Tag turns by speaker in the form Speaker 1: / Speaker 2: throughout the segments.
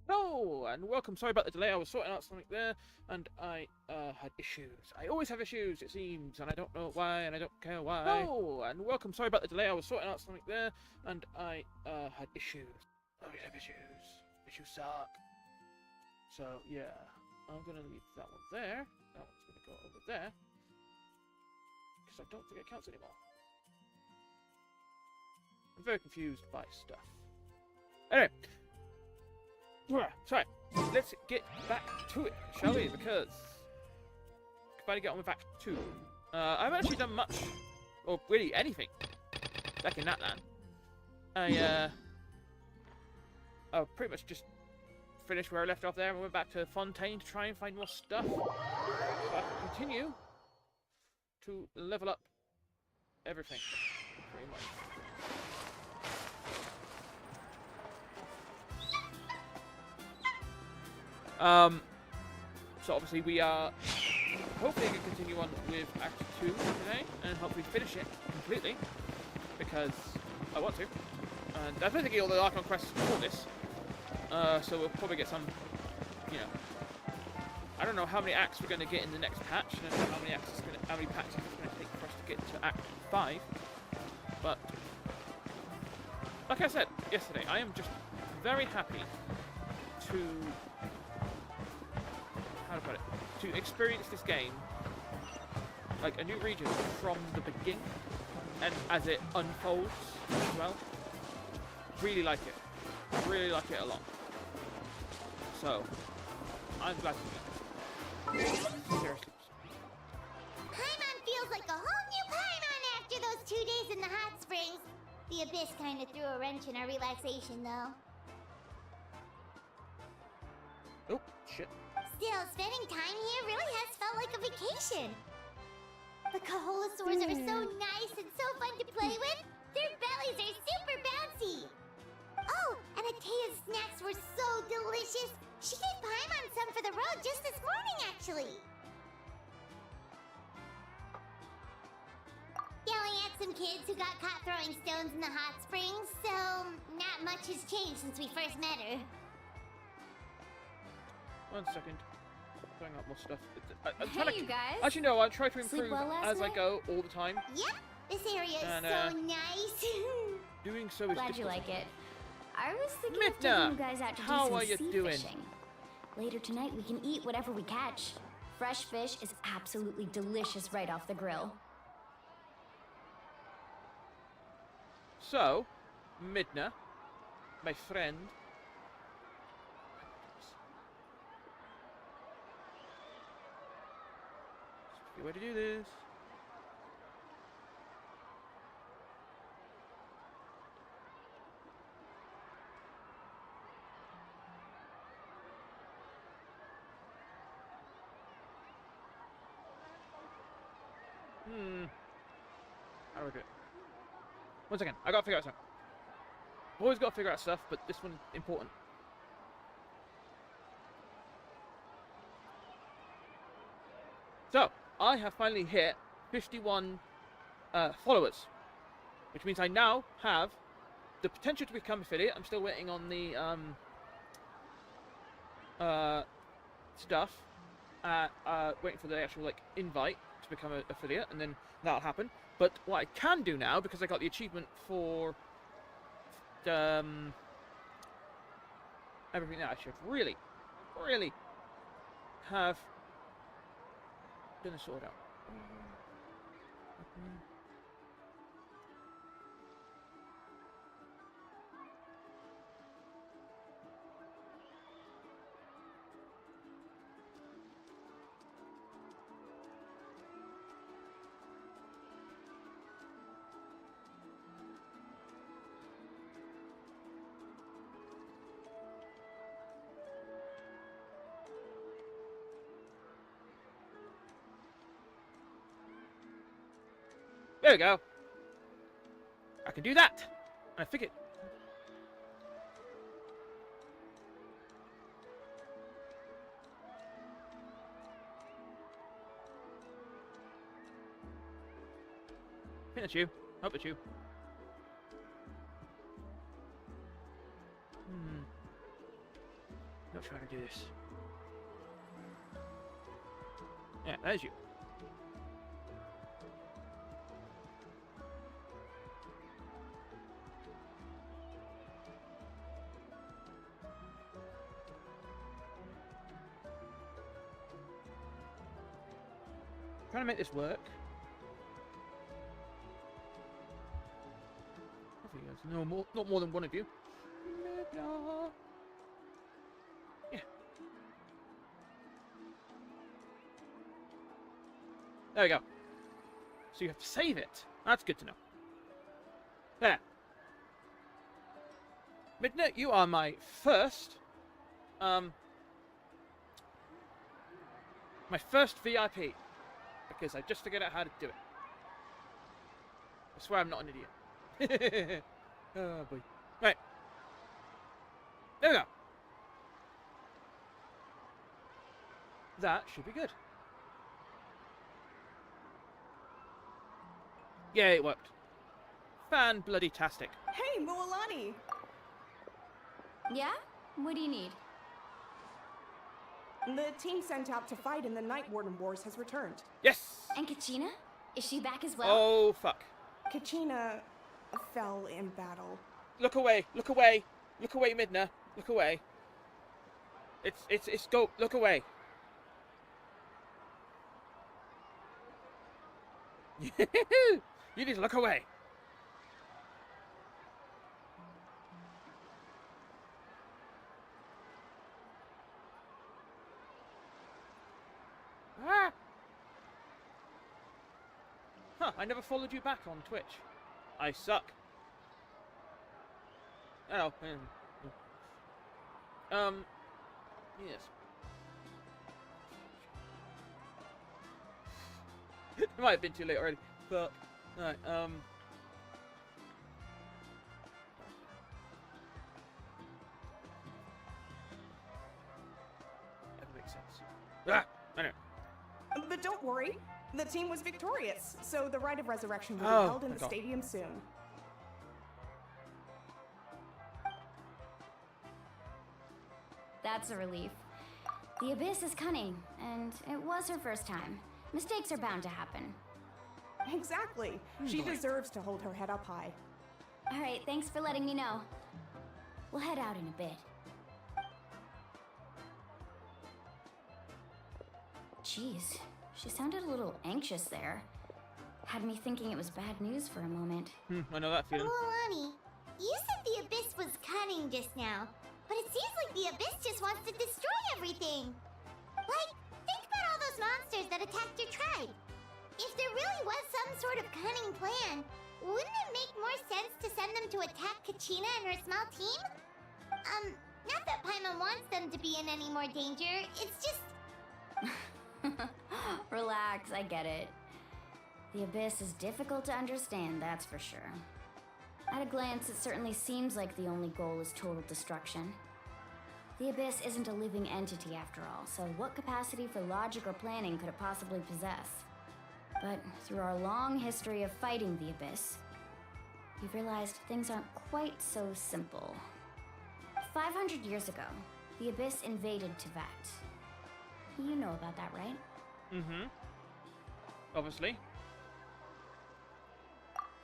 Speaker 1: Hello and welcome. Sorry about the delay. I was sorting out something there, and I had issues. I always have issues, it seems, and I don't know why, and I don't care why. Hello and welcome. Sorry about the delay. I was sorting out something there, and I had issues. I always have issues. Issues suck. So yeah, I'm gonna leave that one there. That one's gonna go over there because I don't think it counts anymore. I'm very confused by stuff. Anyway. Sorry, let's get back to it, shall we? Because finally get on with Act 2. I haven't actually done much, or really anything, back in Natlan. I pretty much just finished where I left off there and went back to Fontaine to try and find more stuff, so I can continue to level up everything, pretty much. So obviously we are hopefully going to continue on with Act 2 today, and hopefully finish it completely, because I want to. And I don't think all the Archon quests for this, so we'll probably get some, you know, I don't know how many acts we're going to get in the next patch, and I don't know how many packs it's going to take for us to get to Act 5, but like I said yesterday, I am just very happy to to experience this game like a new region from the beginning and as it unfolds as well. Really like it. A lot. So I'm glad to do it. Seriously.
Speaker 2: Paimon feels like a whole new Paimon after those 2 days in the hot springs. The abyss kind of threw a wrench in our relaxation though.
Speaker 1: Oh, shit.
Speaker 2: Still, spending time here really has felt like a vacation. The Kaholosaurs are so nice and so fun to play with. Their bellies are super bouncy. Oh, and Atea's snacks were so delicious. She gave Paimon some for the road just this morning, actually. Yelling at some kids who got caught throwing stones in the hot springs, so not much has changed since we first met her.
Speaker 1: 1 second. Throwing out more stuff. I'm
Speaker 3: Hey, you guys.
Speaker 1: Actually, no, I try to improve
Speaker 3: well
Speaker 1: as I
Speaker 3: night?
Speaker 1: go all the time.
Speaker 2: Yep, this area is
Speaker 1: And,
Speaker 2: so nice.
Speaker 1: Doing so is
Speaker 3: Glad you
Speaker 1: difficult.
Speaker 3: like it. I was thinking of
Speaker 1: Midna,
Speaker 3: taking you guys out to do
Speaker 1: how
Speaker 3: some
Speaker 1: are you
Speaker 3: sea
Speaker 1: doing?
Speaker 3: fishing. Later tonight, we can eat whatever we catch. Fresh fish is absolutely delicious right off the grill.
Speaker 1: So, Midna, my friend. Good way to do this. How do I do it? 1 second, I gotta figure out something. Always gotta figure out stuff, but this one's important. So, I have finally hit 51 followers, which means I now have the potential to become affiliate. I'm still waiting on the stuff, waiting for the actual like invite to become an affiliate, and then that'll happen. But what I can do now, because I got the achievement for everything that I should really have done a sort out. There we go. I can do that. I figured. I think that's you. Hope it's you. trying to do this. Yeah, there's you. Trying to make this work. Hopefully there's no more, not more than one of you. Yeah. There we go. So you have to save it. That's good to know. There. Midnight, you are my first, my first VIP. Because I just figured out how to do it. I swear I'm not an idiot. Oh boy. Right. There we go. That should be good. Yeah, it worked. Fan-bloody-tastic.
Speaker 4: Hey, Mualani!
Speaker 3: Yeah? What do you need?
Speaker 4: The team sent out to fight in the Night Warden Wars has returned.
Speaker 1: Yes!
Speaker 3: And Kachina? Is she back as well?
Speaker 1: Oh, fuck.
Speaker 4: Kachina fell in battle.
Speaker 1: Look away, look away. Look away, Midna. Look away. It's go, look away. You need to look away. Ah! Huh, I never followed you back on Twitch. I suck. Oh, yes. It might have been too late already. Fuck. Alright, That makes sense. Ah! I know.
Speaker 4: But don't worry, the team was victorious, so the Rite of Resurrection will be
Speaker 1: Oh,
Speaker 4: held in
Speaker 1: my
Speaker 4: the
Speaker 1: God.
Speaker 4: stadium soon.
Speaker 3: That's a relief. The Abyss is cunning, and it was her first time. Mistakes are bound to happen.
Speaker 4: Exactly. She deserves to hold her head up high.
Speaker 3: All right, thanks for letting me know. We'll head out in a bit. Jeez, she sounded a little anxious there. Had me thinking it was bad news for a moment.
Speaker 1: I know that feeling.
Speaker 2: Mualani, you said the Abyss was cunning just now, but it seems like the Abyss just wants to destroy everything. Like, think about all those monsters that attacked your tribe. If there really was some sort of cunning plan, wouldn't it make more sense to send them to attack Kachina and her small team? Not that Paimon wants them to be in any more danger, it's just...
Speaker 3: Relax, I get it. The Abyss is difficult to understand, that's for sure. At a glance, it certainly seems like the only goal is total destruction. The Abyss isn't a living entity after all, so what capacity for logic or planning could it possibly possess? But through our long history of fighting the Abyss, we've realized things aren't quite so simple. 500 years ago, the Abyss invaded Teyvat. You know about that, right?
Speaker 1: Mm-hmm. Obviously.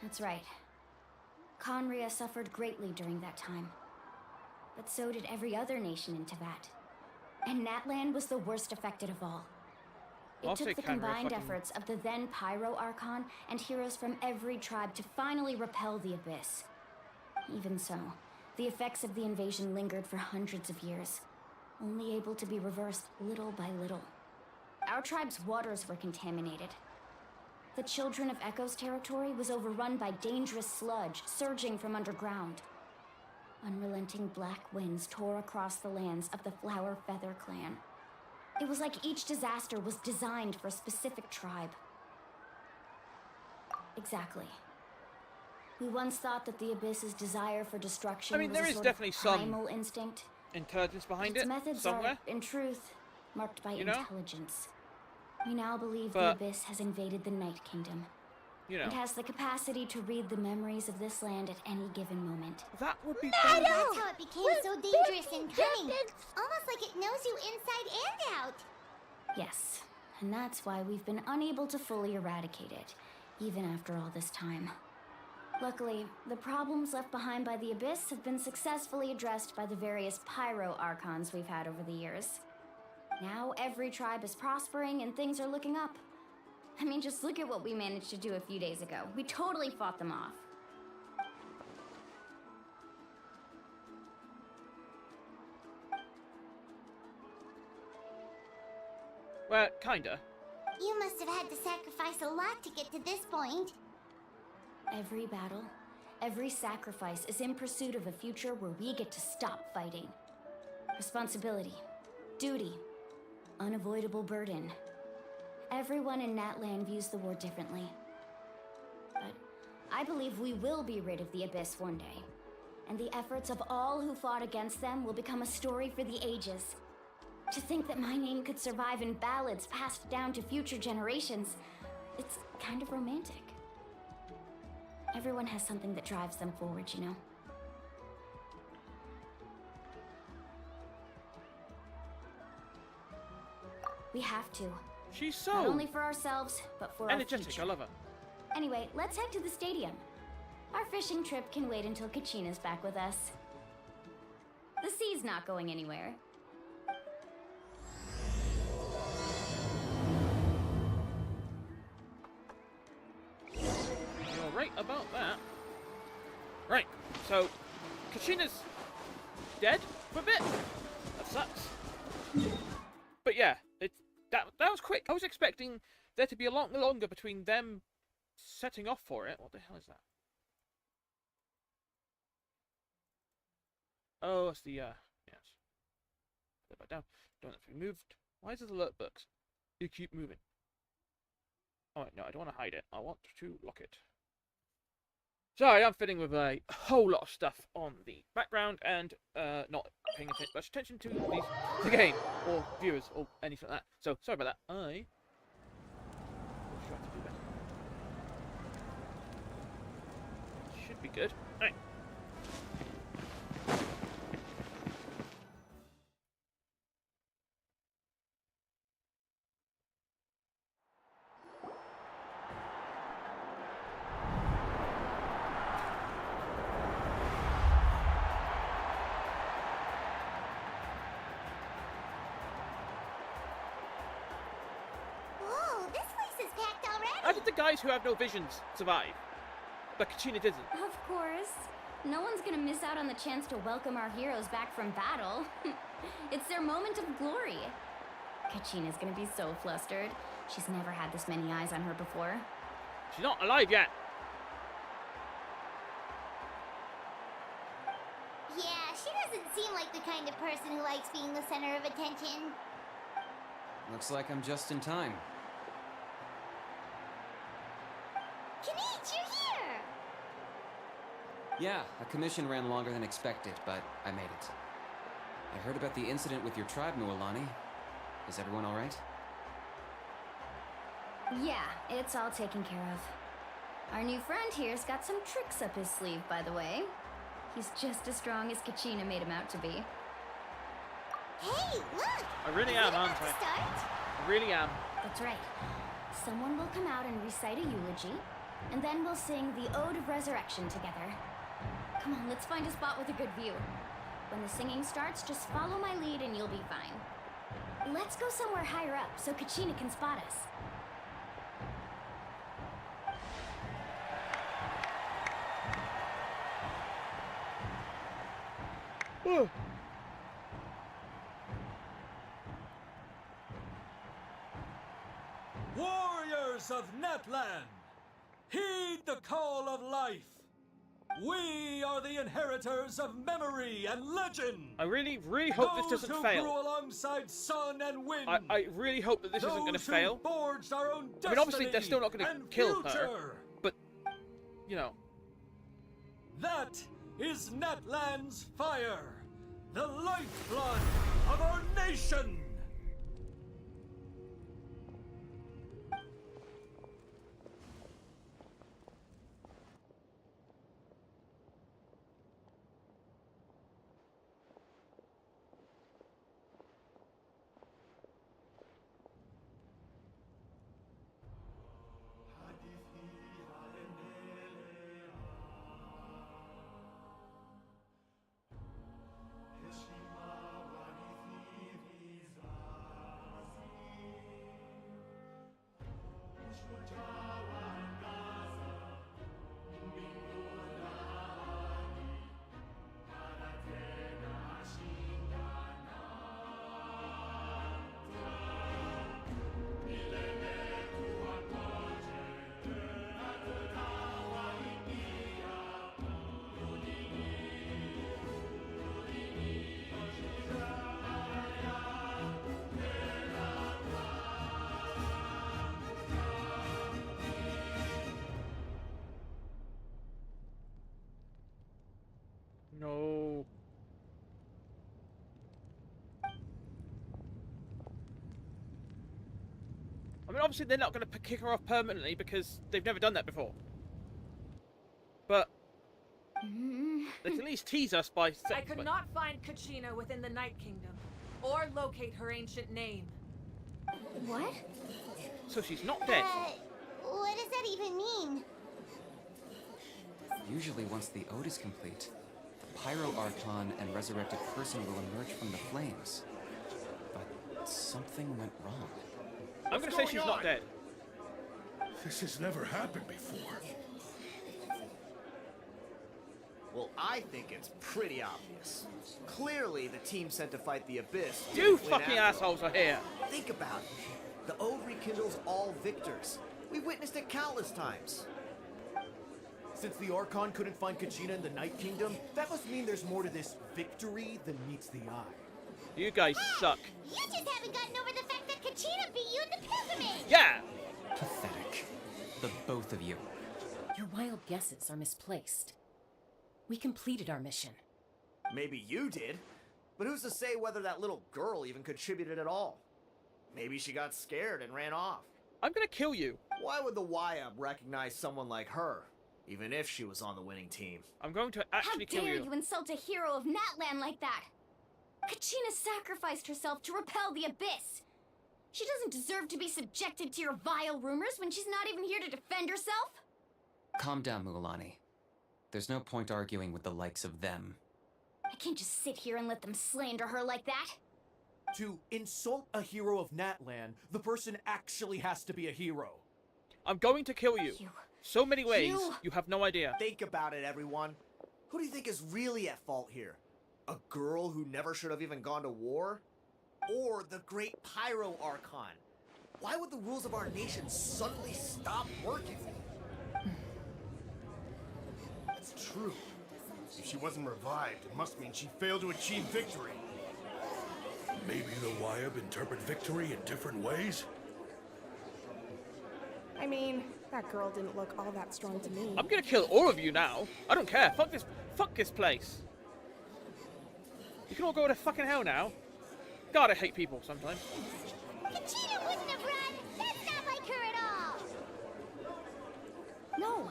Speaker 3: That's right. Conria suffered greatly during that time. But so did every other nation in Teyvat. And Natlan was the worst affected of all.
Speaker 1: I'll
Speaker 3: It
Speaker 1: say
Speaker 3: took the
Speaker 1: Conria
Speaker 3: combined
Speaker 1: fucking-
Speaker 3: efforts of the then Pyro Archon and heroes from every tribe to finally repel the Abyss. Even so, the effects of the invasion lingered for hundreds of years, only able to be reversed little by little. Our tribe's waters were contaminated. The Children of Echo's territory was overrun by dangerous sludge surging from underground. Unrelenting black winds tore across the lands of the Flower Feather clan. It was like each disaster was designed for a specific tribe. Exactly. We once thought that the Abyss's desire for destruction
Speaker 1: I mean,
Speaker 3: was
Speaker 1: there
Speaker 3: a
Speaker 1: is
Speaker 3: sort
Speaker 1: definitely
Speaker 3: of
Speaker 1: some
Speaker 3: primal instinct.
Speaker 1: Intelligence behind
Speaker 3: Its
Speaker 1: it
Speaker 3: methods
Speaker 1: somewhere.
Speaker 3: are, in truth, marked by
Speaker 1: You know?
Speaker 3: intelligence. We now believe
Speaker 1: But-
Speaker 3: the Abyss has invaded the Night Kingdom.
Speaker 1: you know.
Speaker 3: and has the capacity to read the memories of this land at any given moment.
Speaker 1: That would be
Speaker 2: That's
Speaker 1: better.
Speaker 2: how it became so dangerous and cunning. Almost like it knows you inside and out.
Speaker 3: Yes, and that's why we've been unable to fully eradicate it, even after all this time. Luckily, the problems left behind by the Abyss have been successfully addressed by the various Pyro Archons we've had over the years. Now every tribe is prospering and things are looking up. I mean, just look at what we managed to do a few days ago. We totally fought them off.
Speaker 1: Well, kinda.
Speaker 2: You must have had to sacrifice a lot to get to this point.
Speaker 3: Every battle, every sacrifice is in pursuit of a future where we get to stop fighting. Responsibility, duty, unavoidable burden. Everyone in Natlan views the war differently. But I believe we will be rid of the Abyss one day. And the efforts of all who fought against them will become a story for the ages. To think that my name could survive in ballads passed down to future generations, it's kind of romantic. Everyone has something that drives them forward, you know? We have to.
Speaker 1: She's
Speaker 3: Not
Speaker 1: so
Speaker 3: only for ourselves, but for our
Speaker 1: energetic.
Speaker 3: future.
Speaker 1: I love her.
Speaker 3: Anyway, let's head to the stadium. Our fishing trip can wait until Kachina's back with us. The sea's not going anywhere.
Speaker 1: You're right about that. Right, so Kachina's dead for a bit. That sucks. But yeah, that was quick. I was expecting there to be a lot longer between them setting off for it. What the hell is that? Oh, it's the yes. Put it back down. Don't have to be moved. Why is it alert books? You keep moving. Oh no, I don't want to hide it. I want to lock it. Sorry, I'm fiddling with a whole lot of stuff on the background and not paying much attention to the game or viewers or anything like that. So sorry about that. I will try to do better. Should be good. Right.
Speaker 2: Whoa, this place is packed already.
Speaker 1: How did the guys who have no visions survive? But Kachina didn't.
Speaker 3: Of course. No one's gonna miss out on the chance to welcome our heroes back from battle. It's their moment of glory. Kachina's gonna be so flustered. She's never had this many eyes on her before.
Speaker 1: She's not alive yet.
Speaker 2: Yeah, she doesn't seem like the kind of person who likes being the center of attention.
Speaker 5: Looks like I'm just in time.
Speaker 2: Kinich, you're here!
Speaker 5: Yeah, a commission ran longer than expected, but I made it. I heard about the incident with your tribe, Nualani. Is everyone all right?
Speaker 3: Yeah, it's all taken care of. Our new friend here's got some tricks up his sleeve, by the way. He's just as strong as Kachina made him out to be.
Speaker 2: Hey, look!
Speaker 1: I really
Speaker 2: Is
Speaker 1: am,
Speaker 2: it about
Speaker 1: aren't
Speaker 2: to
Speaker 1: I?
Speaker 2: start?
Speaker 1: I really am.
Speaker 3: That's right. Someone will come out and recite a eulogy, and then we'll sing the Ode of Resurrection together. Come on, let's find a spot with a good view. When the singing starts, just follow my lead and you'll be fine. Let's go somewhere higher up so Kachina can spot us.
Speaker 6: Warriors of Natlan, heed the call of life. We are the inheritors of memory and legend.
Speaker 1: I really, really hope this
Speaker 6: Those
Speaker 1: doesn't
Speaker 6: who
Speaker 1: fail.
Speaker 6: grew alongside sun and wind.
Speaker 1: I really hope that this isn't going to
Speaker 6: Those who
Speaker 1: fail.
Speaker 6: forged our own
Speaker 1: I mean, obviously, they're
Speaker 6: destiny
Speaker 1: still not going to
Speaker 6: and
Speaker 1: kill her,
Speaker 6: future.
Speaker 1: but, you know.
Speaker 6: That is Natlan's fire, the lifeblood of our nation.
Speaker 1: Oh. I mean, obviously they're not going to kick her off permanently because they've never done that before. But they can at least tease us by...
Speaker 7: I could not find Kachina within the Night Kingdom, or locate her ancient name.
Speaker 3: What?
Speaker 1: So she's not dead.
Speaker 2: What does that even mean?
Speaker 5: Usually once the ode is complete, the Pyro Archon and resurrected person will emerge from the flames. But something went wrong.
Speaker 1: I'm going to say she's not dead.
Speaker 8: This has never happened before.
Speaker 9: Well, I think it's pretty obvious. Clearly, the team sent to fight the Abyss.
Speaker 1: You
Speaker 9: didn't win
Speaker 1: fucking
Speaker 9: after all.
Speaker 1: assholes are here.
Speaker 9: Think about it. The ode rekindles all victors. We witnessed it countless times. Since the Archon couldn't find Kachina in the Night Kingdom, that must mean there's more to this victory than meets the eye.
Speaker 1: You guys suck.
Speaker 2: You just haven't gotten over the fact that Kachina beat you in the pilgrimage!
Speaker 1: Yeah!
Speaker 5: Pathetic. The both of you.
Speaker 10: Your wild guesses are misplaced. We completed our mission.
Speaker 9: Maybe you did, but who's to say whether that little girl even contributed at all? Maybe she got scared and ran off.
Speaker 1: I'm going to kill you.
Speaker 9: Why would the YM recognize someone like her, even if she was on the winning team?
Speaker 1: I'm going to actually
Speaker 3: How
Speaker 1: kill
Speaker 3: dare
Speaker 1: you.
Speaker 3: you insult a hero of Natlan like that? Kachina sacrificed herself to repel the Abyss. She doesn't deserve to be subjected to your vile rumors when she's not even here to defend herself.
Speaker 5: Calm down, Mualani. There's no point arguing with the likes of them.
Speaker 3: I can't just sit here and let them slander her like that.
Speaker 11: To insult a hero of Natlan, the person actually has to be a hero.
Speaker 1: I'm going to kill you. So many ways, you have no idea.
Speaker 9: Think about it, everyone. Who do you think is really at fault here? A girl who never should have even gone to war? Or the great Pyro Archon? Why would the rules of our nation suddenly stop working?
Speaker 8: It's true. If she wasn't revived, it must mean she failed to achieve victory. Maybe the Wyab interpret victory in different ways?
Speaker 4: I mean, that girl didn't look all that strong to me.
Speaker 1: I'm going to kill all of you now. I don't care. Fuck this place. You can all go to fucking hell now. God, I hate people sometimes.
Speaker 2: Kachina wouldn't have run! That's not like her at all!
Speaker 3: No,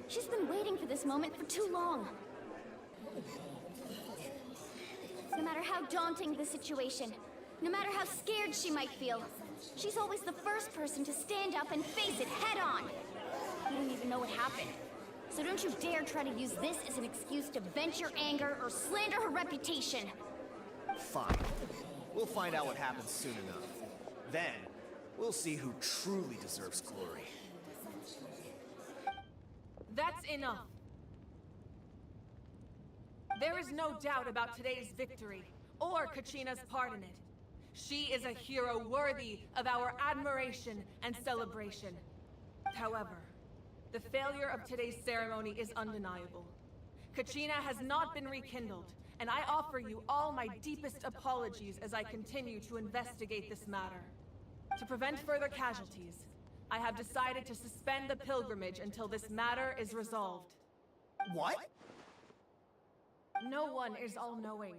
Speaker 3: she's been waiting for this moment for too long. No matter how daunting the situation, no matter how scared she might feel, she's always the first person to stand up and face it head on. You don't even know what happened. So don't you dare try to use this as an excuse to vent your anger or slander her reputation.
Speaker 9: Fine. We'll find out what happens soon enough. Then, we'll see who truly deserves glory.
Speaker 7: That's enough. There is no doubt about today's victory, or Kachina's part in it. She is a hero worthy of our admiration and celebration. However, the failure of today's ceremony is undeniable. Kachina has not been rekindled, and I offer you all my deepest apologies as I continue to investigate this matter. To prevent further casualties, I have decided to suspend the pilgrimage until this matter is resolved.
Speaker 9: What?
Speaker 7: No one is all-knowing.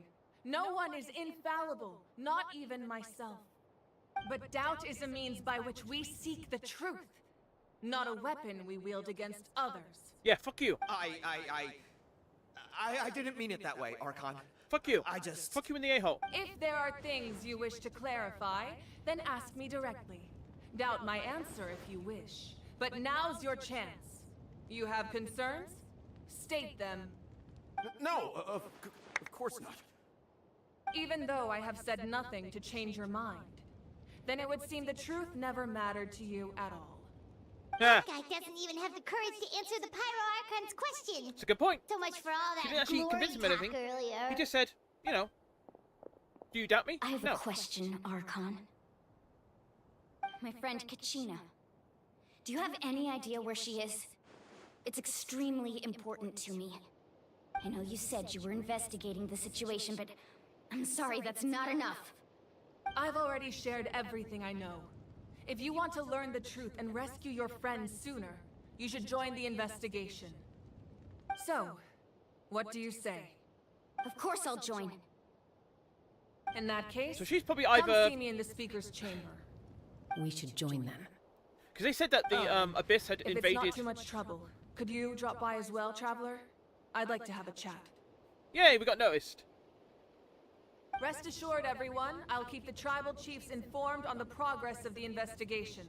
Speaker 7: No one is infallible, not even myself. But doubt is a means by which we seek the truth, not a weapon we wield against others.
Speaker 1: Yeah, fuck you.
Speaker 9: I didn't mean it that way, Archon.
Speaker 1: Fuck you.
Speaker 9: Fuck
Speaker 1: you in the a-hole.
Speaker 7: If there are things you wish to clarify, then ask me directly. Doubt my answer if you wish. But now's your chance. You have concerns? State them.
Speaker 11: No, of course not.
Speaker 7: Even though I have said nothing to change your mind, then it would seem the truth never mattered to you at all.
Speaker 1: Yeah,
Speaker 2: Guy doesn't even have the courage to answer the Pyro Archon's question.
Speaker 1: it's a good point.
Speaker 2: So much for all that
Speaker 1: She didn't actually
Speaker 2: glory
Speaker 1: convince him of
Speaker 2: talk
Speaker 1: anything.
Speaker 2: earlier.
Speaker 1: He just said, you know, do you doubt me?
Speaker 3: I have
Speaker 1: No.
Speaker 3: a question, Archon. My friend Kachina. Do you have any idea where she is? It's extremely important to me. I know you said you were investigating the situation, but I'm sorry, that's not enough.
Speaker 7: I've already shared everything I know. If you want to learn the truth and rescue your friends sooner, you should join the investigation. So, what do you say?
Speaker 3: course I'll join.
Speaker 7: In that case,
Speaker 1: So she's probably
Speaker 7: come
Speaker 1: either...
Speaker 7: see me in the speaker's chamber.
Speaker 10: We should join them.
Speaker 1: Because they said that the Abyss had
Speaker 7: If
Speaker 1: invaded...
Speaker 7: it's not too much trouble, could you drop by as well, Traveler? I'd like to have a chat.
Speaker 1: Yay, we got noticed.
Speaker 7: Rest assured, everyone, I'll keep the tribal chiefs informed on the progress of the investigation.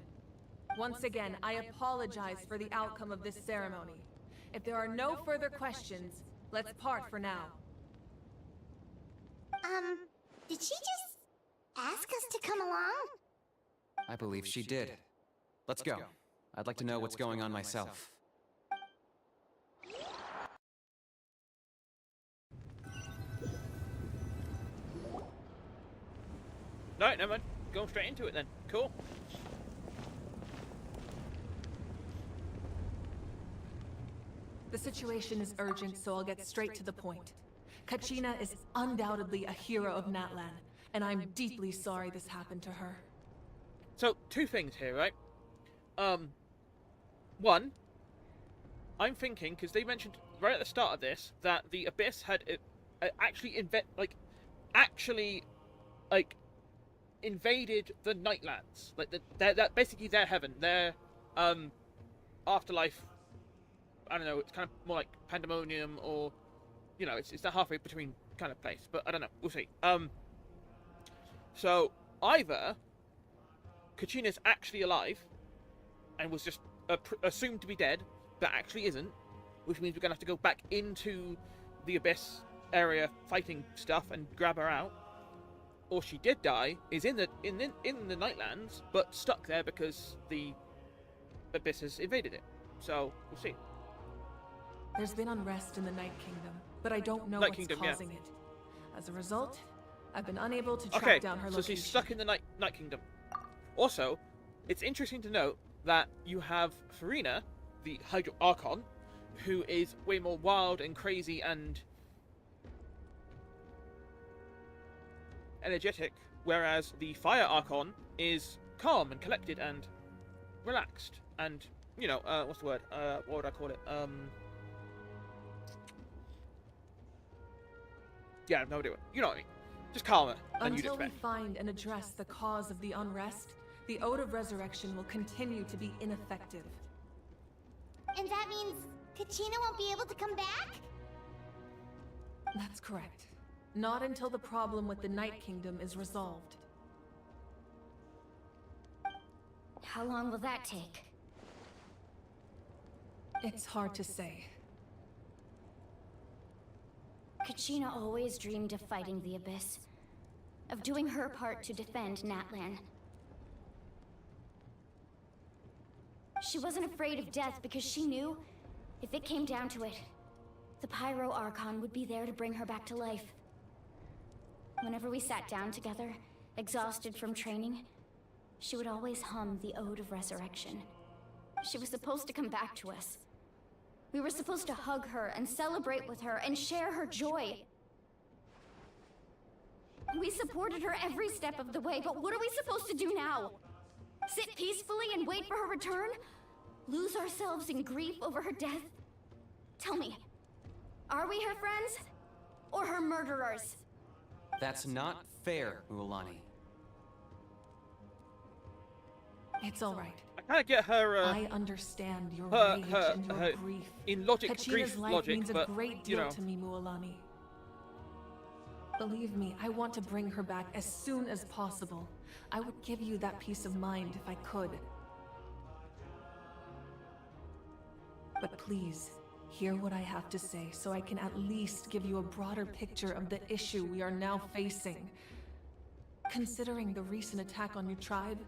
Speaker 7: Once again, I apologize for the outcome of this ceremony. If there are no further questions, let's part for now.
Speaker 2: Did she just ask us to come along?
Speaker 5: I believe she did. Let's go. I'd like to know what's going on myself.
Speaker 1: No, never mind. Going straight into it then. Cool.
Speaker 7: The situation is urgent, so I'll get straight to the point. Kachina is undoubtedly a hero of Natlan, and I'm deeply sorry this happened to her.
Speaker 1: So, two things here, right? One, I'm thinking, because they mentioned right at the start of this, that the Abyss had actually invaded the Nightlands. Like, that basically their heaven, their, afterlife. I don't know, it's kind of more like Pandemonium, or, you know, it's that halfway between kind of place, but I don't know, we'll see. So, either Kachina's actually alive, and was just assumed to be dead, but actually isn't, which means we're going to have to go back into the Abyss area fighting stuff and grab her out, or she did die, is in the Nightlands, but stuck there because the Abyss has invaded it. So, we'll see.
Speaker 7: There's been unrest in the Night Kingdom, but I don't know
Speaker 1: Night
Speaker 7: what's
Speaker 1: Kingdom,
Speaker 7: causing it. As a result, I've been unable to track down her
Speaker 1: so
Speaker 7: location.
Speaker 1: she's stuck in the Night Kingdom. Also, it's interesting to note that you have Farina, the Hydro Archon, who is way more wild and crazy and energetic, whereas the Fire Archon is calm and collected and relaxed and, you know, what's the word? What would I call it? Yeah, I have no idea. You know what I mean. Just calmer than you'd
Speaker 7: Until we
Speaker 1: expect.
Speaker 7: find and address the cause of the unrest, the Ode of Resurrection will continue to be ineffective.
Speaker 2: And that means Kachina won't be able to come back?
Speaker 7: That's correct. Not until the problem with the Night Kingdom is resolved.
Speaker 3: How long will that take?
Speaker 7: It's hard to say.
Speaker 3: Kachina always dreamed of fighting the Abyss, of doing her part to defend Natlan. She wasn't afraid of death because she knew, if it came down to it, the Pyro Archon would be there to bring her back to life. Whenever we sat down together, exhausted from training, she would always hum the Ode of Resurrection. She was supposed to come back to us. We were supposed to hug her and celebrate with her and share her joy. We supported her every step of the way, but what are we supposed to do now? Sit peacefully and wait for her return? Lose ourselves in grief over her death? Tell me, are we her friends? Or her murderers?
Speaker 5: That's not fair, Mualani.
Speaker 7: It's all right.
Speaker 1: I kind of get her.
Speaker 7: I understand your rage and your grief.
Speaker 1: In logic,
Speaker 7: Kachina's
Speaker 1: grief,
Speaker 7: life
Speaker 1: logic,
Speaker 7: means
Speaker 1: but
Speaker 7: a great
Speaker 1: you
Speaker 7: deal
Speaker 1: know.
Speaker 7: to me, Mualani. Believe me, I want to bring her back as soon as possible. I would give you that peace of mind if I could. But please, hear what I have to say so I can at least give you a broader picture of the issue we are now facing. Considering the recent attack on your tribe,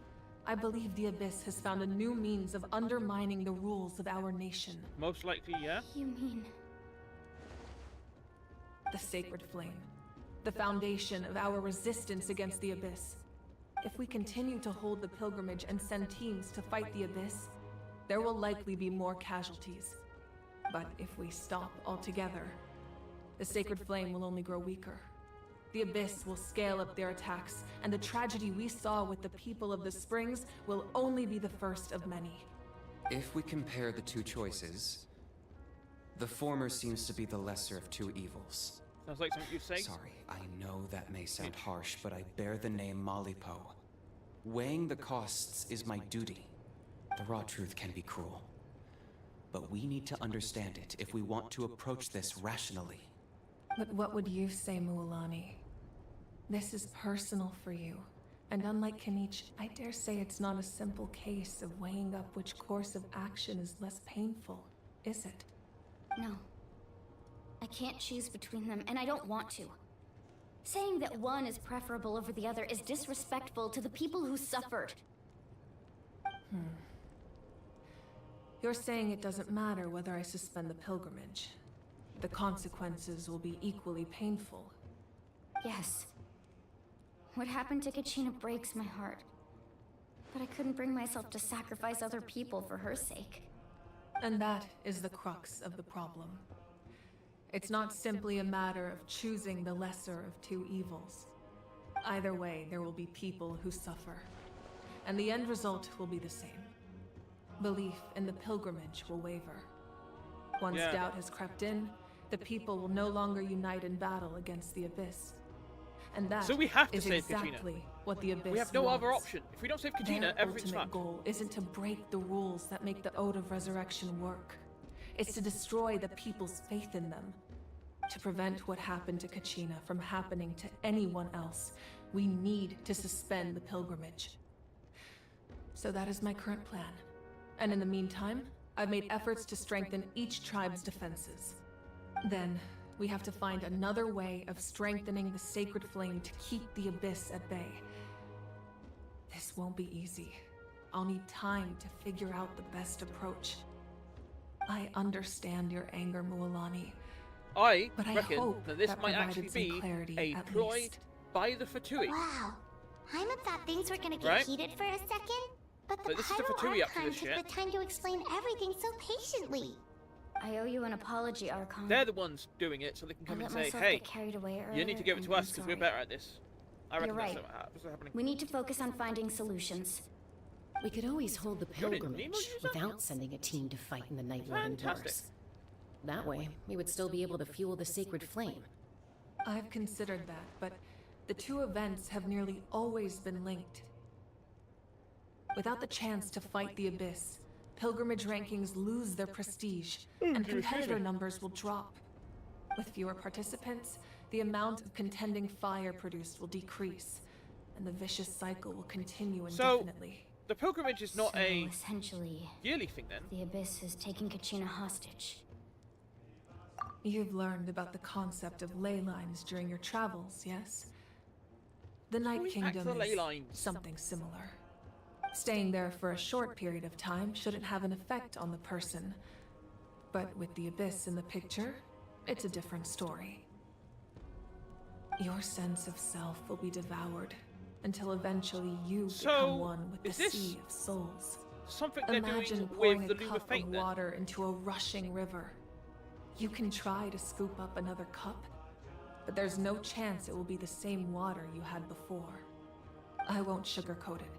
Speaker 7: I believe the Abyss has found a new means of undermining the rules of our nation.
Speaker 1: Most likely, yeah.
Speaker 3: You mean...
Speaker 7: The Sacred Flame. The foundation of our resistance against the Abyss. If we continue to hold the pilgrimage and send teams to fight the Abyss, there will likely be more casualties. But if we stop altogether, the Sacred Flame will only grow weaker. The Abyss will scale up their attacks, and the tragedy we saw with the people of the Springs will only be the first of many.
Speaker 5: If we compare the two choices, the former seems to be the lesser of two evils.
Speaker 1: Sounds like something you'd say.
Speaker 5: Sorry, I know that may sound harsh, but I bear the name Malipo. Weighing the costs is my duty. The raw truth can be cruel. But we need to understand it if we want to approach this rationally.
Speaker 7: But what would you say, Mualani? This is personal for you. And unlike Kanich, I dare say it's not a simple case of weighing up which course of action is less painful, is it?
Speaker 3: No. I can't choose between them, and I don't want to. Saying that one is preferable over the other is disrespectful to the people who suffered.
Speaker 7: You're saying it doesn't matter whether I suspend the pilgrimage. The consequences will be equally painful.
Speaker 3: Yes. What happened to Kachina breaks my heart. But I couldn't bring myself to sacrifice other people for her sake.
Speaker 7: And that is the crux of the problem. It's not simply a matter of choosing the lesser of two evils. Either way, there will be people who suffer. And the end result will be the same. Belief in the pilgrimage will waver. Once doubt has crept in, the people will no longer unite in battle against the Abyss. And that
Speaker 1: So we have to
Speaker 7: is
Speaker 1: save
Speaker 7: exactly
Speaker 1: Kachina.
Speaker 7: what the Abyss
Speaker 1: We have no
Speaker 7: wants.
Speaker 1: other option. If we don't save Kachina,
Speaker 7: Their
Speaker 1: everything's
Speaker 7: ultimate
Speaker 1: fucked.
Speaker 7: goal isn't to break the rules that make the Ode of Resurrection work. It's to destroy the people's faith in them. To prevent what happened to Kachina from happening to anyone else, we need to suspend the pilgrimage. So that is my current plan. And in the meantime, I've made efforts to strengthen each tribe's defenses. Then, we have to find another way of strengthening the sacred flame to keep the Abyss at bay. This won't be easy. I'll need time to figure out the best approach. I understand your anger, Mualani.
Speaker 1: But I
Speaker 7: reckon
Speaker 1: hope
Speaker 7: that
Speaker 1: this
Speaker 7: that
Speaker 1: might
Speaker 7: provided
Speaker 1: actually
Speaker 7: some
Speaker 1: be
Speaker 7: clarity,
Speaker 1: a
Speaker 7: at
Speaker 1: ploy
Speaker 7: least.
Speaker 1: by the Fatui.
Speaker 2: Wow. Hyma thought things were gonna get
Speaker 1: Right?
Speaker 2: heated for a second, but the
Speaker 1: But this is the
Speaker 2: Pyro
Speaker 1: Fatui up to
Speaker 2: Archon
Speaker 1: this
Speaker 2: took
Speaker 1: shit.
Speaker 2: the time to explain everything so patiently.
Speaker 3: I owe you an apology, Archon.
Speaker 1: They're the ones doing it, so they can
Speaker 3: I
Speaker 1: come
Speaker 3: let
Speaker 1: and say,
Speaker 3: myself
Speaker 1: hey,
Speaker 3: get carried away
Speaker 1: you need to give it to
Speaker 3: earlier,
Speaker 1: us
Speaker 3: and
Speaker 1: because
Speaker 3: I'm
Speaker 1: we're
Speaker 3: sorry.
Speaker 1: better at this. I reckon
Speaker 3: You're
Speaker 1: that's
Speaker 3: right.
Speaker 1: what's happening.
Speaker 3: We need to focus on finding solutions.
Speaker 10: We could always hold the
Speaker 1: Yo, did Nemo
Speaker 10: pilgrimage
Speaker 1: use that?
Speaker 10: without sending a team to fight in the Night Living
Speaker 1: Fantastic.
Speaker 10: Wars. That way, we would still be able to fuel the sacred flame.
Speaker 7: I've considered that, but the two events have nearly always been linked. Without the chance to fight the Abyss, pilgrimage rankings lose their prestige, and competitor numbers will drop. With fewer participants, the amount of contending fire produced will decrease, and the vicious cycle will continue
Speaker 1: So,
Speaker 7: indefinitely.
Speaker 1: the pilgrimage is not
Speaker 3: So,
Speaker 1: a
Speaker 3: essentially,
Speaker 1: yearly thing then.
Speaker 3: the Abyss is taking Kachina hostage.
Speaker 7: You've learned about the concept of ley lines during your travels, yes? The Night
Speaker 1: we
Speaker 7: Kingdom
Speaker 1: act the ley
Speaker 7: is
Speaker 1: lines?
Speaker 7: something similar. Staying there for a short period of time shouldn't have an effect on the person. But with the Abyss in the picture, it's a different story. Your sense of self will be devoured until eventually you
Speaker 1: So,
Speaker 7: become one with
Speaker 1: is
Speaker 7: the
Speaker 1: this
Speaker 7: sea of souls.
Speaker 1: Something they're
Speaker 7: Imagine
Speaker 1: doing
Speaker 7: pouring
Speaker 1: with the
Speaker 7: a
Speaker 1: Loom
Speaker 7: cup
Speaker 1: of Fate
Speaker 7: of
Speaker 1: then.
Speaker 7: water into a rushing river. You can try to scoop up another cup, but there's no chance it will be the same water you had before. I won't sugarcoat it.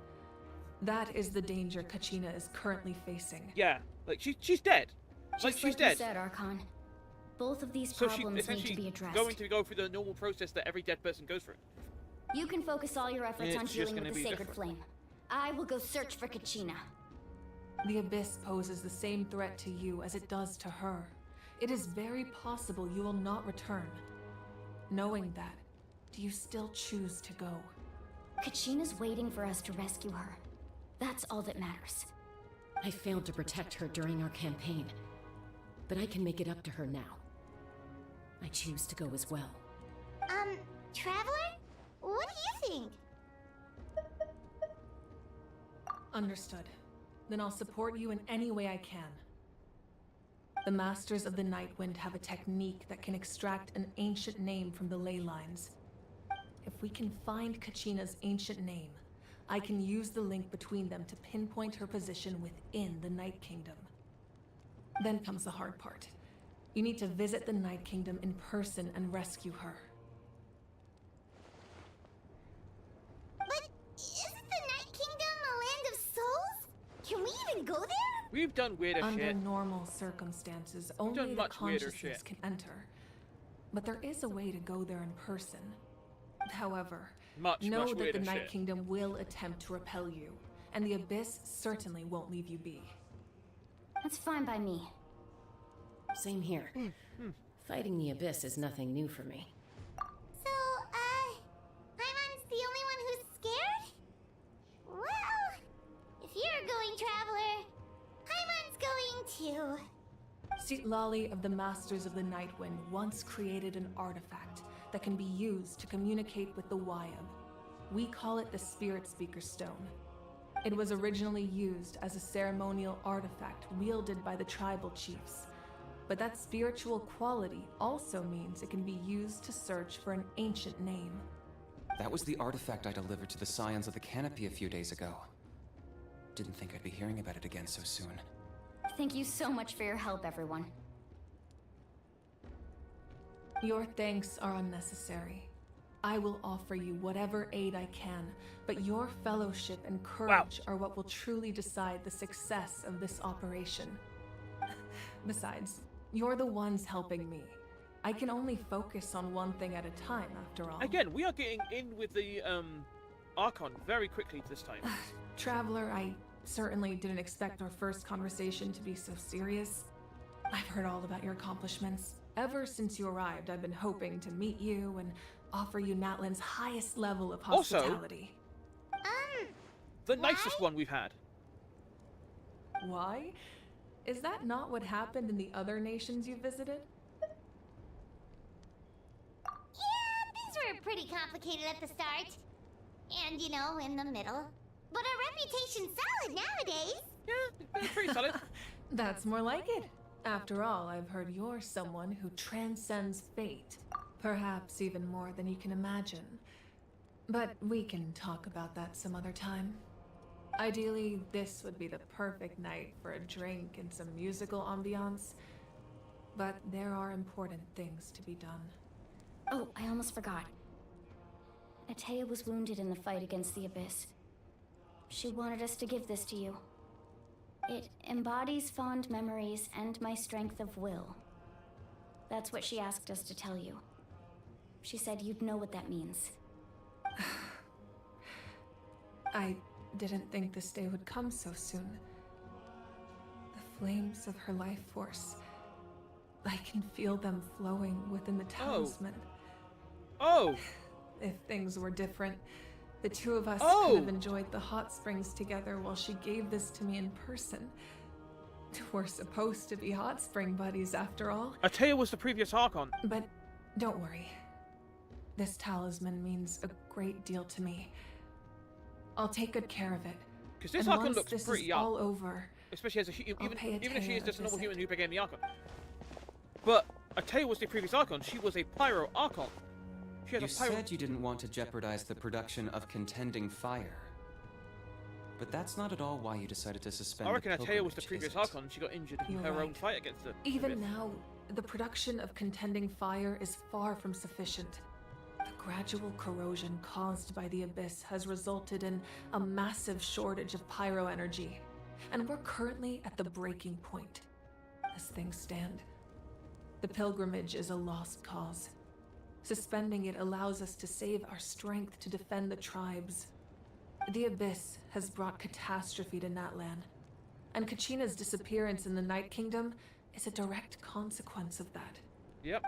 Speaker 7: That is the danger Kachina is currently facing.
Speaker 1: Yeah, like she's dead.
Speaker 3: Just
Speaker 1: Like she's
Speaker 3: like
Speaker 1: dead.
Speaker 3: you said, Archon. Both of these
Speaker 1: So she's
Speaker 3: problems need to
Speaker 1: essentially
Speaker 3: be addressed.
Speaker 1: going to go through the normal process that every dead person goes through.
Speaker 3: You can focus all your efforts
Speaker 1: It's
Speaker 3: on
Speaker 1: just
Speaker 3: dealing
Speaker 1: gonna
Speaker 3: with the
Speaker 1: be
Speaker 3: sacred
Speaker 1: different.
Speaker 3: flame. I will go search for Kachina.
Speaker 7: The Abyss poses the same threat to you as it does to her. It is very possible you will not return. Knowing that, do you still choose to go?
Speaker 3: Kachina's waiting for us to rescue her. That's all that matters.
Speaker 10: I failed to protect her during our campaign, but I can make it up to her now. I choose to go as well.
Speaker 2: Traveler? What do you think?
Speaker 7: Understood. Then I'll support you in any way I can. The Masters of the Nightwind have a technique that can extract an ancient name from the ley lines. If we can find Kachina's ancient name, I can use the link between them to pinpoint her position within the Night Kingdom. Then comes the hard part. You need to visit the Night Kingdom in person and rescue her.
Speaker 2: But isn't the Night Kingdom a land of souls? Can we even go there?
Speaker 1: We've done weirder
Speaker 7: Under
Speaker 1: shit.
Speaker 7: normal circumstances,
Speaker 1: done
Speaker 7: only the
Speaker 1: much weirder
Speaker 7: consciousness
Speaker 1: shit.
Speaker 7: can enter. but there is a way to go there in person. However,
Speaker 1: Much
Speaker 7: know that the
Speaker 1: weirder
Speaker 7: Night
Speaker 1: shit.
Speaker 7: Kingdom will attempt to repel you, and the Abyss certainly won't leave you be.
Speaker 3: That's fine by me.
Speaker 10: Same here. Fighting the Abyss is nothing new for me.
Speaker 2: So, Paimon's the only one who's scared? Well, if you're going, Traveler, Paimon's going too.
Speaker 7: Citlali of the Masters of the Nightwind once created an artifact that can be used to communicate with the Wyab. We call it the Spirit Speaker Stone. It was originally used as a ceremonial artifact wielded by the tribal chiefs. But that spiritual quality also means it can be used to search for an ancient name.
Speaker 5: That was the artifact I delivered to the Scions of the Canopy a few days ago. Didn't think I'd be hearing about it again so soon.
Speaker 3: Thank you so much for your help, everyone.
Speaker 7: Your thanks are unnecessary. I will offer you whatever aid I can, but your fellowship and courage are what will truly decide the success of this operation. Besides, you're the ones helping me. I can only focus on one thing at a time, after all.
Speaker 1: Again, we are getting in with the Archon very quickly this time.
Speaker 7: Traveler, I certainly didn't expect our first conversation to be so serious. I've heard all about your accomplishments. Ever since you arrived, I've been hoping to meet you and offer you Natlan's highest level of hospitality.
Speaker 1: The nicest one we've had.
Speaker 7: Why? Is that not what happened in the other nations you visited?
Speaker 2: Yeah, things were pretty complicated at the start. And, you know, in the middle. But our reputation's solid nowadays.
Speaker 1: Yeah, it's pretty solid.
Speaker 7: That's more like it. After all, I've heard you're someone who transcends fate. Perhaps even more than you can imagine. But we can talk about that some other time. Ideally, this would be the perfect night for a drink and some musical ambiance. But there are important things to be done.
Speaker 3: Oh, I almost forgot. Atea was wounded in the fight against the Abyss. She wanted us to give this to you. It embodies fond memories and my strength of will. That's what she asked us to tell you. She said you'd know what that means.
Speaker 7: I didn't think this day would come so soon. The flames of her life force. I can feel them flowing within the talisman.
Speaker 1: Oh!
Speaker 7: If things were different, the two of us
Speaker 1: Oh!
Speaker 7: could have enjoyed the hot springs together while she gave this to me in person. We're supposed to be hot spring buddies after all.
Speaker 1: Atea was the previous Archon.
Speaker 7: But don't worry. This talisman means a great deal to me. I'll take good care of it.
Speaker 1: Because this
Speaker 7: And
Speaker 1: Archon
Speaker 7: once
Speaker 1: looks
Speaker 7: this
Speaker 1: pretty
Speaker 7: is
Speaker 1: young.
Speaker 7: all over,
Speaker 1: Especially as a even if she is
Speaker 7: Atea
Speaker 1: just a normal
Speaker 7: visit.
Speaker 1: human who became the Archon. But Atea was the previous Archon. She was a Pyro Archon. She has
Speaker 5: You
Speaker 1: a Pyro...
Speaker 5: said you didn't want to jeopardize the production of contending fire. But that's not at all why you decided to suspend
Speaker 1: I reckon
Speaker 5: the
Speaker 1: Atea was the
Speaker 5: pilgrimage,
Speaker 1: previous
Speaker 5: is it?
Speaker 1: Archon. She got injured in
Speaker 7: You're
Speaker 1: her own
Speaker 7: right.
Speaker 1: fight against the
Speaker 7: even
Speaker 1: Abyss.
Speaker 7: now, the production of contending fire is far from sufficient. The gradual corrosion caused by the Abyss has resulted in a massive shortage of pyro energy, and we're currently at the breaking point. As things stand, the pilgrimage is a lost cause. Suspending it allows us to save our strength to defend the tribes. The Abyss has brought catastrophe to Natlan, and Kachina's disappearance in the Night Kingdom is a direct consequence of that.
Speaker 1: Yep.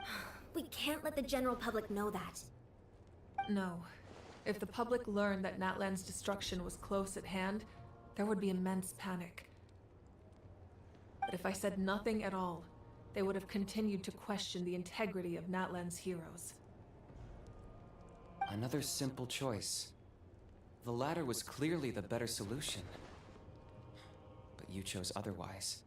Speaker 2: We can't let the general public know that.
Speaker 7: No. If the public learned that Natlan's destruction was close at hand, there would be immense panic. But if I said nothing at all, they would have continued to question the integrity of Natlan's heroes.
Speaker 5: Another simple choice. The latter was clearly the better solution. But you chose otherwise.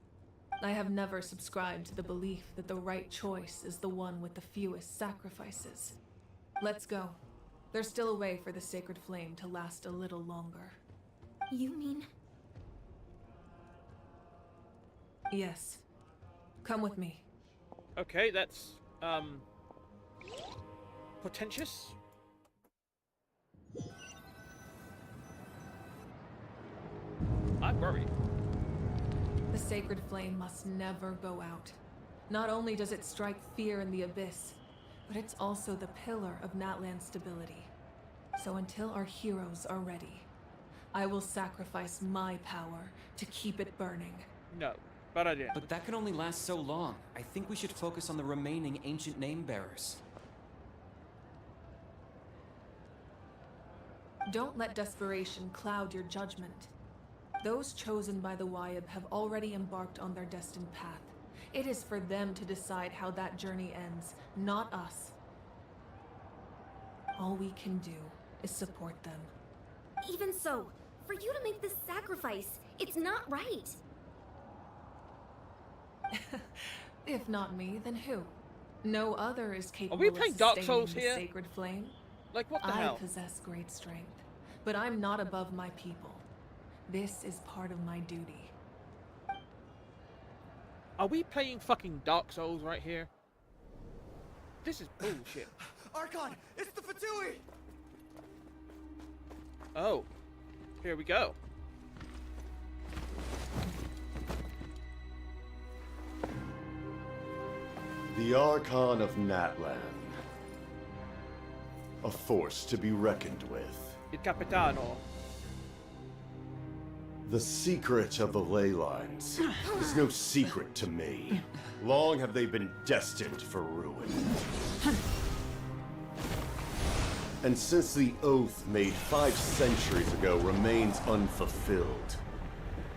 Speaker 7: I have never subscribed to the belief that the right choice is the one with the fewest sacrifices. Let's go. There's still a way for the sacred flame to last a little longer.
Speaker 2: You mean?
Speaker 7: Yes. Come with me.
Speaker 1: Okay, that's potentious. I'm worried.
Speaker 7: The sacred flame must never go out. Not only does it strike fear in the Abyss, but it's also the pillar of Natlan's stability. So until our heroes are ready, I will sacrifice my power to keep it burning.
Speaker 1: No, bad idea.
Speaker 5: But that can only last so long. I think we should focus on the remaining ancient name bearers.
Speaker 7: Don't let desperation cloud your judgment. Those chosen by the Wyab have already embarked on their destined path. It is for them to decide how that journey ends, not us. All we can do is support them.
Speaker 3: Even so, for you to make this sacrifice, it's not right.
Speaker 7: If not me, then who? No other is capable
Speaker 1: Are we playing
Speaker 7: of
Speaker 1: Dark
Speaker 7: sustaining
Speaker 1: Souls
Speaker 7: the
Speaker 1: here?
Speaker 7: sacred flame.
Speaker 1: Like, what the
Speaker 7: I
Speaker 1: hell?
Speaker 7: possess great strength, but I'm not above my people. This is part of my duty.
Speaker 1: Are we playing fucking Dark Souls right here? This is bullshit.
Speaker 9: Archon, it's the Fatui!
Speaker 1: Oh, here we go.
Speaker 8: The Archon of Natlan. A force to be reckoned with.
Speaker 1: Il Capitano.
Speaker 8: The secret of the ley lines is no secret to me. Long have they been destined for ruin. And since the oath made 5 centuries ago remains unfulfilled,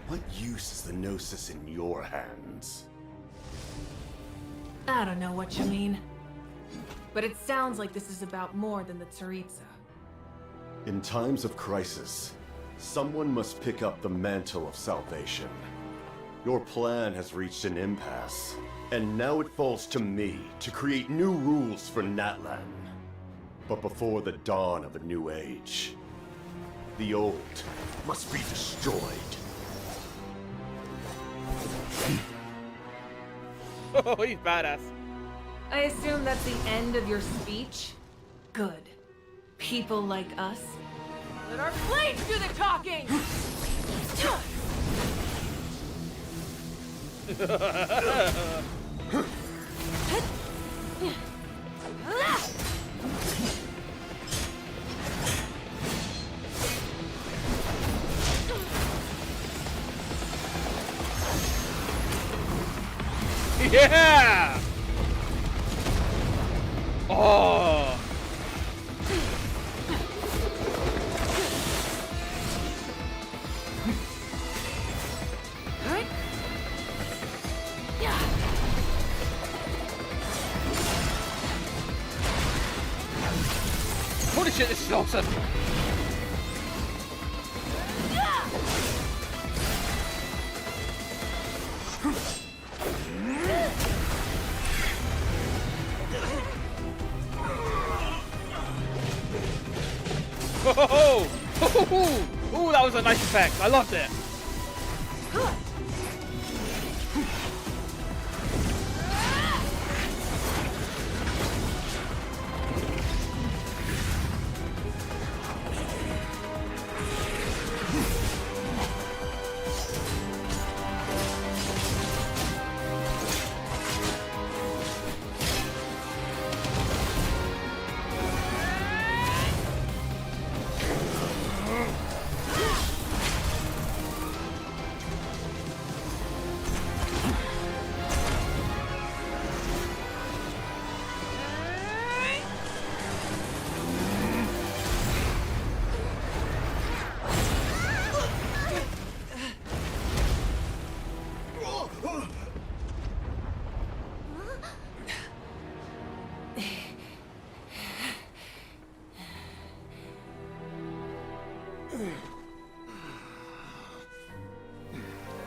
Speaker 8: what use is the Gnosis in your hands?
Speaker 7: I don't know what you mean. But it sounds like this is about more than the Tsaritsa.
Speaker 8: In times of crisis, someone must pick up the mantle of salvation. Your plan has reached an impasse, and now it falls to me to create new rules for Natlan. But before the dawn of a new age, the old must be destroyed.
Speaker 1: Oh, he's badass.
Speaker 7: I assume that's the end of your speech? Good. People like us. Let our blades do the talking!
Speaker 1: Yeah! Oh! Holy shit, this is awesome! Oh, oh, that was a nice effect. I loved it.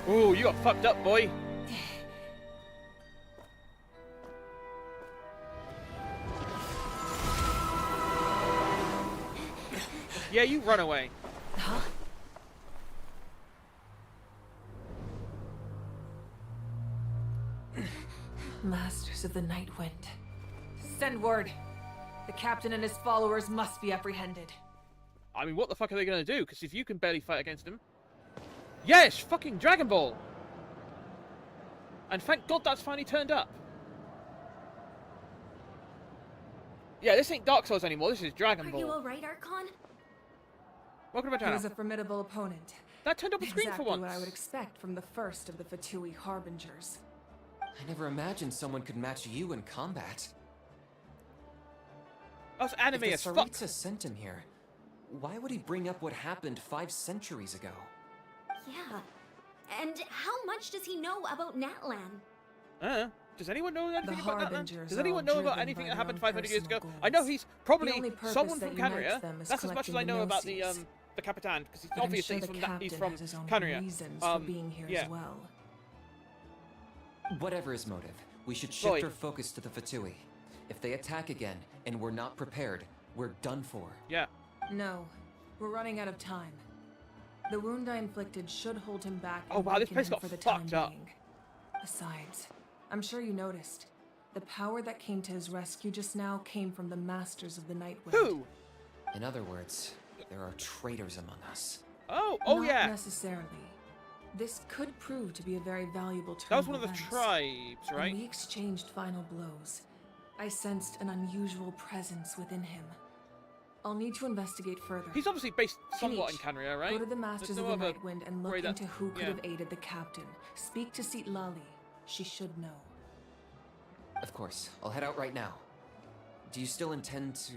Speaker 1: Ooh, you got fucked up, boy. Yeah, you run away.
Speaker 7: Huh? Masters of the Night Wind. Send word. The captain and his followers must be apprehended.
Speaker 1: I mean, what the fuck are they gonna do? Because if you can barely fight against them... Yes! Fucking Dragon Ball! And thank God that's finally turned up. Yeah, this ain't Dark Souls anymore. This is Dragon
Speaker 3: Are
Speaker 1: Ball.
Speaker 3: you alright, Archon?
Speaker 1: Welcome to my
Speaker 7: He
Speaker 1: channel.
Speaker 7: was a formidable opponent.
Speaker 1: That turned up on screen
Speaker 7: Exactly
Speaker 1: for once.
Speaker 7: what I would expect from the first of the Fatui Harbingers.
Speaker 5: I never imagined someone could match you in combat.
Speaker 1: That's anime
Speaker 5: If
Speaker 1: as
Speaker 5: the
Speaker 1: fuck.
Speaker 5: Tsaritsa sent him here, why would he bring up what happened 5 centuries ago?
Speaker 3: Yeah. And how much does he know about Natlan?
Speaker 1: Does anyone know anything
Speaker 7: The
Speaker 1: about that?
Speaker 7: Harbingers
Speaker 1: Does
Speaker 7: are
Speaker 1: anyone
Speaker 7: all
Speaker 1: know about
Speaker 7: driven
Speaker 1: anything
Speaker 7: by
Speaker 1: that happened
Speaker 7: their own
Speaker 1: 500 years ago?
Speaker 7: personal
Speaker 1: I know
Speaker 7: goals.
Speaker 1: he's
Speaker 7: The
Speaker 1: probably
Speaker 7: only purpose
Speaker 1: someone
Speaker 7: that
Speaker 1: from
Speaker 7: unites
Speaker 1: Canria.
Speaker 7: them is
Speaker 1: That's as much as I
Speaker 7: collecting the
Speaker 1: know about the
Speaker 7: gnosis.
Speaker 1: the Capitan, because he's
Speaker 7: But I'm
Speaker 1: obviously
Speaker 7: sure the
Speaker 1: he's
Speaker 7: captain
Speaker 1: from
Speaker 7: has his own
Speaker 1: Canria.
Speaker 7: reasons for being here
Speaker 1: yeah.
Speaker 7: as well.
Speaker 5: Whatever his motive, we should shift
Speaker 1: Boy.
Speaker 5: our focus to the Fatui. If they attack again, and we're not prepared, we're done for.
Speaker 1: Yeah.
Speaker 7: No, we're running out of time. The wound I inflicted should hold him back.
Speaker 1: Oh,
Speaker 7: and
Speaker 1: wow, this
Speaker 7: weaken
Speaker 1: place
Speaker 7: him
Speaker 1: got
Speaker 7: for the
Speaker 1: fucked
Speaker 7: time
Speaker 1: up.
Speaker 7: being. Besides, I'm sure you noticed. The power that came to his rescue just now came from the masters of the Nightwind.
Speaker 1: Who?
Speaker 5: In other words, there are traitors among us.
Speaker 1: Oh,
Speaker 7: Not
Speaker 1: yeah.
Speaker 7: necessarily. This could prove to be a very valuable turn
Speaker 1: That was one of the
Speaker 7: events.
Speaker 1: tribes, right?
Speaker 7: When we exchanged final blows, I sensed an unusual presence within him. I'll need to investigate further.
Speaker 1: He's obviously based somewhat in
Speaker 7: Keech,
Speaker 1: Canria, right?
Speaker 7: Go to the Masters
Speaker 1: There's
Speaker 7: of
Speaker 1: no
Speaker 7: the
Speaker 1: other
Speaker 7: Nightwind and
Speaker 1: way
Speaker 7: look
Speaker 1: that-
Speaker 7: into who could
Speaker 1: yeah.
Speaker 7: have aided the captain. Speak to Seat Lali. She should know.
Speaker 5: Of course, I'll head out right now. Do you still intend to...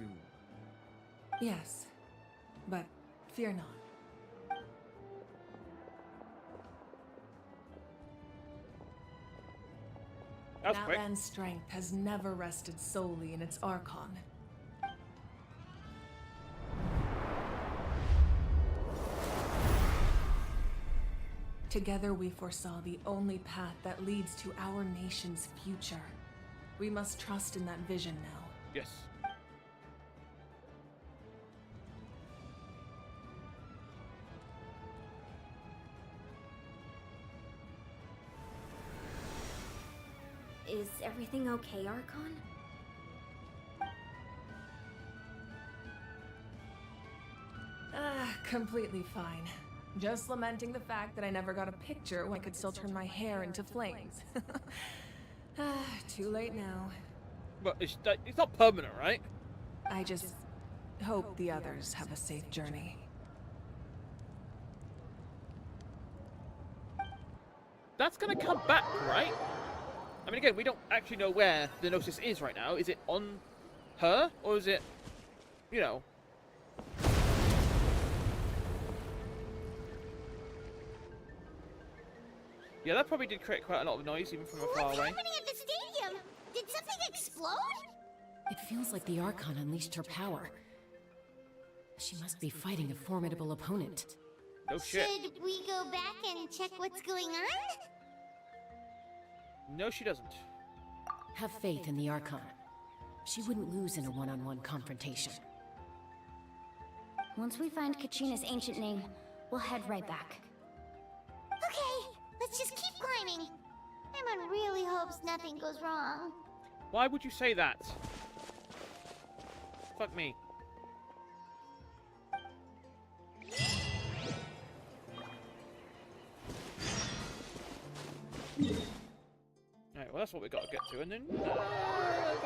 Speaker 7: Yes, but fear not.
Speaker 1: That was quick.
Speaker 7: Natlan's strength has never rested solely in its Archon. Together we foresaw the only path that leads to our nation's future. We must trust in that vision now.
Speaker 1: Yes.
Speaker 3: Is everything okay, Archon?
Speaker 7: Completely fine. Just lamenting the fact that I never got a picture when I could still turn my hair into flames. Too late now.
Speaker 1: But it's not permanent, right?
Speaker 7: I just hope the others have a safe journey.
Speaker 1: That's gonna come back, right? I mean, again, we don't actually know where the Gnosis is right now. Is it on her, or is it, you know? Yeah, that probably did create quite a lot of noise, even from far
Speaker 2: What's
Speaker 1: away.
Speaker 2: happening at the stadium? Did something explode?
Speaker 10: It feels like the Archon unleashed her power. She must be fighting a formidable opponent.
Speaker 1: No shit.
Speaker 2: Should we go back and check what's going on?
Speaker 1: No, she doesn't.
Speaker 10: Have faith in the Archon. She wouldn't lose in a one-on-one confrontation.
Speaker 3: Once we find Kachina's ancient name, we'll head right back.
Speaker 2: Okay, let's just keep climbing. Emon really hopes nothing goes wrong.
Speaker 1: Why would you say that? Fuck me. Alright, well that's what we got to get to, and then we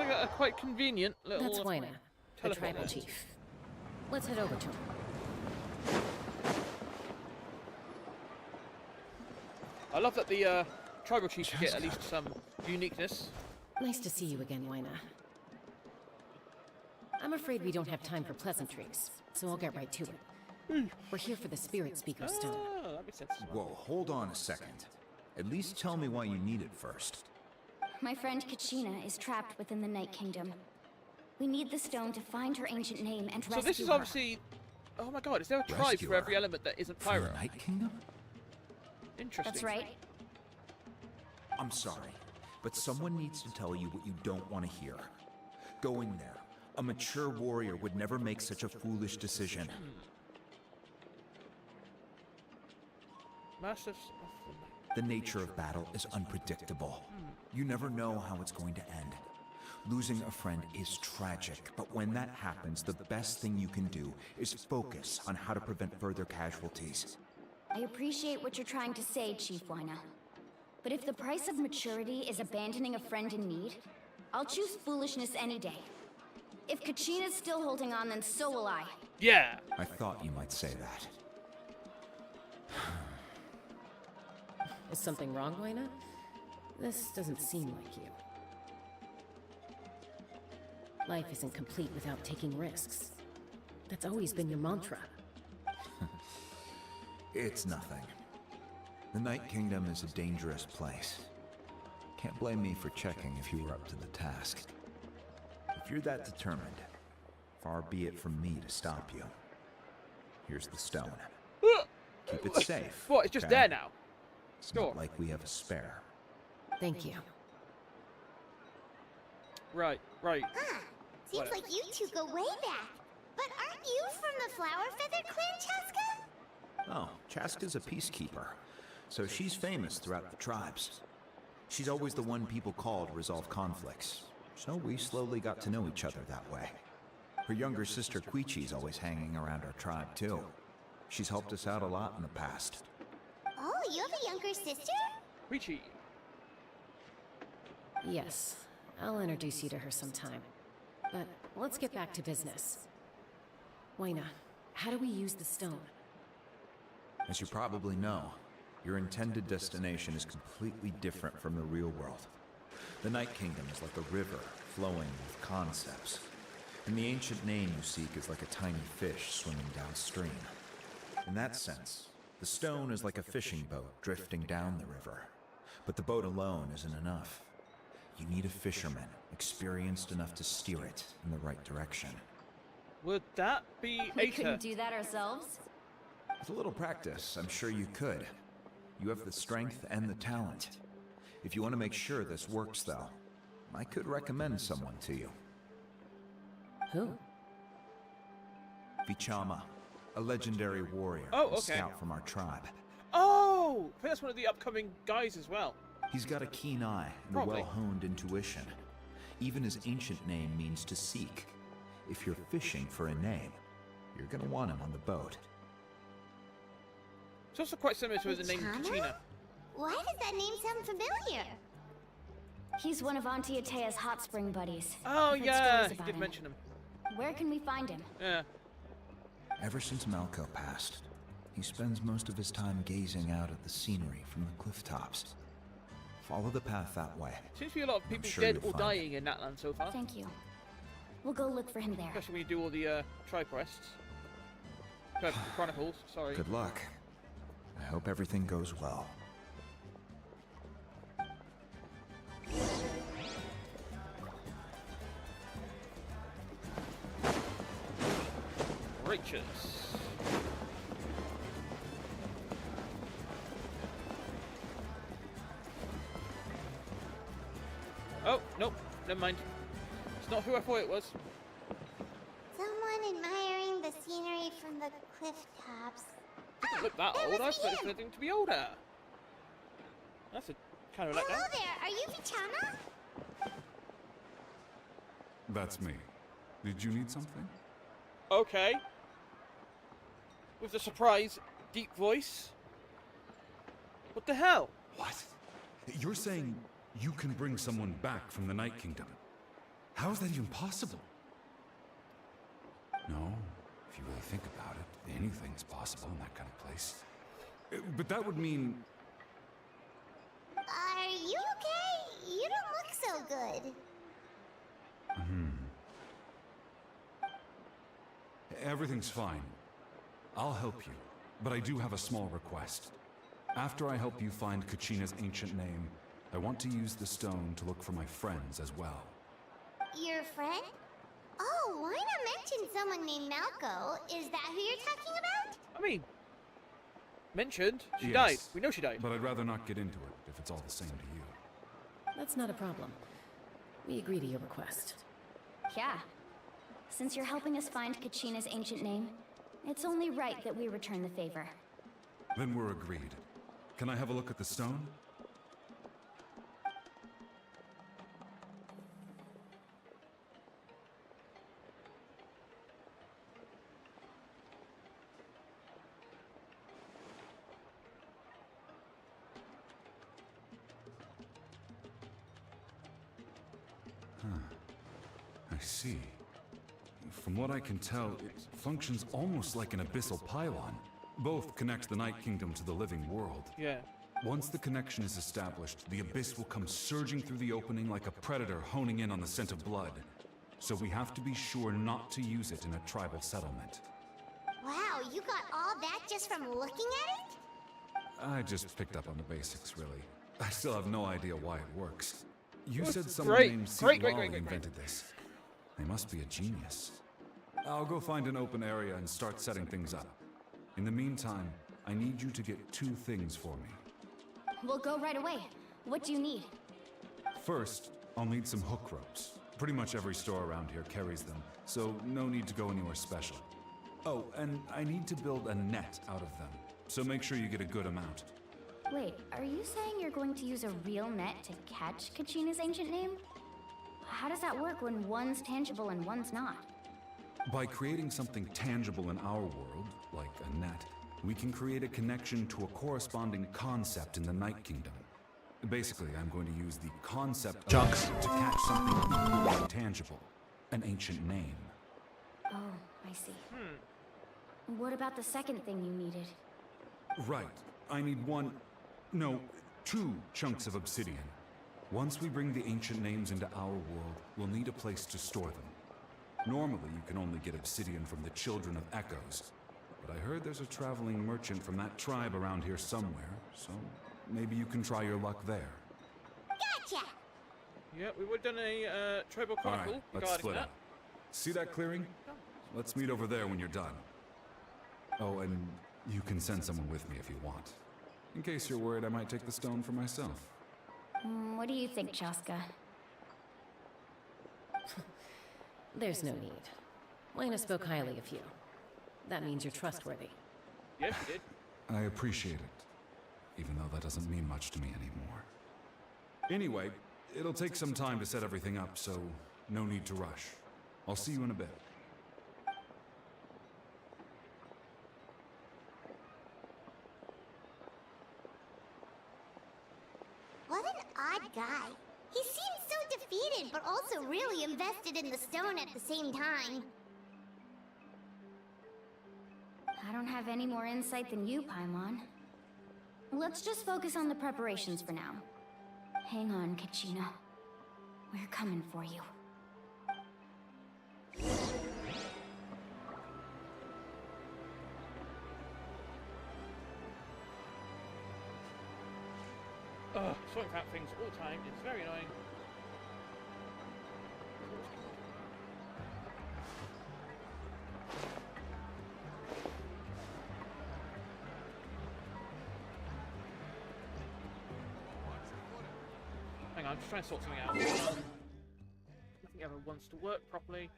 Speaker 1: got a quite convenient little...
Speaker 10: That's Waina, the
Speaker 1: teleport
Speaker 10: tribal
Speaker 1: there.
Speaker 10: chief. Let's head over to him.
Speaker 1: I love that the tribal chiefs get at least some uniqueness.
Speaker 10: Nice to see you again, Waina. I'm afraid we don't have time for pleasantries, so I'll get right to it. We're here for the Spirit Speaker Stone.
Speaker 1: Oh, that makes sense as well.
Speaker 12: Whoa, hold on a second. At least tell me why you need it first.
Speaker 3: My friend Kachina is trapped within the Night Kingdom. We need the stone to find her ancient name and rescue
Speaker 1: So this is
Speaker 3: her.
Speaker 1: obviously... Oh my god, is there a tribe
Speaker 12: Rescue
Speaker 1: for every
Speaker 12: her?
Speaker 1: element that isn't
Speaker 12: From the
Speaker 1: Pyro?
Speaker 12: Night Kingdom?
Speaker 1: Interesting.
Speaker 3: That's right.
Speaker 12: I'm sorry, but someone needs to tell you what you don't want to hear. Going there, a mature warrior would never make such a foolish decision.
Speaker 1: Masters of the Night.
Speaker 12: The nature of battle is unpredictable. You never know how it's going to end. Losing a friend is tragic, but when that happens, the best thing you can do is focus on how to prevent further casualties.
Speaker 3: I appreciate what you're trying to say, Chief Waina. But if the price of maturity is abandoning a friend in need, I'll choose foolishness any day. If Kachina's still holding on, then so will I.
Speaker 1: Yeah.
Speaker 12: I thought you might say that.
Speaker 10: Is something wrong, Wayna? This doesn't seem like you. Life isn't complete without taking risks. That's always been your mantra.
Speaker 12: It's nothing. The Night Kingdom is a dangerous place. Can't blame me for checking if you were up to the task. If you're that determined, far be it from me to stop you. Here's the stone. Keep it safe.
Speaker 1: What? It's just
Speaker 12: okay?
Speaker 1: there now.
Speaker 12: It's not like we have a spare.
Speaker 10: Thank you.
Speaker 1: Right.
Speaker 2: Huh. Seems
Speaker 1: Whatever.
Speaker 2: like you two go way back. But aren't you from the Flower Feather Clan, Chaska?
Speaker 12: Oh, Chaska's a peacekeeper, so she's famous throughout the tribes. She's always the one people call to resolve conflicts, so we slowly got to know each other that way. Her younger sister Quichi's always hanging around our tribe too. She's helped us out a lot in the past.
Speaker 2: Oh, you have a younger sister?
Speaker 1: Richie.
Speaker 10: Yes, I'll introduce you to her sometime. But let's get back to business. Wayna, how do we use the stone?
Speaker 12: As you probably know, your intended destination is completely different from the real world. The Night Kingdom is like a river flowing with concepts. And the ancient name you seek is like a tiny fish swimming downstream. In that sense, the stone is like a fishing boat drifting down the river. But the boat alone isn't enough. You need a fisherman, experienced enough to steer it in the right direction.
Speaker 1: Would that be
Speaker 3: We
Speaker 1: Aita?
Speaker 3: couldn't do that ourselves?
Speaker 12: With a little practice, I'm sure you could. You have the strength and the talent. If you want to make sure this works, though, I could recommend someone to you.
Speaker 10: Who?
Speaker 12: Vichama, a legendary warrior,
Speaker 1: Oh,
Speaker 12: and
Speaker 1: okay.
Speaker 12: scout from our tribe.
Speaker 1: Oh, I think that's one of the upcoming guys as well.
Speaker 12: He's got a keen eye and
Speaker 1: Probably.
Speaker 12: a well-honed intuition. Even his ancient name means to seek. If you're fishing for a name, you're gonna want him on the boat.
Speaker 1: It's also quite similar to the name
Speaker 2: Vichama?
Speaker 1: Kachina.
Speaker 2: Why does that name sound familiar?
Speaker 3: He's one of Auntie Atea's hot spring buddies.
Speaker 1: Oh
Speaker 3: I've heard
Speaker 1: yeah,
Speaker 3: stories
Speaker 1: he
Speaker 3: about
Speaker 1: did
Speaker 3: him.
Speaker 1: mention him.
Speaker 3: Where can we find him?
Speaker 1: Yeah.
Speaker 12: Ever since Malco passed, he spends most of his time gazing out at the scenery from the cliff tops. Follow the path that way.
Speaker 1: Seems to be a lot of
Speaker 12: I'm
Speaker 1: people
Speaker 12: sure
Speaker 1: dead
Speaker 12: you'll
Speaker 1: or
Speaker 12: find
Speaker 1: dying in Natlan so far.
Speaker 3: Thank you. We'll go look for him there.
Speaker 1: Especially when you do all the tri quests. Chronicles, sorry.
Speaker 12: Good luck. I hope everything goes well.
Speaker 1: Righteous. Oh, nope, never mind. It's not who I thought it was.
Speaker 2: Someone admiring the scenery from the cliff tops.
Speaker 1: Doesn't look that
Speaker 2: that
Speaker 1: old, I
Speaker 2: must be
Speaker 1: expected
Speaker 2: him.
Speaker 1: him to be older. That's a kind of letdown.
Speaker 2: Hello there, are you Vichama?
Speaker 13: That's me. Did you need something?
Speaker 1: Okay. With the surprise, deep voice. What the hell?
Speaker 13: What? You're saying you can bring someone back from the Night Kingdom? How is that even possible? No, if you really think about it, anything's possible in that kind of place. But that would mean...
Speaker 2: Are you okay? You don't look so good.
Speaker 13: Everything's fine. I'll help you, but I do have a small request. After I help you find Kachina's ancient name, I want to use the stone to look for my friends as well.
Speaker 2: Your friend? Oh, why not mention someone named Malco? Is that who you're talking about?
Speaker 1: I mean, mentioned. She
Speaker 13: Yes,
Speaker 1: died. We know she died.
Speaker 13: But I'd rather not get into it if it's all the same to you.
Speaker 10: That's not a problem. We agree to your request.
Speaker 3: Yeah. Since you're helping us find Kachina's ancient name, it's only right that we return the favor.
Speaker 13: Then we're agreed. Can I have a look at the stone? I see. From what I can tell, it functions almost like an abyssal pylon. Both connect the Night Kingdom to the living world.
Speaker 1: Yeah.
Speaker 13: Once the connection is established, the abyss will come surging through the opening like a predator honing in on the scent of blood. So we have to be sure not to use it in a tribal settlement.
Speaker 2: Wow, you got all that just from looking at it?
Speaker 13: I just picked up on the basics, really. I still have no idea why it works. You
Speaker 1: Well,
Speaker 13: said someone
Speaker 1: great,
Speaker 13: named
Speaker 1: great,
Speaker 13: Lolly invented this. They must be a genius. I'll go find an open area and start setting things up. In the meantime, I need you to get 2 things for me.
Speaker 3: We'll go right away. What do you need?
Speaker 13: First, I'll need some hook ropes. Pretty much every store around here carries them, so no need to go anywhere special. Oh, and I need to build a net out of them, so make sure you get a good amount.
Speaker 3: Wait, are you saying you're going to use a real net to catch Kachina's ancient name? How does that work when one's tangible and one's not?
Speaker 13: By creating something tangible in our world, like a net, we can create a connection to a corresponding concept in the Night Kingdom. Basically, I'm going to use the concept
Speaker 11: Chunks.
Speaker 13: to catch something equally tangible, an ancient name.
Speaker 3: Oh, I see. What about the second thing you needed?
Speaker 13: Right. I need 2 chunks of obsidian. Once we bring the ancient names into our world, we'll need a place to store them. Normally, you can only get obsidian from the Children of Echoes, but I heard there's a traveling merchant from that tribe around here somewhere, so maybe you can try your luck there.
Speaker 2: Gotcha!
Speaker 1: Yeah, we would have done a tribal chronicle
Speaker 13: Alright, let's
Speaker 1: regarding
Speaker 13: split
Speaker 1: that.
Speaker 13: up. See that clearing? Let's meet over there when you're done. Oh, and you can send someone with me if you want. In case you're worried I might take the stone for myself.
Speaker 3: What do you think, Chaska?
Speaker 10: There's no need. Lena spoke highly of you. That means you're trustworthy.
Speaker 1: Yes, you did.
Speaker 13: I appreciate it, even though that doesn't mean much to me anymore. Anyway, it'll take some time to set everything up, so no need to rush. I'll see you in a bit.
Speaker 2: What an odd guy. He seems so defeated, but also really invested in the stone at the same time.
Speaker 3: I don't have any more insight than you, Paimon. Let's just focus on the preparations for now. Hang on, Kachina. We're coming for you.
Speaker 1: Ugh, sorting out things all the time is very annoying. Hang on, I'm just trying to sort something out. Nothing ever wants to work properly.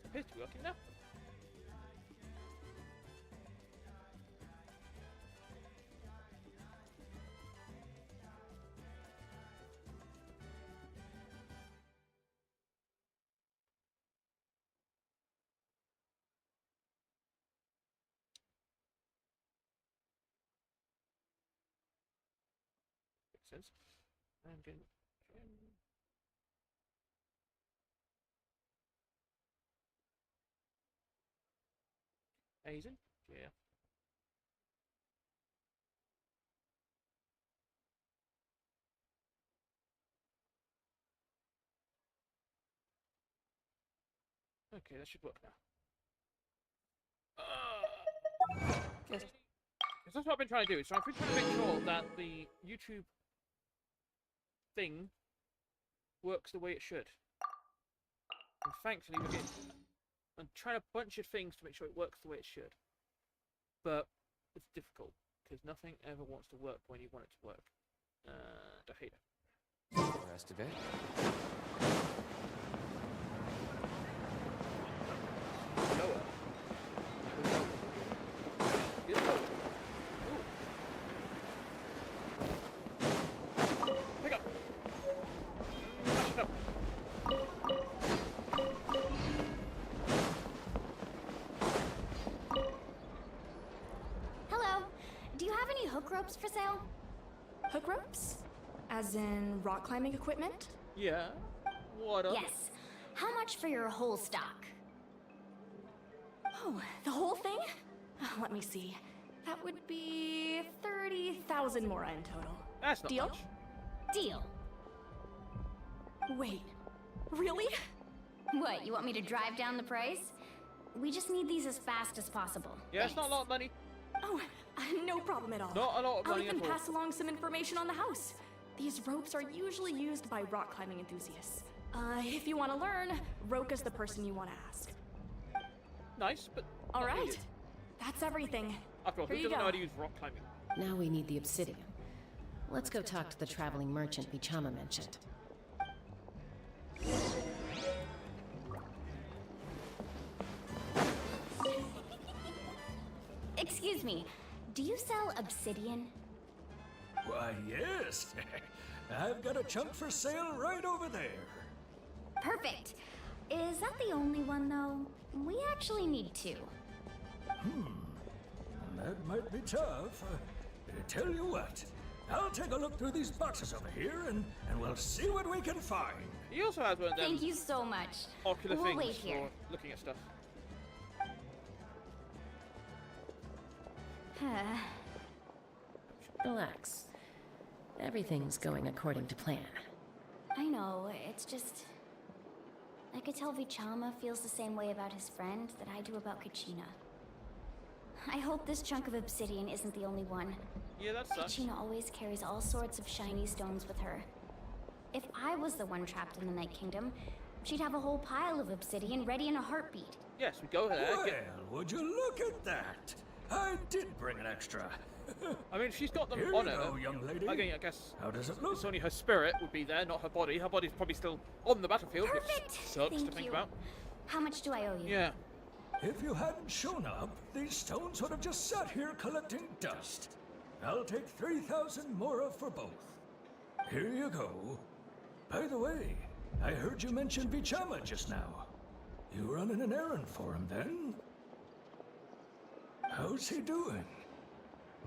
Speaker 1: Appears to be working now. Makes sense. I'm getting. Asian? Yeah. Okay, that should work now. Yes. That's what I've been trying to do. So I've been trying to make sure that the YouTube thing works the way it should. And thankfully we get... I'm trying a bunch of things to make sure it works the way it should. But it's difficult, because nothing ever wants to work when you want it to work. I hate it.
Speaker 5: The rest of it.
Speaker 1: Lower. Ooh.
Speaker 3: ropes for sale?
Speaker 4: Hook ropes? As in rock climbing equipment?
Speaker 1: Yeah. What up?
Speaker 3: Yes. How much for your whole stock?
Speaker 4: Oh, the whole thing? Let me see. That would be 30,000 mora in total.
Speaker 1: That's not
Speaker 4: Deal?
Speaker 1: much.
Speaker 3: Deal.
Speaker 4: Wait, really?
Speaker 3: What, you want me to drive down the price? We just need these as fast as possible.
Speaker 1: Yeah, it's not a lot of money.
Speaker 4: Oh, no problem at all.
Speaker 1: Not a lot of
Speaker 4: I'll
Speaker 1: money
Speaker 4: even
Speaker 1: at all.
Speaker 4: pass along some information on the house. These ropes are usually used by rock climbing enthusiasts. If you want to learn, Roka's the person you want to ask.
Speaker 1: Nice, but...
Speaker 4: All right, that's everything.
Speaker 1: After all,
Speaker 4: Here
Speaker 1: who
Speaker 4: you
Speaker 1: doesn't know
Speaker 4: go.
Speaker 1: how to use rock climbing?
Speaker 10: Now we need the obsidian. Let's go talk to the traveling merchant Bichama mentioned.
Speaker 3: Excuse me, do you sell obsidian?
Speaker 6: Why, yes. I've got a chunk for sale right over there.
Speaker 3: Perfect. Is that the only one, though? We actually need two.
Speaker 6: That might be tough. Tell you what, I'll take a look through these boxes over here, and we'll see what we can find.
Speaker 1: He also has one of them
Speaker 3: Thank you so much.
Speaker 1: ocular
Speaker 3: We'll
Speaker 1: things
Speaker 3: wait here.
Speaker 1: for looking at stuff.
Speaker 10: Relax. Everything's going according to plan.
Speaker 3: I know, it's just... I could tell Vichama feels the same way about his friend that I do about Kachina. I hope this chunk of obsidian isn't the only one.
Speaker 1: Yeah, that sucks.
Speaker 3: Kachina always carries all sorts of shiny stones with her. If I was the one trapped in the Night Kingdom, she'd have a whole pile of obsidian ready in a heartbeat.
Speaker 1: Yes, we go there.
Speaker 6: Well, would you look at that? I did bring an extra.
Speaker 1: I mean, she's got them
Speaker 6: Here
Speaker 1: on
Speaker 6: you
Speaker 1: her.
Speaker 6: go, young lady.
Speaker 1: Again, I guess
Speaker 6: How does it look?
Speaker 1: it's only her spirit would be there, not her body. Her body's probably still on the battlefield,
Speaker 3: Perfect!
Speaker 1: which sucks
Speaker 3: Thank
Speaker 1: to think
Speaker 3: you.
Speaker 1: about.
Speaker 3: How much do I owe you?
Speaker 1: Yeah.
Speaker 6: If you hadn't shown up, these stones would have just sat here collecting dust. I'll take 3,000 mora for both. Here you go. By the way, I heard you mention Bichama just now. You running an errand for him then? How's he doing?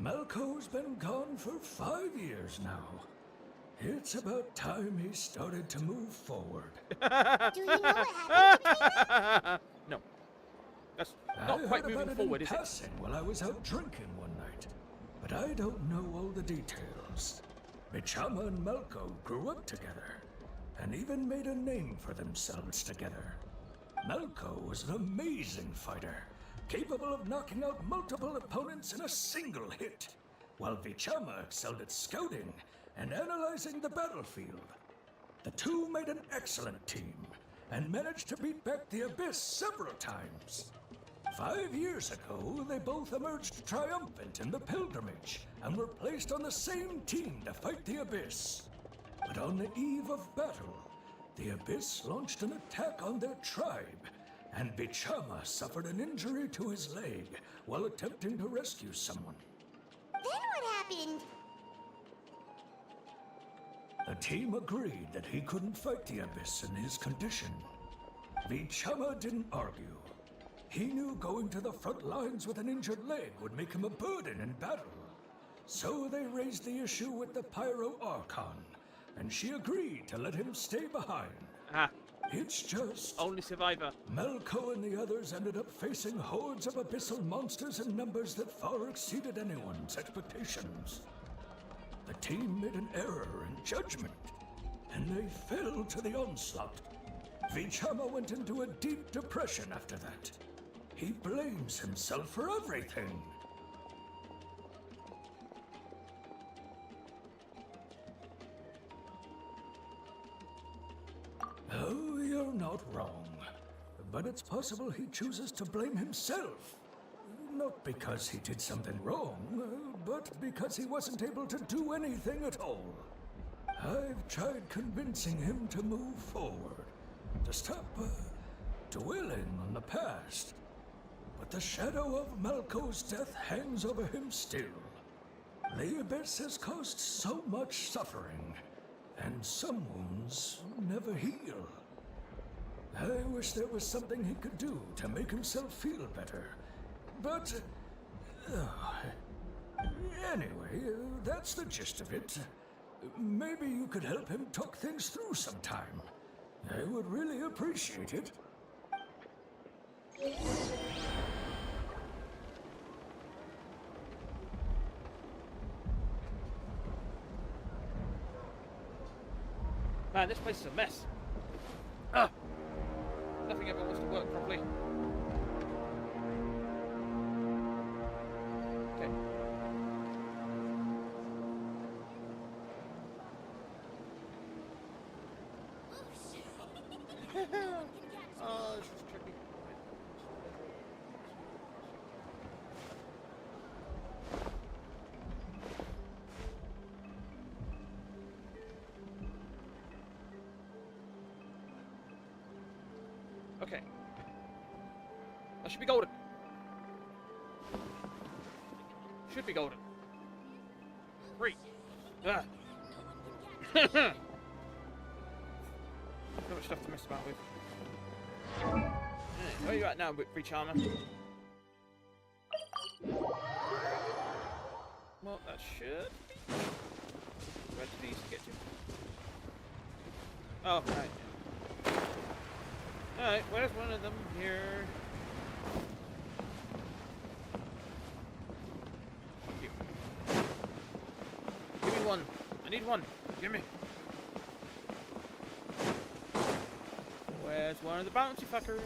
Speaker 6: Malco's been gone for 5 years now. It's about time he started to move forward.
Speaker 2: Do you know what happened?
Speaker 1: No. That's not
Speaker 6: I
Speaker 1: quite
Speaker 6: heard about
Speaker 1: moving
Speaker 6: it
Speaker 1: forward,
Speaker 6: in
Speaker 1: is it?
Speaker 6: passing while I was out drinking one night, but I don't know all the details. Bichama and Malco grew up together, and even made a name for themselves together. Malco was an amazing fighter, capable of knocking out multiple opponents in a single hit, while Bichama excelled at scouting and analyzing the battlefield. The two made an excellent team, and managed to beat back the Abyss several times. 5 years ago, they both emerged triumphant in the pilgrimage, and were placed on the same team to fight the Abyss. But on the eve of battle, the Abyss launched an attack on their tribe, and Bichama suffered an injury to his leg while attempting to rescue someone.
Speaker 2: Then what happened?
Speaker 6: The team agreed that he couldn't fight the Abyss in his condition. Bichama didn't argue. He knew going to the front lines with an injured leg would make him a burden in battle. So they raised the issue with the Pyro Archon, and she agreed to let him stay behind.
Speaker 1: Ah,
Speaker 6: It's just...
Speaker 1: only survivor.
Speaker 6: Malco and the others ended up facing hordes of abyssal monsters in numbers that far exceeded anyone's expectations. The team made an error in judgment, and they fell to the onslaught. Vichama went into a deep depression after that. He blames himself for everything. Oh, you're not wrong. But it's possible he chooses to blame himself. Not because he did something wrong, but because he wasn't able to do anything at all. I've tried convincing him to move forward, to stop dwelling on the past. But the shadow of Malco's death hangs over him still. The Abyss has caused so much suffering, and some wounds never heal. I wish there was something he could do to make himself feel better. But Anyway, that's the gist of it. Maybe you could help him talk things through sometime. I would really appreciate it.
Speaker 1: Man, this place is a mess. Ah! Nothing ever wants to work properly. Okay. Oh, this is tricky. Okay. That should be golden. Should be golden. 3. Ah. Too much stuff to mess about with. Where are you at now, Whitby Charmer? Well, that should be. Where do these get to? Oh, right. Alright, where's one of them? Here. Thank you. Give me one. I need one. Give me. Where's one of the bouncy fuckers?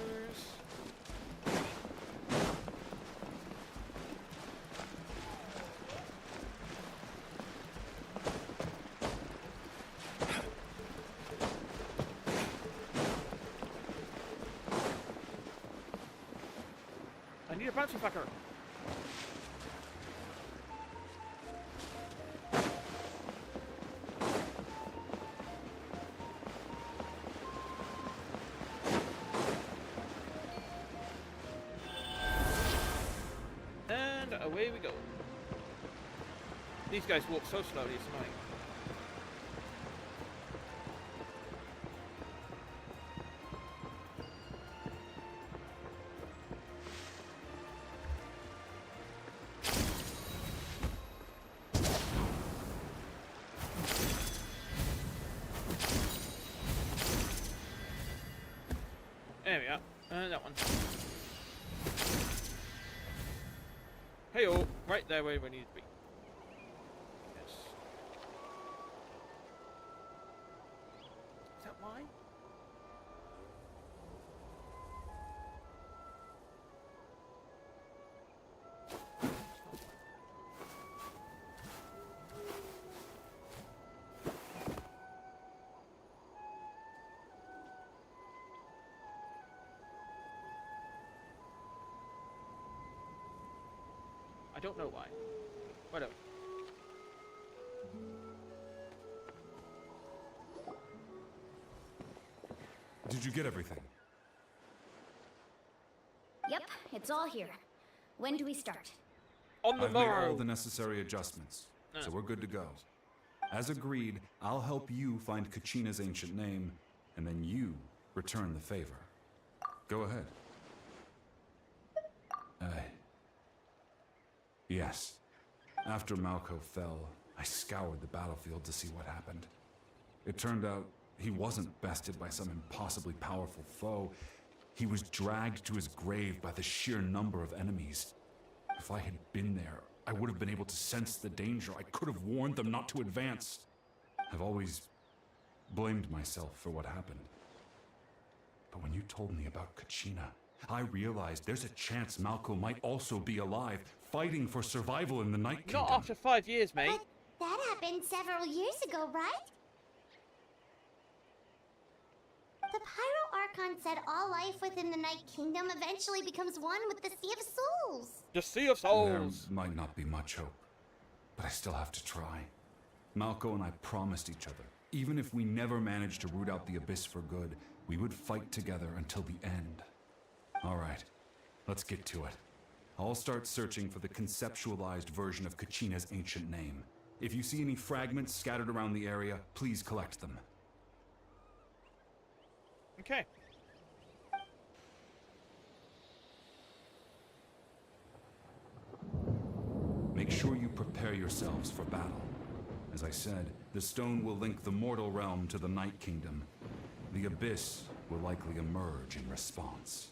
Speaker 1: I need a bouncy fucker. And away we go. These guys walk so slowly, it's annoying. There we are. And that one. Hey-oh, right there where we need to be. Yes. Is that why? I don't know why. Whatever.
Speaker 13: Did you get everything?
Speaker 3: Yep, it's all here. When do we start?
Speaker 1: On the
Speaker 13: I've made
Speaker 1: morrow.
Speaker 13: all the necessary adjustments, so we're good to go. As agreed, I'll help you find Kachina's ancient name, and then you return the favor. Go ahead. Yes. After Malco fell, I scoured the battlefield to see what happened. It turned out he wasn't bested by some impossibly powerful foe. He was dragged to his grave by the sheer number of enemies. If I had been there, I would have been able to sense the danger. I could have warned them not to advance. I've always blamed myself for what happened. But when you told me about Kachina, I realized there's a chance Malco might also be alive, fighting for survival in the Night Kingdom.
Speaker 1: Not after 5 years, mate.
Speaker 2: But that happened several years ago, right? The Pyro Archon said all life within the Night Kingdom eventually becomes one with the Sea of Souls.
Speaker 1: The Sea of Souls.
Speaker 13: There might not be much hope, but I still have to try. Malco and I promised each other, even if we never managed to root out the Abyss for good, we would fight together until the end. All right, let's get to it. I'll start searching for the conceptualized version of Kachina's ancient name. If you see any fragments scattered around the area, please collect them.
Speaker 1: Okay.
Speaker 13: Make sure you prepare your yourselves for battle. As I said, the stone will link the mortal realm to the Night Kingdom. The Abyss will likely emerge in response.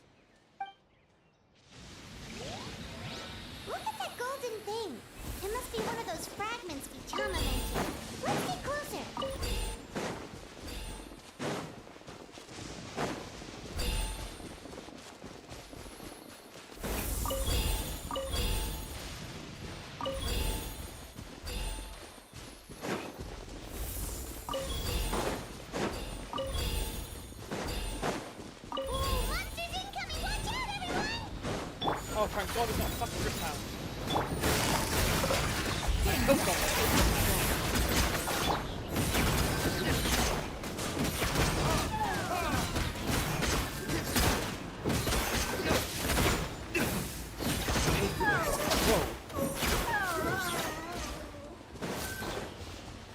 Speaker 2: Look at that golden thing. It must be one of those fragments Vichama mentioned. Let's get closer.
Speaker 1: Oh, thank God it's not a fucking Rip Town. Oh,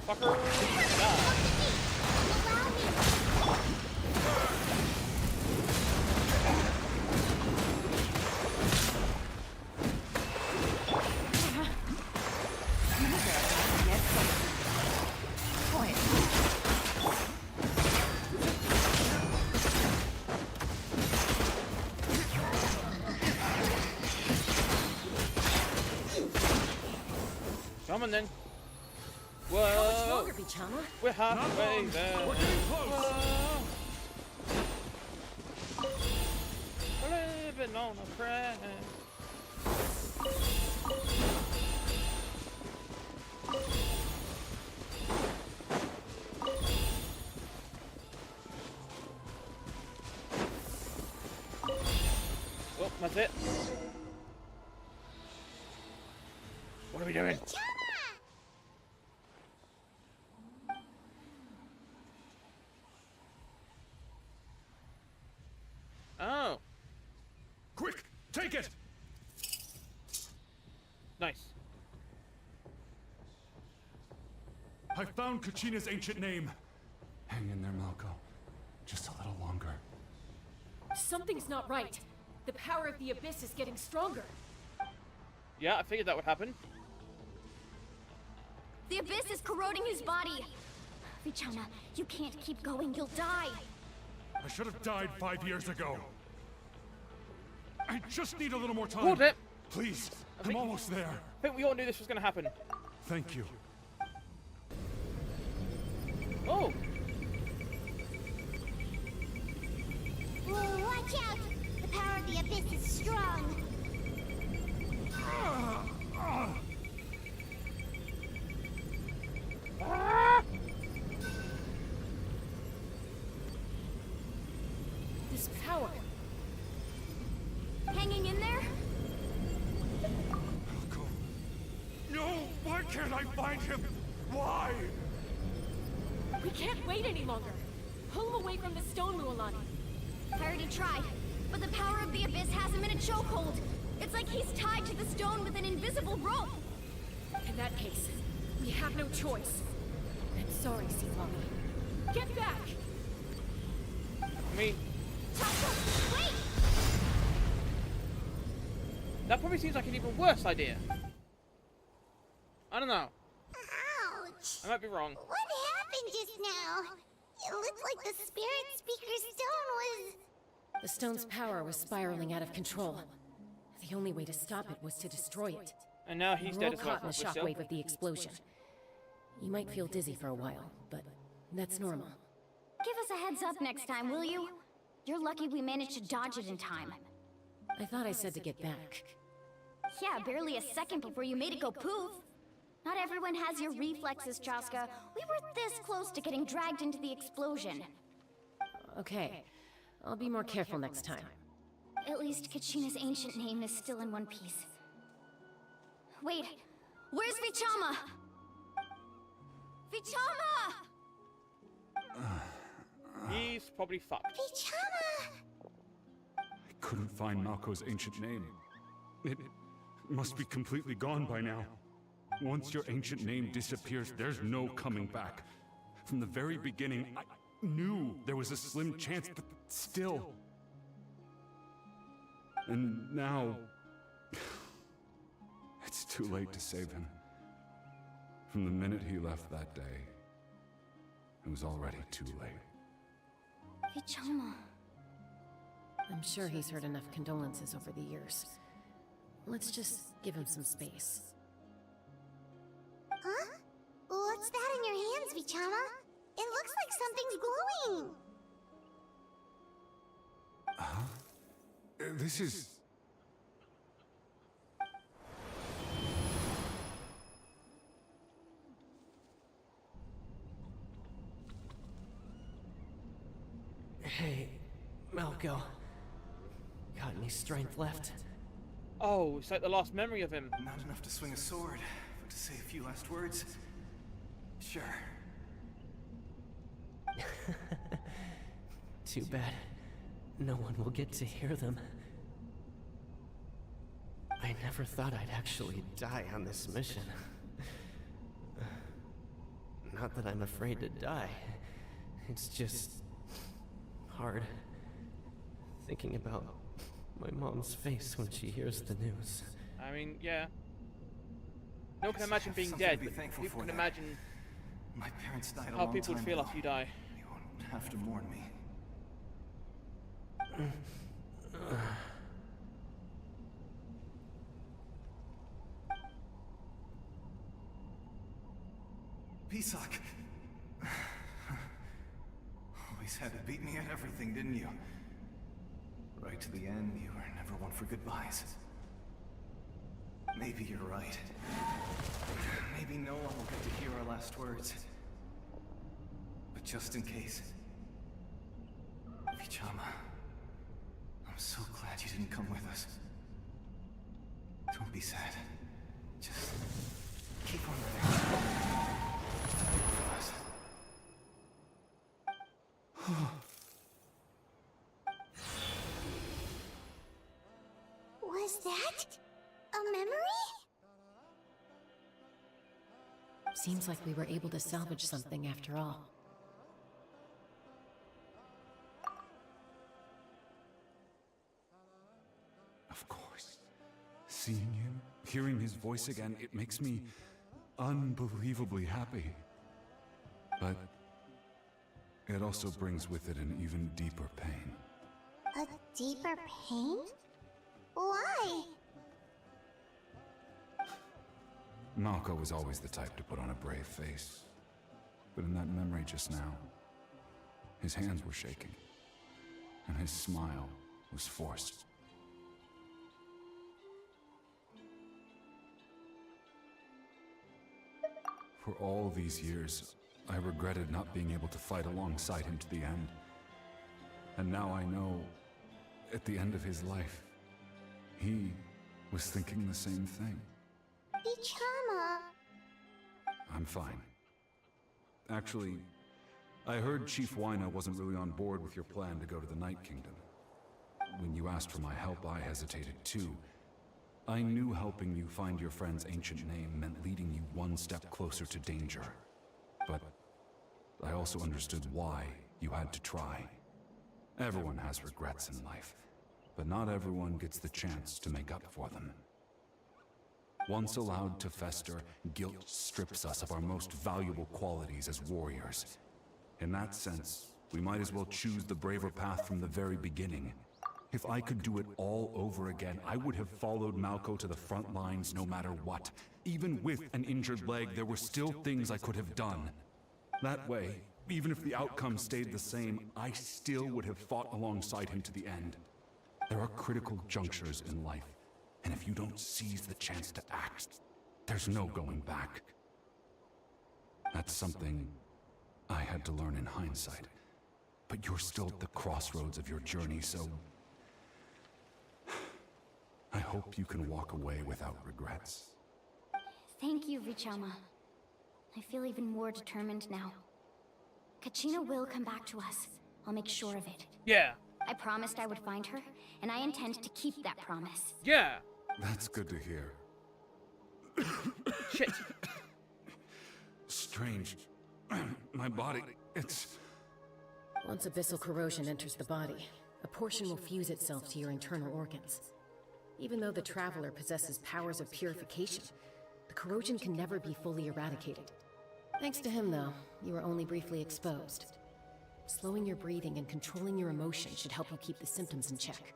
Speaker 1: Fucker. Come on then. Whoa.
Speaker 10: Longer, Vichama?
Speaker 1: We're halfway there.
Speaker 13: We're getting close.
Speaker 1: Living on a prayer. Oh, that's it. What are we doing? Oh.
Speaker 13: Quick, take it!
Speaker 1: Nice.
Speaker 13: I found Kachina's ancient name. Hang in there, Malco. Just a little longer.
Speaker 4: Something's not right. The power of the Abyss is getting stronger.
Speaker 1: Yeah, I figured that would happen.
Speaker 3: The Abyss is corroding his body. Vichama, you can't keep going. You'll die.
Speaker 13: I should have died 5 years ago. I just need a little more time.
Speaker 1: Hold it.
Speaker 13: Please, I'm almost there.
Speaker 1: I think we all knew this was going to happen.
Speaker 13: Thank you.
Speaker 1: Oh.
Speaker 2: Whoa, watch out! The power of the Abyss is strong.
Speaker 4: This power.
Speaker 3: Hanging in there?
Speaker 13: Malco. No! Why can't I find him? Why?
Speaker 4: We can't wait any longer. Pull him away from the stone, Mualani.
Speaker 3: I already tried, but the power of the Abyss has him in a chokehold. It's like he's tied to the stone with an invisible rope.
Speaker 4: In that case, we have no choice. I'm sorry, Silani. Get back!
Speaker 1: I mean,
Speaker 2: Wait!
Speaker 1: that probably seems like an even worse idea. I don't know.
Speaker 2: Ouch!
Speaker 1: I might be wrong.
Speaker 2: What happened just now? It looked like the Spirit Speaker stone was...
Speaker 10: The stone's power was spiraling out of control. The only way to stop it was to destroy it.
Speaker 1: And now he's
Speaker 10: We're all
Speaker 1: dead as well.
Speaker 10: caught in the
Speaker 1: still.
Speaker 10: shockwave of the explosion. You might feel dizzy for a while, but that's normal.
Speaker 3: Give us a heads up next time, will you? You're lucky we managed to dodge it in time.
Speaker 10: I thought I said to get back.
Speaker 3: Yeah, barely a second before you made it go poof. Not everyone has your reflexes, Chaska. We were this close to getting dragged into the explosion.
Speaker 10: Okay, I'll be more careful next time.
Speaker 3: At least Kachina's ancient name is still in one piece. Wait, where's Vichama? Vichama!
Speaker 1: He's probably fucked.
Speaker 2: Vichama!
Speaker 13: I couldn't find Malco's ancient name. It must be completely gone by now. Once your ancient name disappears, there's no coming back. From the very beginning, I knew there was a slim chance, but still. And now... it's too late to save him. From the minute he left that day, it was already too late.
Speaker 3: Vichama.
Speaker 10: I'm sure he's heard enough condolences over the years. Let's just give him some space.
Speaker 2: Huh? What's that in your hands, Vichama? It looks like something's glowing!
Speaker 13: Huh? This is...
Speaker 14: Hey, Malco. Got any strength left?
Speaker 1: Oh, it's like the last memory of him.
Speaker 15: Not enough to swing a sword, but to say a few last words? Sure.
Speaker 14: Too bad. No one will get to hear them. I never thought I'd actually die on this mission. Not that I'm afraid to die. It's just... hard. Thinking about my mom's face when she hears the news.
Speaker 1: I mean, yeah. No one can imagine being dead, but people can imagine
Speaker 15: my parents died
Speaker 1: how people would feel after you die.
Speaker 15: You won't have to mourn me. Pisak. Always had to beat me at everything, didn't you? Right to the end, you were never one for goodbyes. Maybe you're right. Maybe no one will get to hear our last words. But just in case... Vichama, I'm so glad you didn't come with us. Don't be sad. Just keep on living. For us.
Speaker 2: Was that a memory?
Speaker 10: Seems like we were able to salvage something after all.
Speaker 13: Of course. Seeing him, hearing his voice again, it makes me unbelievably happy. But it also brings with it an even deeper pain.
Speaker 2: A deeper pain? Why?
Speaker 13: Malco was always the type to put on a brave face. But in that memory just now, his hands were shaking, and his smile was forced. For all these years, I regretted not being able to fight alongside him to the end. And now I know, at the end of his life, he was thinking the same thing.
Speaker 2: Vichama.
Speaker 13: I'm fine. Actually, I heard Chief Wyna wasn't really on board with your plan to go to the Night Kingdom. When you asked for my help, I hesitated too. I knew helping you find your friend's ancient name meant leading you one step closer to danger. But I also understood why you had to try. Everyone has regrets in life, but not everyone gets the chance to make up for them. Once allowed to fester, guilt strips us of our most valuable qualities as warriors. In that sense, we might as well choose the braver path from the very beginning. If I could do it all over again, I would have followed Malco to the front lines no matter what. Even with an injured leg, there were still things I could have done. That way, even if the outcome stayed the same, I still would have fought alongside him to the end. There are critical junctures in life, and if you don't seize the chance to act, there's no going back. That's something I had to learn in hindsight. But you're still at the crossroads of your journey, so I hope you can walk away without regrets.
Speaker 3: Thank you, Vichama. I feel even more determined now. Kachina will come back to us. I'll make sure of it.
Speaker 1: Yeah.
Speaker 3: I promised I would find her, and I intend to keep that promise.
Speaker 1: Yeah.
Speaker 13: That's good to hear.
Speaker 1: Shit.
Speaker 13: Strange. My body, it's...
Speaker 10: Once abyssal corrosion enters the body, a portion will fuse itself to your internal organs. Even though the Traveler possesses powers of purification, The corrosion can never be fully eradicated. Thanks to him, though, you were only briefly exposed. Slowing your breathing and controlling your emotions should help you keep the symptoms in check.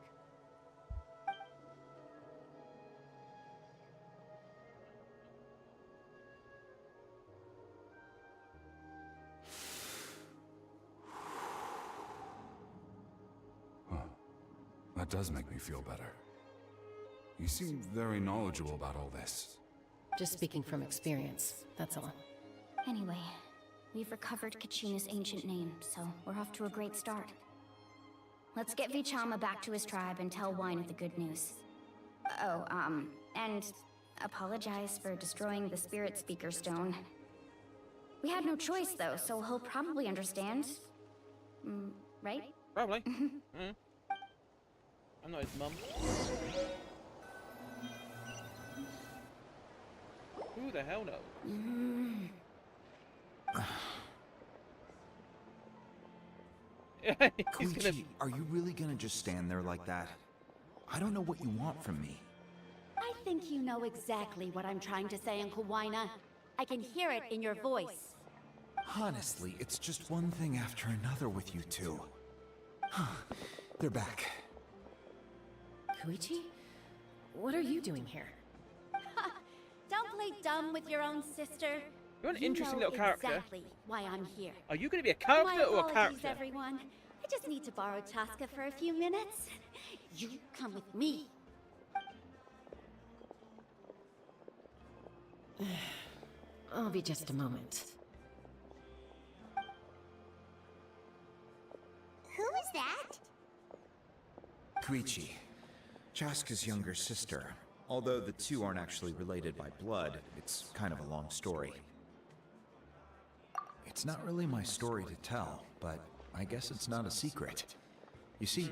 Speaker 13: That does make me feel better. You seem very knowledgeable about all this.
Speaker 10: Just speaking from experience, that's all.
Speaker 3: Anyway, we've recovered Kachina's ancient name, so we're off to a great start. Let's get Vichama back to his tribe and tell Wyneth the good news. Oh, and apologize for destroying the Spirit Speaker Stone. We had no choice, though, so he'll probably understand. Right?
Speaker 1: Probably. I'm not his mum. Who the hell knows?
Speaker 12: Koichi, are you really gonna just stand there like that? I don't know what you want from me.
Speaker 2: I think you know exactly what I'm trying to say, Uncle Wyna. I can hear it in your voice.
Speaker 12: Honestly, it's just one thing after another with you two. They're back.
Speaker 10: Koichi? What are you doing here?
Speaker 2: Don't play dumb with your own sister.
Speaker 1: You're an interesting little character.
Speaker 2: Exactly why I'm here.
Speaker 1: Are you going to be a character or a character?
Speaker 2: Everyone. I just need to borrow Chaska for a few minutes. You come with me.
Speaker 10: I'll be just a moment.
Speaker 2: Who is that?
Speaker 12: Koichi, Chaska's younger sister. Although the two aren't actually related by blood, it's kind of a long story. It's not really my story to tell, but I guess it's not a secret. You see,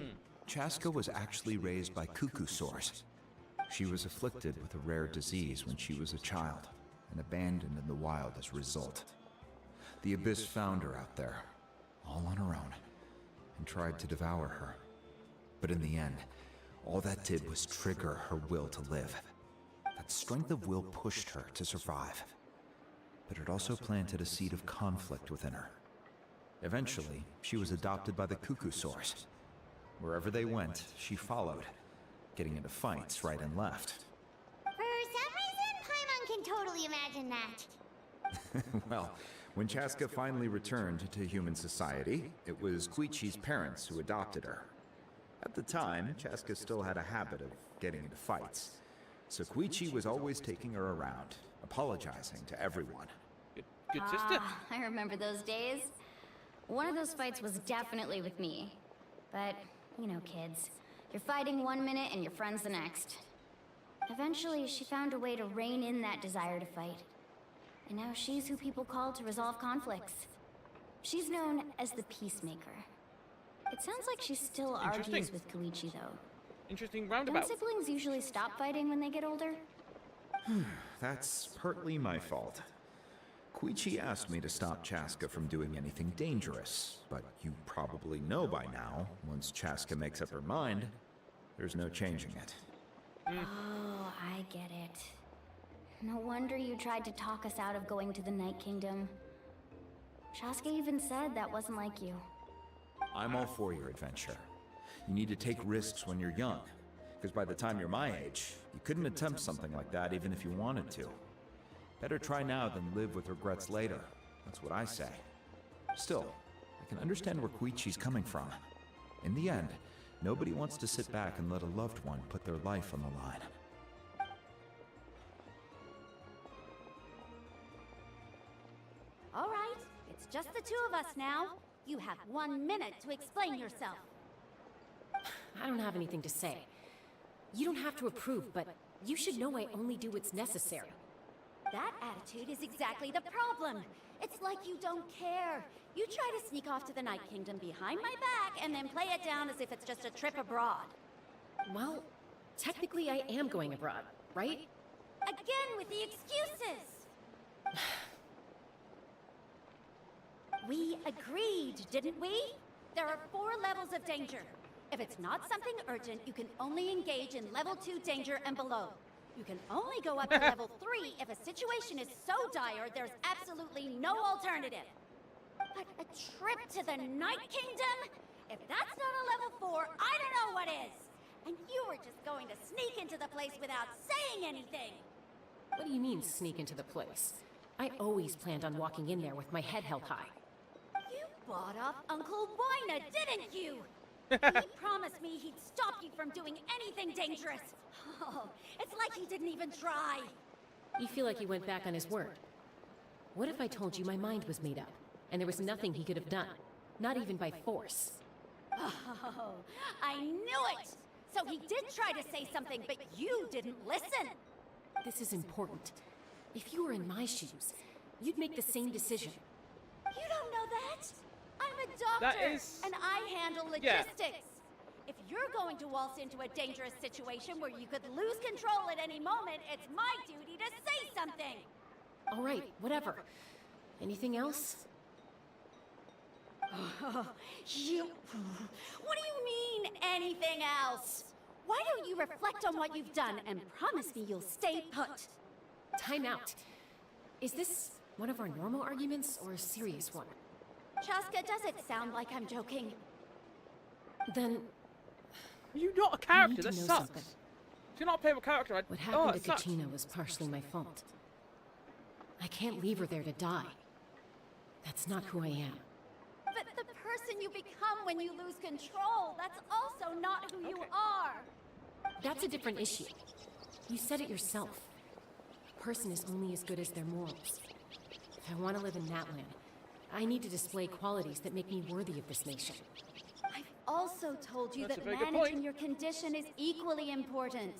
Speaker 12: Chaska was actually raised by cuckoo sores. She was afflicted with a rare disease when she was a child, and abandoned in the wild as a result. The Abyss found her out there, all on her own, and tried to devour her. But in the end, all that did was trigger her will to live. That strength of will pushed her to survive. But it also planted a seed of conflict within her. Eventually, she was adopted by the cuckoo sores. Wherever they went, she followed, getting into fights right and left.
Speaker 2: For some reason, Paimon can totally imagine that.
Speaker 12: Well, when Chaska finally returned to human society, it was Koichi's parents who adopted her. At the time, Chaska still had a habit of getting into fights, so Koichi was always taking her around, apologizing to everyone.
Speaker 1: Good sister.
Speaker 3: I remember those days. One of those fights was definitely with me. But, you know, kids. You're fighting one minute and your friend's the next. Eventually, she found a way to rein in that desire to fight. And now she's who people call to resolve conflicts. She's known as the Peacemaker. It sounds like she still argues with Koichi, though.
Speaker 1: Interesting roundabout.
Speaker 3: Don't siblings usually stop fighting when they get older?
Speaker 12: That's partly my fault. Koichi asked me to stop Chaska from doing anything dangerous, but you probably know by now, once Chaska makes up her mind, there's no changing it.
Speaker 3: Oh, I get it. No wonder you tried to talk us out of going to the Night Kingdom. Chaska even said that wasn't like you.
Speaker 12: I'm all for your adventure. You need to take risks when you're young, because by the time you're my age, you couldn't attempt something like that even if you wanted to. Better try now than live with regrets later. That's what I say. Still, I can understand where Koichi's coming from. In the end, nobody wants to sit back and let a loved one put their life on the line.
Speaker 2: All right, it's just the two of us now. You have 1 minute to explain yourself.
Speaker 10: I don't have anything to say. You don't have to approve, but you should know I only do what's necessary.
Speaker 2: That attitude is exactly the problem. It's like you don't care. You try to sneak off to the Night Kingdom behind my back and then play it down as if it's just a trip abroad.
Speaker 10: Well, technically I am going abroad, right?
Speaker 2: Again with the excuses! We agreed, didn't we? There are 4 levels of danger. If it's not something urgent, you can only engage in level 2 danger and below.
Speaker 3: You can only go up to level 3 if a situation is so dire there's absolutely no alternative. But a trip to the Night Kingdom? If that's not a level 4, I don't know what is! And you were just going to sneak into the place without saying anything!
Speaker 10: What do you mean, sneak into the place? I always planned on walking in there with my head held high.
Speaker 3: You bought off Uncle Wina, didn't you? He promised me he'd stop you from doing anything dangerous. Oh, it's like he didn't even try.
Speaker 10: You feel like he went back on his word. What if I told you my mind was made up, and there was nothing he could have done? Not even by force.
Speaker 3: Oh, I knew it! So he did try to say something, but you didn't listen.
Speaker 10: This is important. If you were in my shoes, you'd make the same decision.
Speaker 3: You don't know that? I'm a doctor, and I handle logistics. If you're going to waltz into a dangerous situation where you could lose control at any moment, it's my duty to say something.
Speaker 10: All right, whatever. Anything else?
Speaker 3: What do you mean, anything else? Why don't you reflect on what you've done and promise me you'll stay put?
Speaker 10: Time out. Is this one of our normal arguments or a serious one?
Speaker 3: Chaska, does it sound like I'm joking?
Speaker 10: Then...
Speaker 1: You're not a character,
Speaker 10: that
Speaker 1: sucks.
Speaker 10: Something.
Speaker 1: If you're not playing a character,
Speaker 10: What happened to Kachina was partially my fault. I can't leave her there to die. That's not who I am.
Speaker 3: But the person you become when you lose control, that's also not who you are.
Speaker 10: That's a different issue. You said it yourself. A person is only as good as their morals. If I want to live in Natlan, I need to display qualities that make me worthy of this nation.
Speaker 3: I've also told you
Speaker 1: That's
Speaker 3: that
Speaker 1: a very good
Speaker 3: managing
Speaker 1: point.
Speaker 3: your condition is equally important.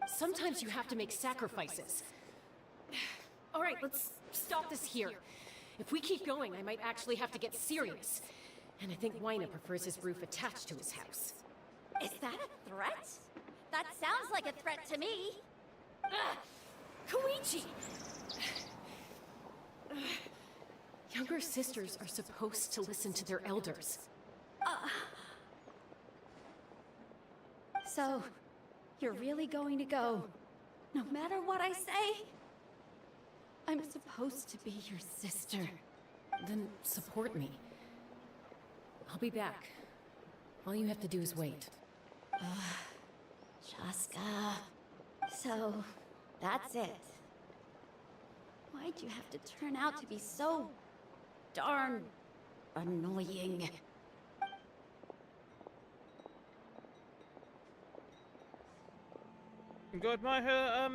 Speaker 10: Sometimes you have to make sacrifices. All right, let's stop this here. If we keep going, I might actually have to get serious. And I think Wina prefers his roof attached to his house.
Speaker 3: Is that a threat? That sounds like a threat to me.
Speaker 10: Koichi! Younger sisters are supposed to listen to their elders.
Speaker 3: So, you're really going to go, no matter what I say? I'm supposed to be your sister.
Speaker 10: Then support me. I'll be back. All you have to do is wait.
Speaker 3: Chaska. So, that's it. Why'd you have to turn out to be so darn annoying?
Speaker 1: Go admire her,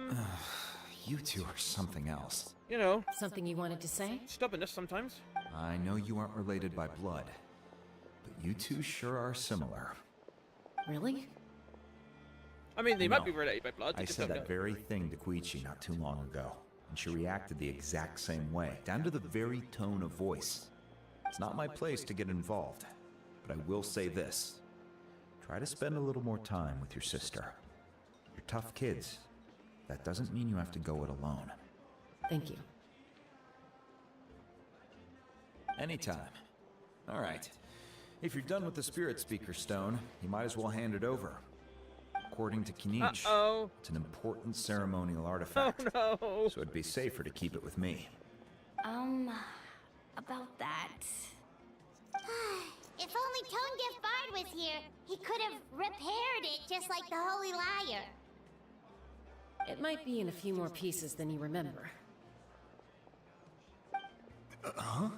Speaker 12: You two are something else.
Speaker 1: you know,
Speaker 10: Something you wanted to say?
Speaker 1: stubbornness sometimes.
Speaker 12: I know you aren't related by blood, but you two sure are similar.
Speaker 10: Really?
Speaker 1: I mean, they
Speaker 12: No.
Speaker 1: might be related by blood. they
Speaker 12: I
Speaker 1: just
Speaker 12: said
Speaker 1: don't
Speaker 12: that
Speaker 1: know.
Speaker 12: very thing to Koichi not too long ago, and she reacted the exact same way, down to the very tone of voice. It's not my place to get involved, but I will say this. Try to spend a little more time with your sister. You're tough kids. That doesn't mean you have to go it alone.
Speaker 10: Thank you.
Speaker 12: Anytime. All right. If you're done with the Spirit Speaker Stone, you might as well hand it over. According to Kinich,
Speaker 1: Uh-oh.
Speaker 12: it's an important ceremonial artifact.
Speaker 1: Oh no.
Speaker 12: So it'd be safer to keep it with me.
Speaker 3: About that.
Speaker 2: If only Tone Bard was here, he could have repaired it just like the Holy Liar.
Speaker 10: It might be in a few more pieces than you remember.
Speaker 12: Huh?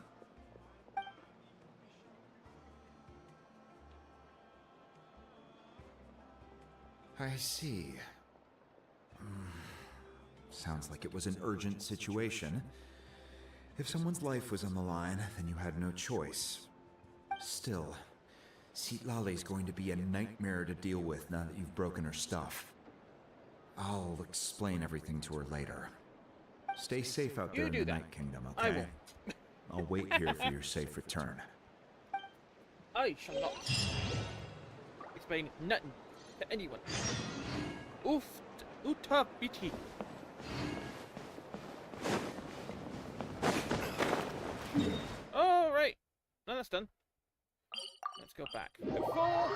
Speaker 12: I see. Sounds like it was an urgent situation. If someone's life was on the line, then you had no choice. Still, Citlali's going to be a nightmare to deal with now that you've broken her stuff. I'll explain everything to her later. Stay safe out there in the Night Kingdom, okay?
Speaker 1: I will.
Speaker 12: I'll wait here for your safe return.
Speaker 1: I shall not explain nothing to anyone. Oof, uta biti. All right, now that's done. Let's go back. Before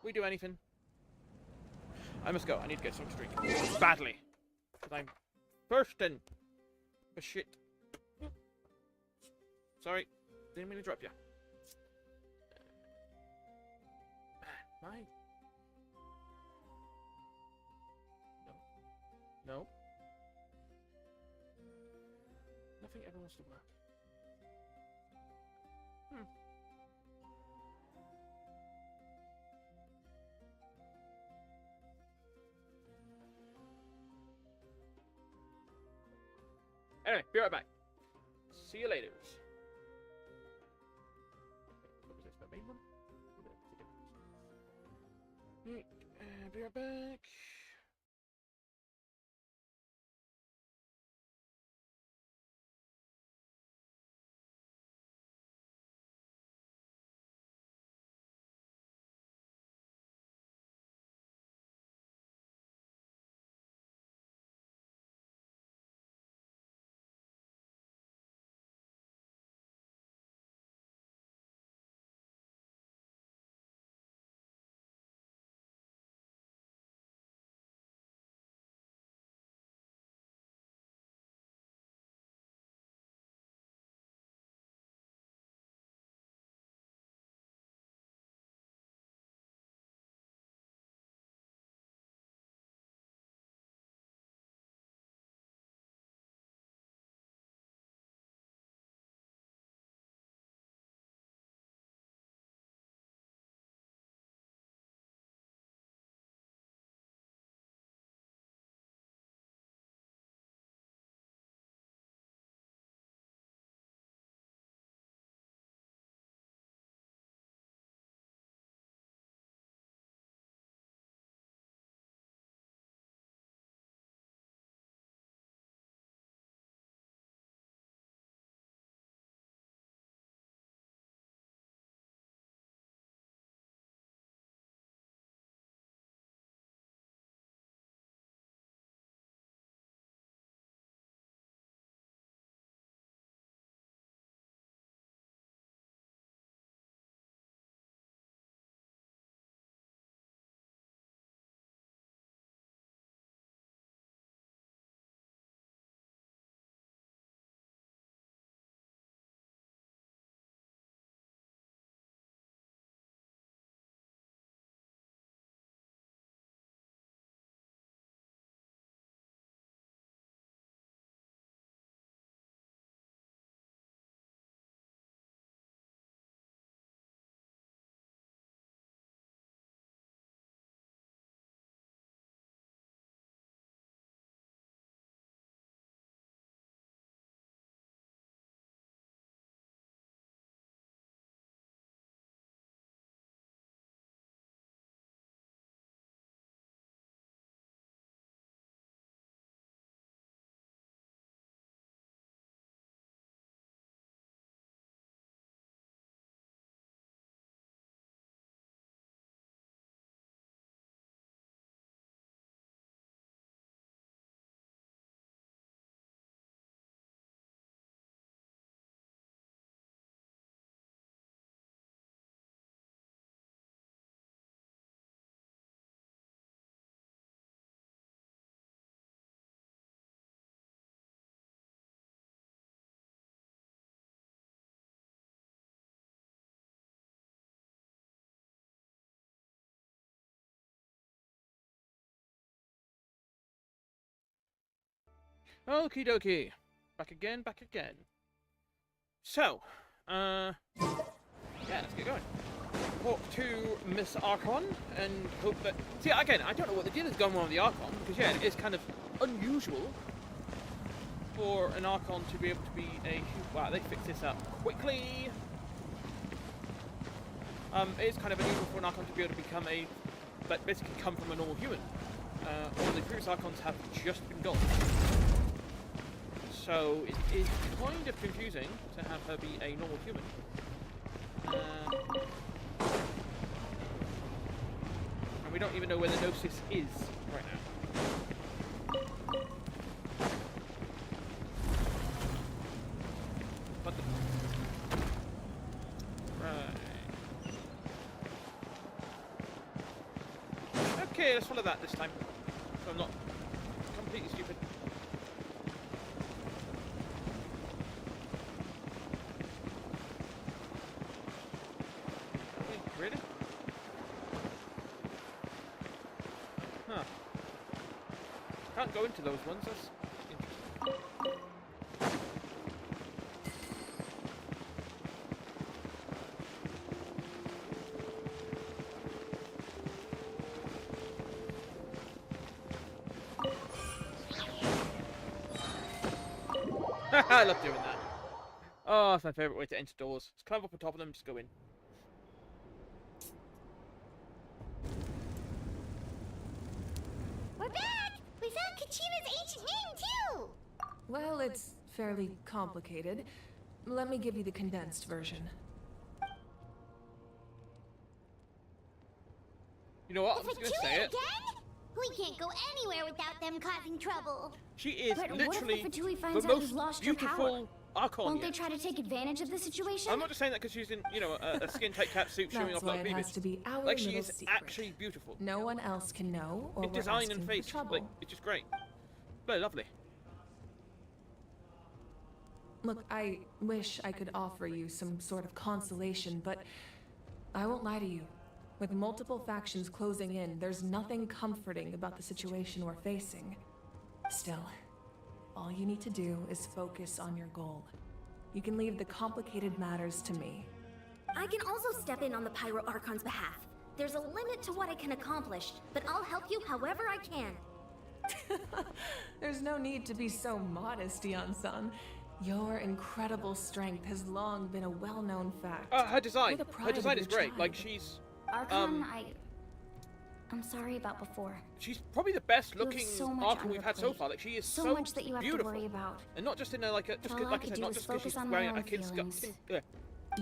Speaker 1: we do anything, I must go. I need to get some drink. Badly. Because I'm thirsting. For shit. Sorry. Didn't mean to drop you. Mine. No. No. Nothing ever wants to work. Anyway, be right back. See you later. What was this, the main one? Right, be right back. Okie dokie. Back again, back again. So, yeah, let's get going. Talk to Miss Archon and hope that... See, again, I don't know what the deal is going on with the Archon, because, yeah, it is kind of unusual for an Archon to be able to be a... Wow, they fixed this up quickly. It is kind of unusual for an Archon to be able to become a... Like, basically come from a normal human. All the previous Archons have just been gone. So it is kind of confusing to have her be a normal human. And we don't even know where the Gnosis is right now. What the... Right. Okay, let's follow that this time. So I'm not completely stupid. Really? Huh. Can't go into those ones, that's interesting. I love doing that. Oh, it's my favourite way to enter doors. Just climb up on top of them, just go in.
Speaker 2: We're back! We found Kachina's ancient name, too!
Speaker 7: Well, it's fairly complicated. Let me give you the condensed version.
Speaker 1: You know what? I'm just gonna say it.
Speaker 2: Again? We can't go anywhere without them causing trouble.
Speaker 1: She is
Speaker 3: But
Speaker 1: literally
Speaker 3: what if the Fatui
Speaker 1: the
Speaker 3: finds out you've
Speaker 1: most
Speaker 3: lost your power?
Speaker 1: beautiful Archon
Speaker 3: Won't they
Speaker 1: yet.
Speaker 3: try to take advantage of the situation?
Speaker 1: I'm not just saying that because she's in, you know, a skin-tight cat suit showing
Speaker 7: That's
Speaker 1: off
Speaker 7: why
Speaker 1: little
Speaker 7: it has
Speaker 1: babies.
Speaker 7: to be our
Speaker 1: Like she
Speaker 7: little
Speaker 1: is
Speaker 7: secret.
Speaker 1: actually beautiful.
Speaker 7: No one else can know, or
Speaker 1: In
Speaker 7: we're
Speaker 1: design
Speaker 7: asking
Speaker 1: and
Speaker 7: for
Speaker 1: face,
Speaker 7: trouble.
Speaker 1: like it's just great. Very lovely.
Speaker 7: Look, I wish I could offer you some sort of consolation, but I won't lie to you. With multiple factions closing in, there's nothing comforting about the situation we're facing. Still, all you need to do is focus on your goal. You can leave the complicated matters to me.
Speaker 3: I can also step in on the Pyro Archon's behalf. There's a limit to what I can accomplish, but I'll help you however I can.
Speaker 7: There's no need to be so modest, Yan-san. Your incredible strength has long been a well-known fact.
Speaker 1: Her design.
Speaker 7: You're the
Speaker 1: Her
Speaker 7: pride
Speaker 1: design
Speaker 7: of
Speaker 1: is
Speaker 7: your
Speaker 1: great.
Speaker 7: tribe.
Speaker 1: Like she's.
Speaker 3: Archon, I'm sorry about before.
Speaker 1: She's probably the best
Speaker 3: You have
Speaker 1: looking
Speaker 3: so much
Speaker 1: Archon
Speaker 3: on
Speaker 1: we've
Speaker 3: your
Speaker 1: had so
Speaker 3: plate.
Speaker 1: far. Like she is
Speaker 3: So
Speaker 1: so
Speaker 3: much that you have
Speaker 1: beautiful.
Speaker 3: to worry about.
Speaker 1: And not just in a like a just
Speaker 3: All
Speaker 1: 'cause-
Speaker 3: I
Speaker 1: like I
Speaker 3: could
Speaker 1: said,
Speaker 3: do
Speaker 1: not
Speaker 3: is
Speaker 1: just because
Speaker 3: focus
Speaker 1: she's
Speaker 3: on
Speaker 1: wearing
Speaker 3: my
Speaker 1: a
Speaker 3: own
Speaker 1: kid's
Speaker 3: feelings.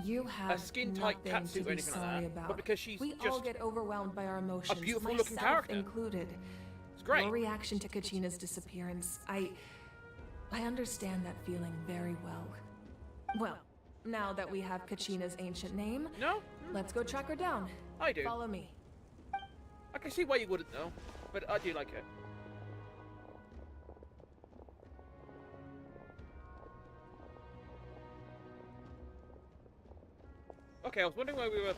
Speaker 7: You
Speaker 1: a
Speaker 7: have
Speaker 1: skin-tight
Speaker 7: nothing
Speaker 1: cat
Speaker 7: to
Speaker 1: suit or
Speaker 7: be
Speaker 1: anything like
Speaker 7: sorry
Speaker 1: that.
Speaker 7: about.
Speaker 1: But because she's
Speaker 7: we
Speaker 1: just
Speaker 7: all get overwhelmed by our emotions,
Speaker 1: beautiful-looking
Speaker 7: myself
Speaker 1: character.
Speaker 7: included.
Speaker 1: It's great.
Speaker 7: Your reaction to Kachina's disappearance, I understand that feeling very well. Well, now that we have Kachina's ancient name, let's go track her down.
Speaker 1: I do.
Speaker 7: Follow me.
Speaker 1: I can see why you wouldn't though, but I do like it. Okay, I was wondering why we were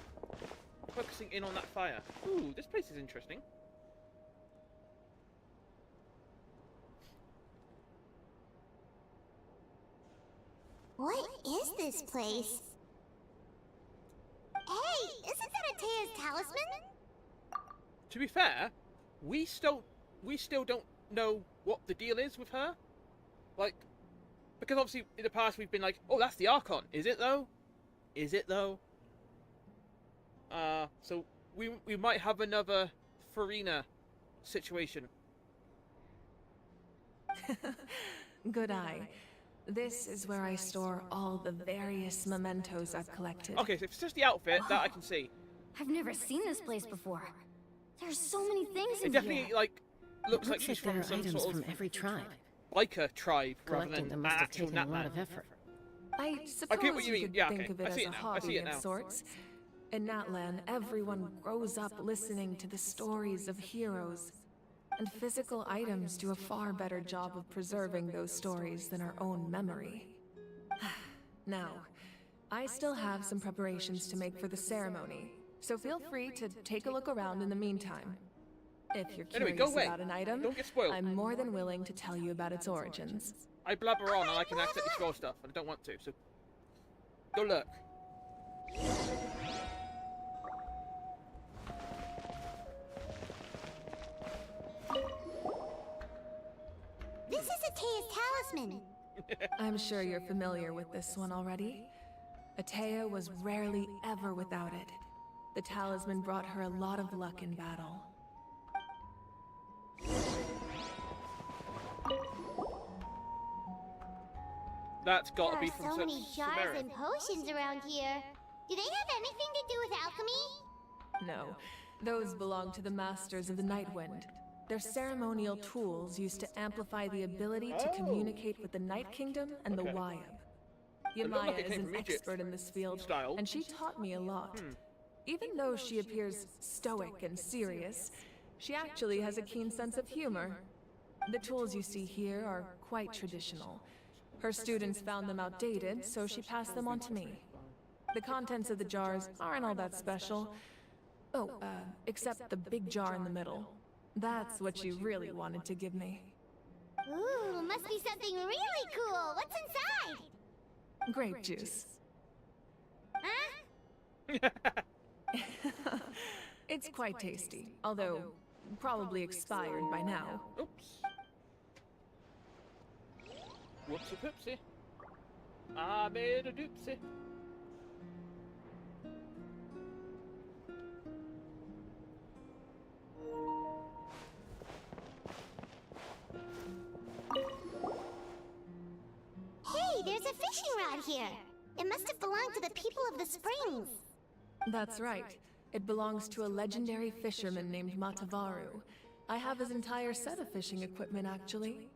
Speaker 1: focusing in on that fire. Ooh, this place is interesting.
Speaker 2: What is this place? Hey, isn't that Atea's talisman?
Speaker 1: To be fair, we still don't know what the deal is with her. Like, because obviously in the past we've been like, oh, that's the Archon. Is it though? Is it though? So we might have another Farina situation.
Speaker 7: Good eye. This is where I store all the various mementos I've collected.
Speaker 1: Okay, so if it's just the outfit, that I can see.
Speaker 3: I've never seen this place before. There's so many things
Speaker 1: It
Speaker 3: in
Speaker 1: definitely
Speaker 3: here.
Speaker 1: like looks like
Speaker 10: Looks
Speaker 1: she's
Speaker 10: like there
Speaker 1: from
Speaker 10: are
Speaker 1: some
Speaker 10: items
Speaker 1: sort
Speaker 10: from
Speaker 1: of
Speaker 10: every tribe.
Speaker 1: biker tribe rather
Speaker 10: Collecting
Speaker 1: than
Speaker 10: them must have
Speaker 1: actual
Speaker 10: taken a lot
Speaker 1: Natlan.
Speaker 10: of effort.
Speaker 7: I suppose
Speaker 1: get what you
Speaker 7: you
Speaker 1: mean.
Speaker 7: could
Speaker 1: Yeah,
Speaker 7: think
Speaker 1: okay.
Speaker 7: of
Speaker 1: I
Speaker 7: it as
Speaker 1: see
Speaker 7: a
Speaker 1: it now. I
Speaker 7: hobby
Speaker 1: see it
Speaker 7: of
Speaker 1: now.
Speaker 7: sorts. In Natlan, everyone grows up listening to the stories of heroes, and physical items do a far better job of preserving those stories than our own memory. Now, I still have some preparations to make for the ceremony, so feel free to take a look around in the meantime. If you're
Speaker 1: Anyway,
Speaker 7: curious
Speaker 1: go away.
Speaker 7: about an item,
Speaker 1: Don't get spoiled.
Speaker 7: I'm more than willing to tell you about its origins.
Speaker 1: I blabber on and I can accidentally scroll stuff, and I don't want to, so go look.
Speaker 2: This is Atea's talisman.
Speaker 7: I'm sure you're familiar with this one already. Atea was rarely ever without it. The talisman brought her a lot of luck in battle.
Speaker 1: That's got to
Speaker 2: There
Speaker 1: be
Speaker 2: are
Speaker 1: from
Speaker 2: so
Speaker 1: some
Speaker 2: many jars and potions around here. Do they have anything to do with alchemy?
Speaker 7: No, those belong to the Masters of the Nightwind. They're ceremonial tools used to amplify the ability to communicate with the Night Kingdom and the Wyab.
Speaker 1: look like
Speaker 7: Yamaya
Speaker 1: it
Speaker 7: is
Speaker 1: came
Speaker 7: an
Speaker 1: from Egypt.
Speaker 7: expert in this field,
Speaker 1: Style.
Speaker 7: and she taught me a lot. Even though she appears stoic and serious, She actually has a keen sense of humor. The tools you see here are quite traditional. Her students found them outdated, so she passed them on to me. The contents of the jars aren't all that special. Oh, except the big jar in the middle. That's what you really wanted to give me.
Speaker 2: Ooh, must be something really cool. What's inside?
Speaker 7: Grape juice.
Speaker 2: Huh?
Speaker 7: It's quite tasty, although probably expired by now.
Speaker 1: Oops. Whoopsie poopsie. I made a doopsie.
Speaker 2: Hey, there's a fishing rod here. It must have belonged to the people of the springs.
Speaker 7: That's right. It belongs to a legendary fisherman named Matavaru. I have his entire set of fishing equipment, actually.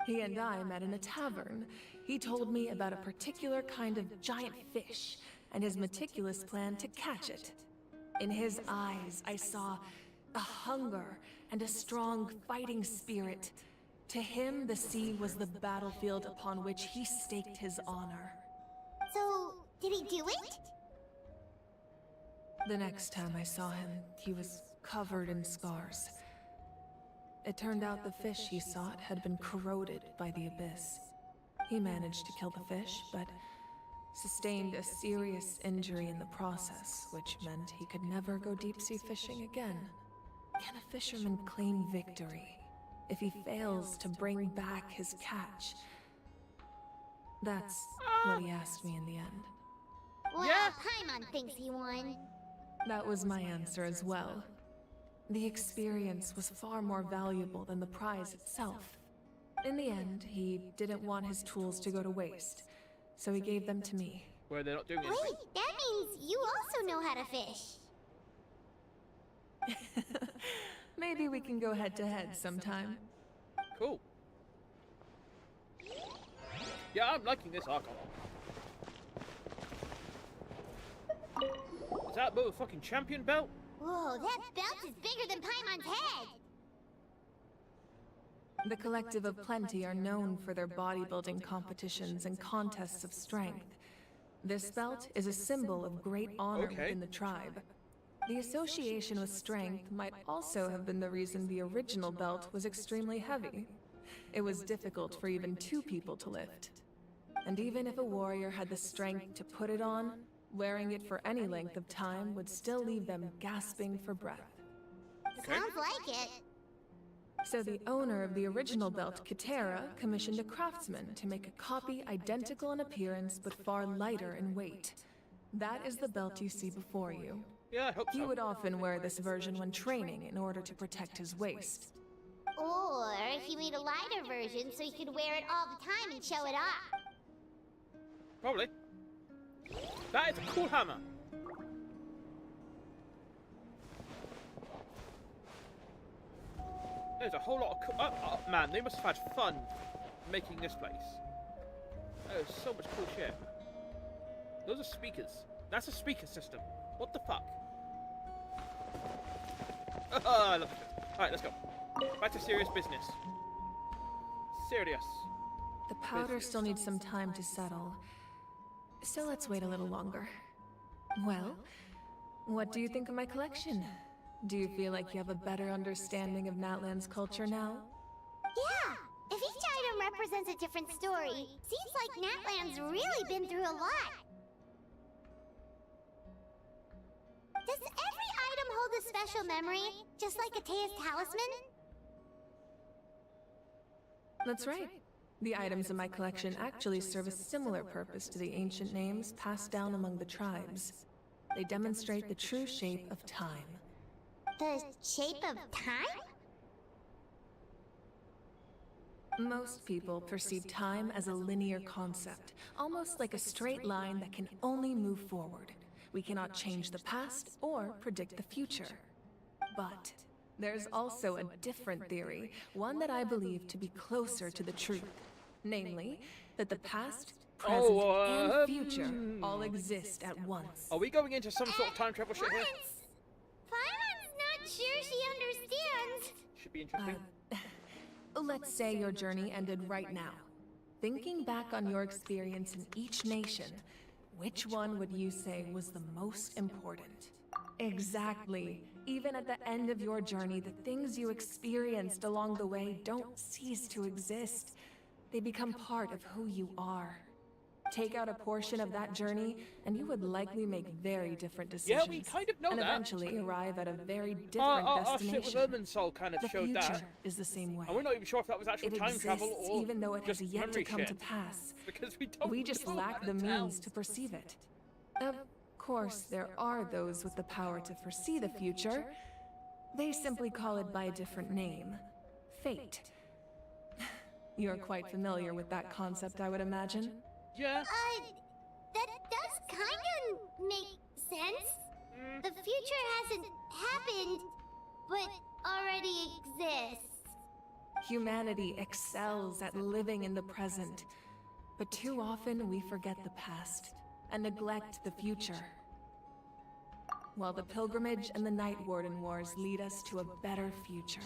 Speaker 7: He and I met in a tavern. He told me about a particular kind of giant fish and his meticulous plan to catch it. In his eyes, I saw a hunger and a strong fighting spirit. To him, the sea was the battlefield upon which he staked his honor.
Speaker 2: So, did he do it?
Speaker 7: The next time I saw him, he was covered in scars. It turned out the fish he sought had been corroded by the abyss. He managed to kill the fish, but sustained a serious injury in the process, which meant he could never go deep-sea fishing again. Can a fisherman claim victory if he fails to bring back his catch? That's what he asked me in the end.
Speaker 2: Well,
Speaker 1: Yeah.
Speaker 2: Paimon thinks he won.
Speaker 7: That was my answer as well. The experience was far more valuable than the prize itself. In the end, he didn't want his tools to go to waste, so he gave them to me.
Speaker 1: Where they're not doing anything.
Speaker 2: Wait, that means you also know how to fish.
Speaker 7: Maybe we can go head-to-head sometime.
Speaker 1: Cool. Yeah, I'm liking this Archon. Is that motherfucking champion belt?
Speaker 2: Whoa, that belt is bigger than Paimon's head!
Speaker 7: The Collective of Plenty are known for their bodybuilding competitions and contests of strength. This belt is a symbol of great honor within the tribe. The association with strength might also have been the reason the original belt was extremely heavy. It was difficult for even two people to lift. And even if a warrior had the strength to put it on, wearing it for any length of time would still leave them gasping for breath.
Speaker 2: Sounds like it.
Speaker 7: So the owner of the original belt, Kitera, commissioned a craftsman to make a copy identical in appearance but far lighter in weight. That is the belt you see before you.
Speaker 1: Yeah, I hope so.
Speaker 7: He would often wear this version when training in order to protect his waist.
Speaker 2: Or he made a lighter version so he could wear it all the time and show it off.
Speaker 1: Probably. That is a cool hammer. There's a whole lot of man, they must have had fun making this place. There's so much cool shit. Those are speakers. That's a speaker system. What the fuck? I love it. Alright, let's go. Back to serious business. Serious.
Speaker 7: The powder still needs some time to settle, so let's wait a little longer. Well, what do you think of my collection? Do you feel like you have a better understanding of Natlan's culture now?
Speaker 2: Yeah! If each item represents a different story, seems like Natlan's really been through a lot. Does every item hold a special memory, just like Atea's talisman?
Speaker 7: That's right. The items in my collection actually serve a similar purpose to the ancient names passed down among the tribes. They demonstrate the true shape of time.
Speaker 2: The shape of time?
Speaker 7: Most people perceive time as a linear concept, almost like a straight line that can only move forward. We cannot change the past or predict the future. But there's also a different theory, one that I believe to be closer to the truth. Namely, that the past, present, and future all exist at once.
Speaker 1: Are we going into some sort of time travel shit here?
Speaker 2: Paimon's not sure she understands.
Speaker 1: Should be interesting.
Speaker 7: Let's say your journey ended right now. Thinking back on your experience in each nation, which one would you say was the most important? Exactly. Even at the end of your journey, the things you experienced along the way don't cease to exist. They become part of who you are. Take out a portion of that journey, and you would likely make very different decisions.
Speaker 1: Yeah, we kind of know
Speaker 7: and
Speaker 1: that.
Speaker 7: eventually arrive at a very different
Speaker 1: Our
Speaker 7: destination.
Speaker 1: shit with Irminsul kind of
Speaker 7: The
Speaker 1: showed
Speaker 7: future
Speaker 1: that.
Speaker 7: is the same way.
Speaker 1: And we're not even sure if that was actual
Speaker 7: It
Speaker 1: time travel
Speaker 7: exists
Speaker 1: or
Speaker 7: even though it has
Speaker 1: just
Speaker 7: yet to
Speaker 1: memory
Speaker 7: come
Speaker 1: shit.
Speaker 7: to pass.
Speaker 1: Because we don't
Speaker 7: We just
Speaker 1: know
Speaker 7: lack
Speaker 1: how
Speaker 7: the
Speaker 1: to tell.
Speaker 7: means to perceive it. Of course, there are those with the power to foresee the future. They simply call it by a different name. Fate. You're quite familiar with that concept, I would imagine.
Speaker 1: Yeah.
Speaker 2: That does kind of make sense. The future hasn't happened, but already exists.
Speaker 7: Humanity excels at living in the present, but too often we forget the past and neglect the future. While the pilgrimage and the Night Warden Wars lead us to a better future.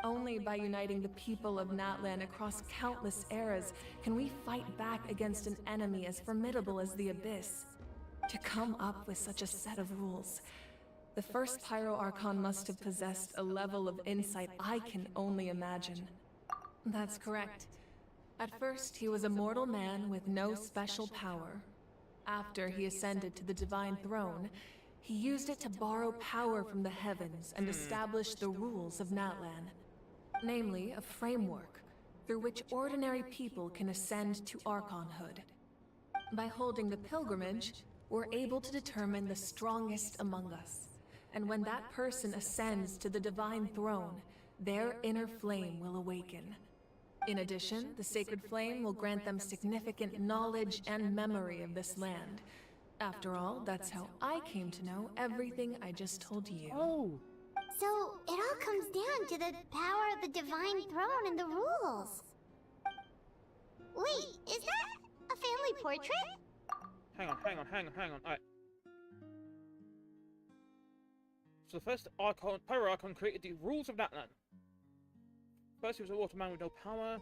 Speaker 7: Only by uniting the people of Natlan across countless eras can we fight back against an enemy as formidable as the Abyss. To come up with such a set of rules, the first Pyro Archon must have possessed a level of insight I can only imagine. That's correct. At first, he was a mortal man with no special power. After he ascended to the Divine Throne, he used it to borrow power from the heavens and establish the rules of Natlan. Namely, a framework through which ordinary people can ascend to Archonhood. By holding the pilgrimage, we're able to determine the strongest among us. And when that person ascends to the Divine Throne, their inner flame will awaken. In addition, the sacred flame will grant them significant knowledge and memory of this land. After all, that's how I came to know everything I just told you.
Speaker 1: Oh.
Speaker 2: So, it all comes down to the power of the Divine Throne and the rules. Wait, is that a family portrait?
Speaker 1: Hang on. Alright. So the first Archon, Pyro Archon created the rules of Natlan. First he was a water man with no power.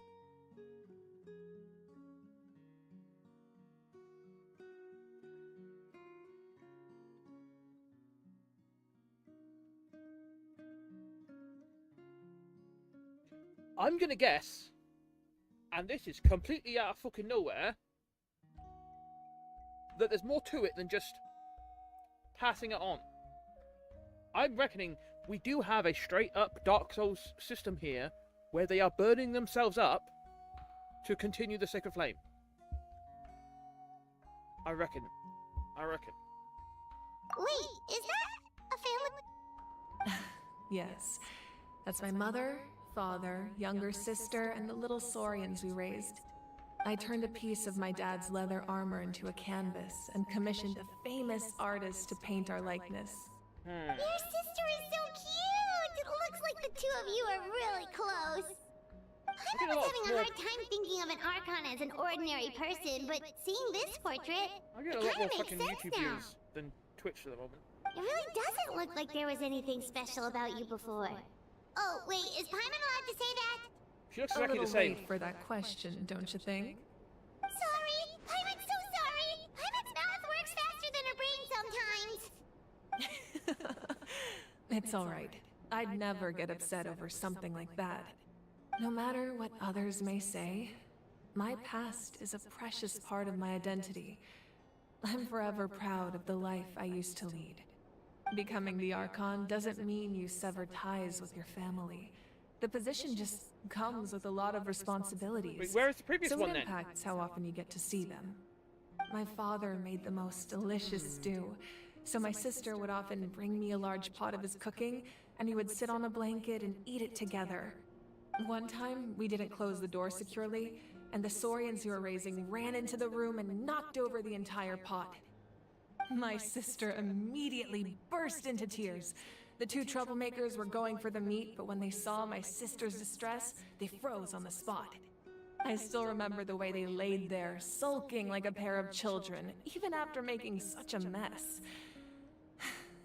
Speaker 1: I'm gonna guess, and this is completely out of fucking nowhere, that there's more to it than just passing it on. I'm reckoning we do have a straight up Dark Souls system here where they are burning themselves up to continue the Sacred Flame. I reckon.
Speaker 2: Wait, is that a family?
Speaker 7: Yes. That's my mother, father, younger sister, and the little saurians we raised. I turned a piece of my dad's leather armor into a canvas and commissioned a famous artist to paint our likeness.
Speaker 2: Your sister is so cute! It looks like the two of you are really close. I was having a hard time thinking of an Archon as an ordinary person, but seeing this portrait,
Speaker 1: I get a
Speaker 2: it
Speaker 1: lot
Speaker 2: kind
Speaker 1: more
Speaker 2: of makes
Speaker 1: fucking
Speaker 2: sense
Speaker 1: YouTube
Speaker 2: now.
Speaker 1: views than Twitch at the moment.
Speaker 2: It really doesn't look like there was anything special about you before. Oh, wait, is Paimon allowed to say that?
Speaker 1: She looks
Speaker 7: A
Speaker 1: exactly
Speaker 7: little
Speaker 1: the same.
Speaker 7: late for that question, don't you think?
Speaker 2: Sorry! Paimon's so sorry! Paimon's mouth works faster than her brain sometimes!
Speaker 7: It's alright. I'd never get upset over something like that. No matter what others may say, my past is a precious part of my identity. I'm forever proud of the life I used to lead. Becoming the Archon doesn't mean you sever ties with your family. The position just comes with a lot of responsibilities.
Speaker 1: Wait, where is the previous
Speaker 7: so
Speaker 1: one
Speaker 7: it
Speaker 1: then?
Speaker 7: impacts how often you get to see them. My father made the most delicious stew, so my sister would often bring me a large pot of his cooking, and we would sit on a blanket and eat it together. One time, we didn't close the door securely, and the saurians we were raising ran into the room and knocked over the entire pot. My sister immediately burst into tears. The two troublemakers were going for the meat, but when they saw my sister's distress, they froze on the spot. I still remember the way they laid there, sulking like a pair of children, even after making such a mess.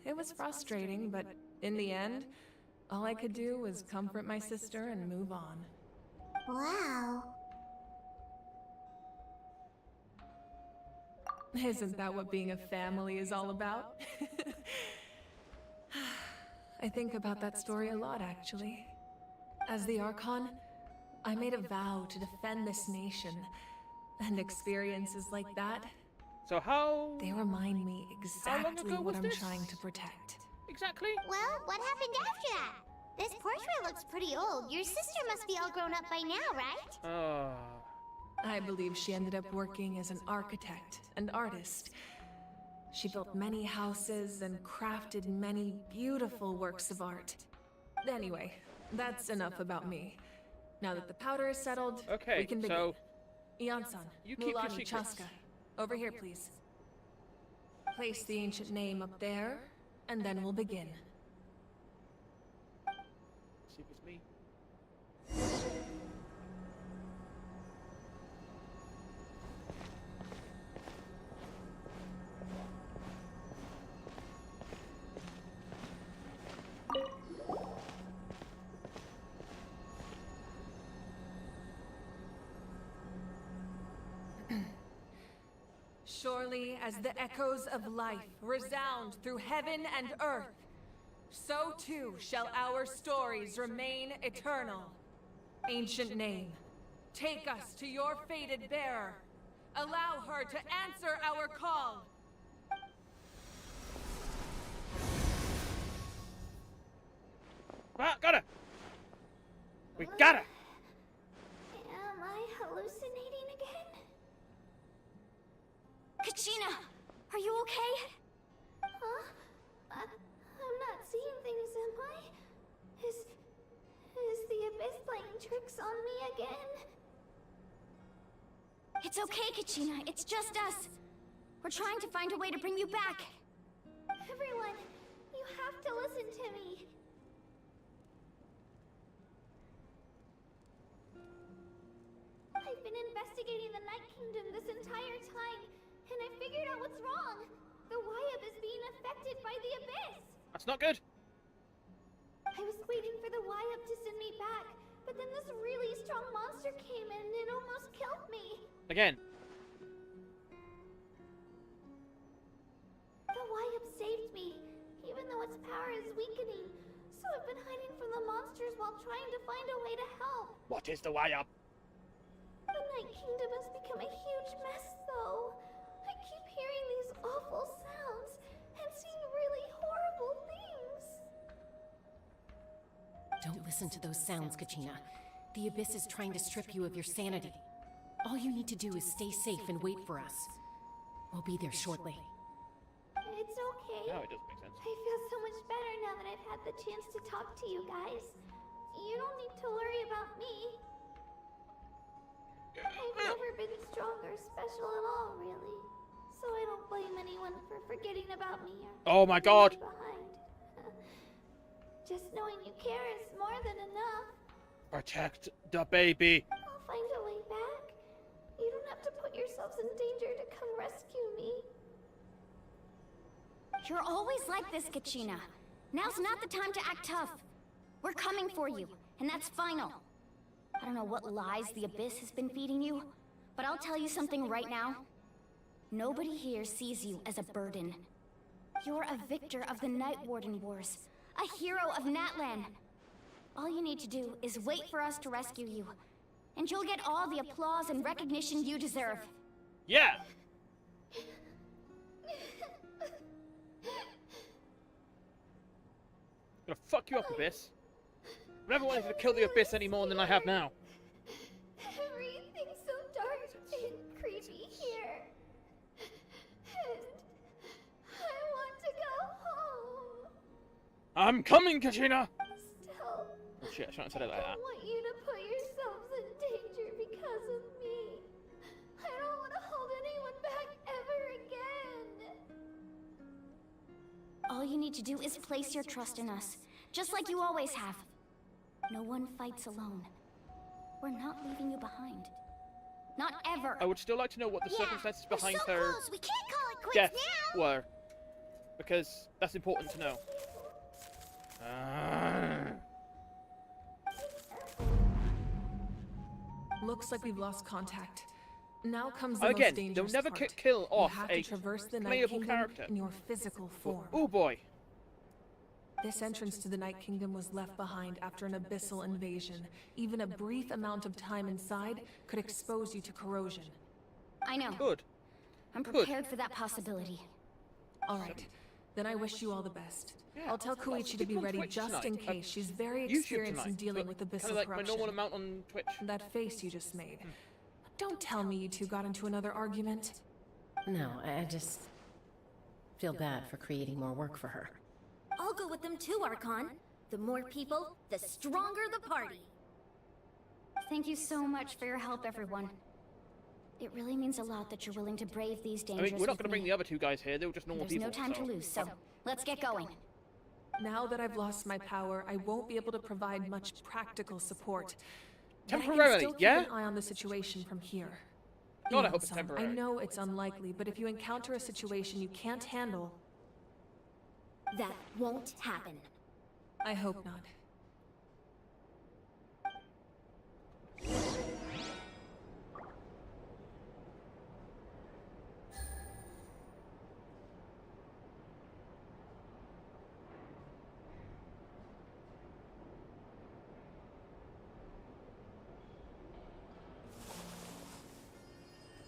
Speaker 7: It was frustrating, but In the end, all I could do was comfort my sister and move on.
Speaker 2: Wow.
Speaker 7: Isn't that what being a family is all about? I think about that story a lot, actually. As the Archon, I made a vow to defend this nation, and experiences like that,
Speaker 1: So how...
Speaker 7: they remind me
Speaker 1: long
Speaker 7: exactly
Speaker 1: ago
Speaker 7: what
Speaker 1: was
Speaker 7: I'm
Speaker 1: this?
Speaker 7: trying to protect.
Speaker 1: Exactly?
Speaker 2: Well, what happened after that? This portrait looks pretty old. Your sister must be all grown up by now, right?
Speaker 7: I believe she ended up working as an architect and artist. She built many houses and crafted many beautiful works of art. Anyway, that's enough about me. Now that the powder is settled,
Speaker 1: Okay,
Speaker 7: we can begin.
Speaker 1: so...
Speaker 7: Ian-san,
Speaker 1: You keep your
Speaker 7: Mulani
Speaker 1: secrets.
Speaker 7: Chaska, over here, please. Place the ancient name up there, and then we'll begin.
Speaker 1: See if it's me.
Speaker 7: Surely as the echoes of life resound through heaven and earth, so too shall our stories remain eternal. Ancient name, take us to your fated bearer. Allow her to answer our call.
Speaker 1: Ah, got her! We got her!
Speaker 2: Am I hallucinating again?
Speaker 3: Kachina, are you okay?
Speaker 2: Huh? I'm not seeing things, am I? Is the Abyss playing tricks on me again?
Speaker 3: It's okay, Kachina. It's just us. We're trying to find a way to bring you back.
Speaker 2: Everyone, you have to listen to me. I've been investigating the Night Kingdom this entire time, and I figured out what's wrong. The Wyab is being affected by the Abyss.
Speaker 1: That's not good.
Speaker 2: I was waiting for the Wyab to send me back, but then this really strong monster came in and it almost killed me.
Speaker 1: Again.
Speaker 2: The Wyab saved me, even though its power is weakening. So I've been hiding from the monsters while trying to find a way to help.
Speaker 1: What is the Wyab?
Speaker 2: The Night Kingdom has become a huge mess, though. I keep hearing these awful sounds and seeing really horrible things.
Speaker 10: Don't listen to those sounds, Kachina. The Abyss is trying to strip you of your sanity. All you need to do is stay safe and wait for us. We'll be there shortly.
Speaker 2: It's okay.
Speaker 1: Now it doesn't make sense.
Speaker 2: I feel so much better now that I've had the chance to talk to you guys. You don't need to worry about me. I've never been strong or special at all, really. So I don't blame anyone for forgetting about me or
Speaker 1: Oh my God.
Speaker 2: leaving me behind. Just knowing you care is more than enough.
Speaker 1: Protect the baby.
Speaker 2: I'll find a way back. You don't have to put yourselves in danger to come rescue me.
Speaker 3: You're always like this, Kachina. Now's not the time to act tough. We're coming for you, and that's final. I don't know what lies the Abyss has been feeding you, but I'll tell you something right now. Nobody here sees you as a burden. You're a victor of the Night Warden Wars, a hero of Natlan. All you need to do is wait for us to rescue you, and you'll get all the applause and recognition you deserve.
Speaker 1: Yeah. Gonna fuck you up, Abyss. I've never wanted to kill the Abyss any more than I have now.
Speaker 2: Everything's so dark and creepy here. And I want to go home.
Speaker 1: I'm coming, Kachina!
Speaker 2: Still,
Speaker 1: Oh shit, I shouldn't have said it like
Speaker 2: I
Speaker 1: that.
Speaker 2: don't want you to put yourselves in danger because of me. I don't want to hold anyone back ever again.
Speaker 3: All you need to do is place your trust in us, just like you always have. No one fights alone. We're not leaving you behind. Not ever.
Speaker 1: I would still like to know what the circumstances behind
Speaker 2: so
Speaker 1: her
Speaker 2: close. We can't call it quits
Speaker 1: death
Speaker 2: now.
Speaker 1: were. Because that's important to know.
Speaker 7: Looks like we've lost contact. Now comes the most
Speaker 1: Again,
Speaker 7: dangerous
Speaker 1: they'll never
Speaker 7: part.
Speaker 1: kill off
Speaker 7: you have
Speaker 1: a
Speaker 7: to traverse the Night
Speaker 1: playable
Speaker 7: Kingdom
Speaker 1: character.
Speaker 7: in your physical form.
Speaker 1: Oh boy.
Speaker 7: This entrance to the Night Kingdom was left behind after an abyssal invasion. Even a brief amount of time inside could expose you to corrosion.
Speaker 3: I know.
Speaker 1: Good.
Speaker 3: I'm prepared for that possibility.
Speaker 7: All right. Then I wish you all the best.
Speaker 1: Yeah,
Speaker 7: I'll tell Koichi to be
Speaker 1: on
Speaker 7: ready
Speaker 1: Twitch
Speaker 7: just in
Speaker 1: tonight.
Speaker 7: case. She's very
Speaker 1: YouTube
Speaker 7: experienced in
Speaker 1: tonight,
Speaker 7: dealing
Speaker 1: but
Speaker 7: with abyssal
Speaker 1: kinda like
Speaker 7: corruption.
Speaker 1: my normal amount on Twitch.
Speaker 7: That face you just made. Don't tell me you two got into another argument.
Speaker 10: No, I just feel bad for creating more work for her.
Speaker 2: I'll go with them too, Archon. The more people, the stronger the party.
Speaker 3: Thank you so much for your help, everyone. It really means a lot that you're willing to brave these
Speaker 1: I
Speaker 3: dangers.
Speaker 1: mean, we're not
Speaker 3: with
Speaker 1: going to bring
Speaker 3: me.
Speaker 1: the other two guys here. They were just normal
Speaker 3: There's
Speaker 1: people.
Speaker 3: no time to lose, so let's get going.
Speaker 7: Now that I've lost my power, I won't be able to provide much practical support. But
Speaker 1: Temporarily,
Speaker 7: I can still
Speaker 1: yeah?
Speaker 7: keep an eye on the situation from here.
Speaker 1: God, I
Speaker 7: Even
Speaker 1: hope it's
Speaker 7: some.
Speaker 1: temporary.
Speaker 7: I know it's unlikely, but if you encounter a situation you can't handle,
Speaker 2: That won't happen.
Speaker 7: I hope not.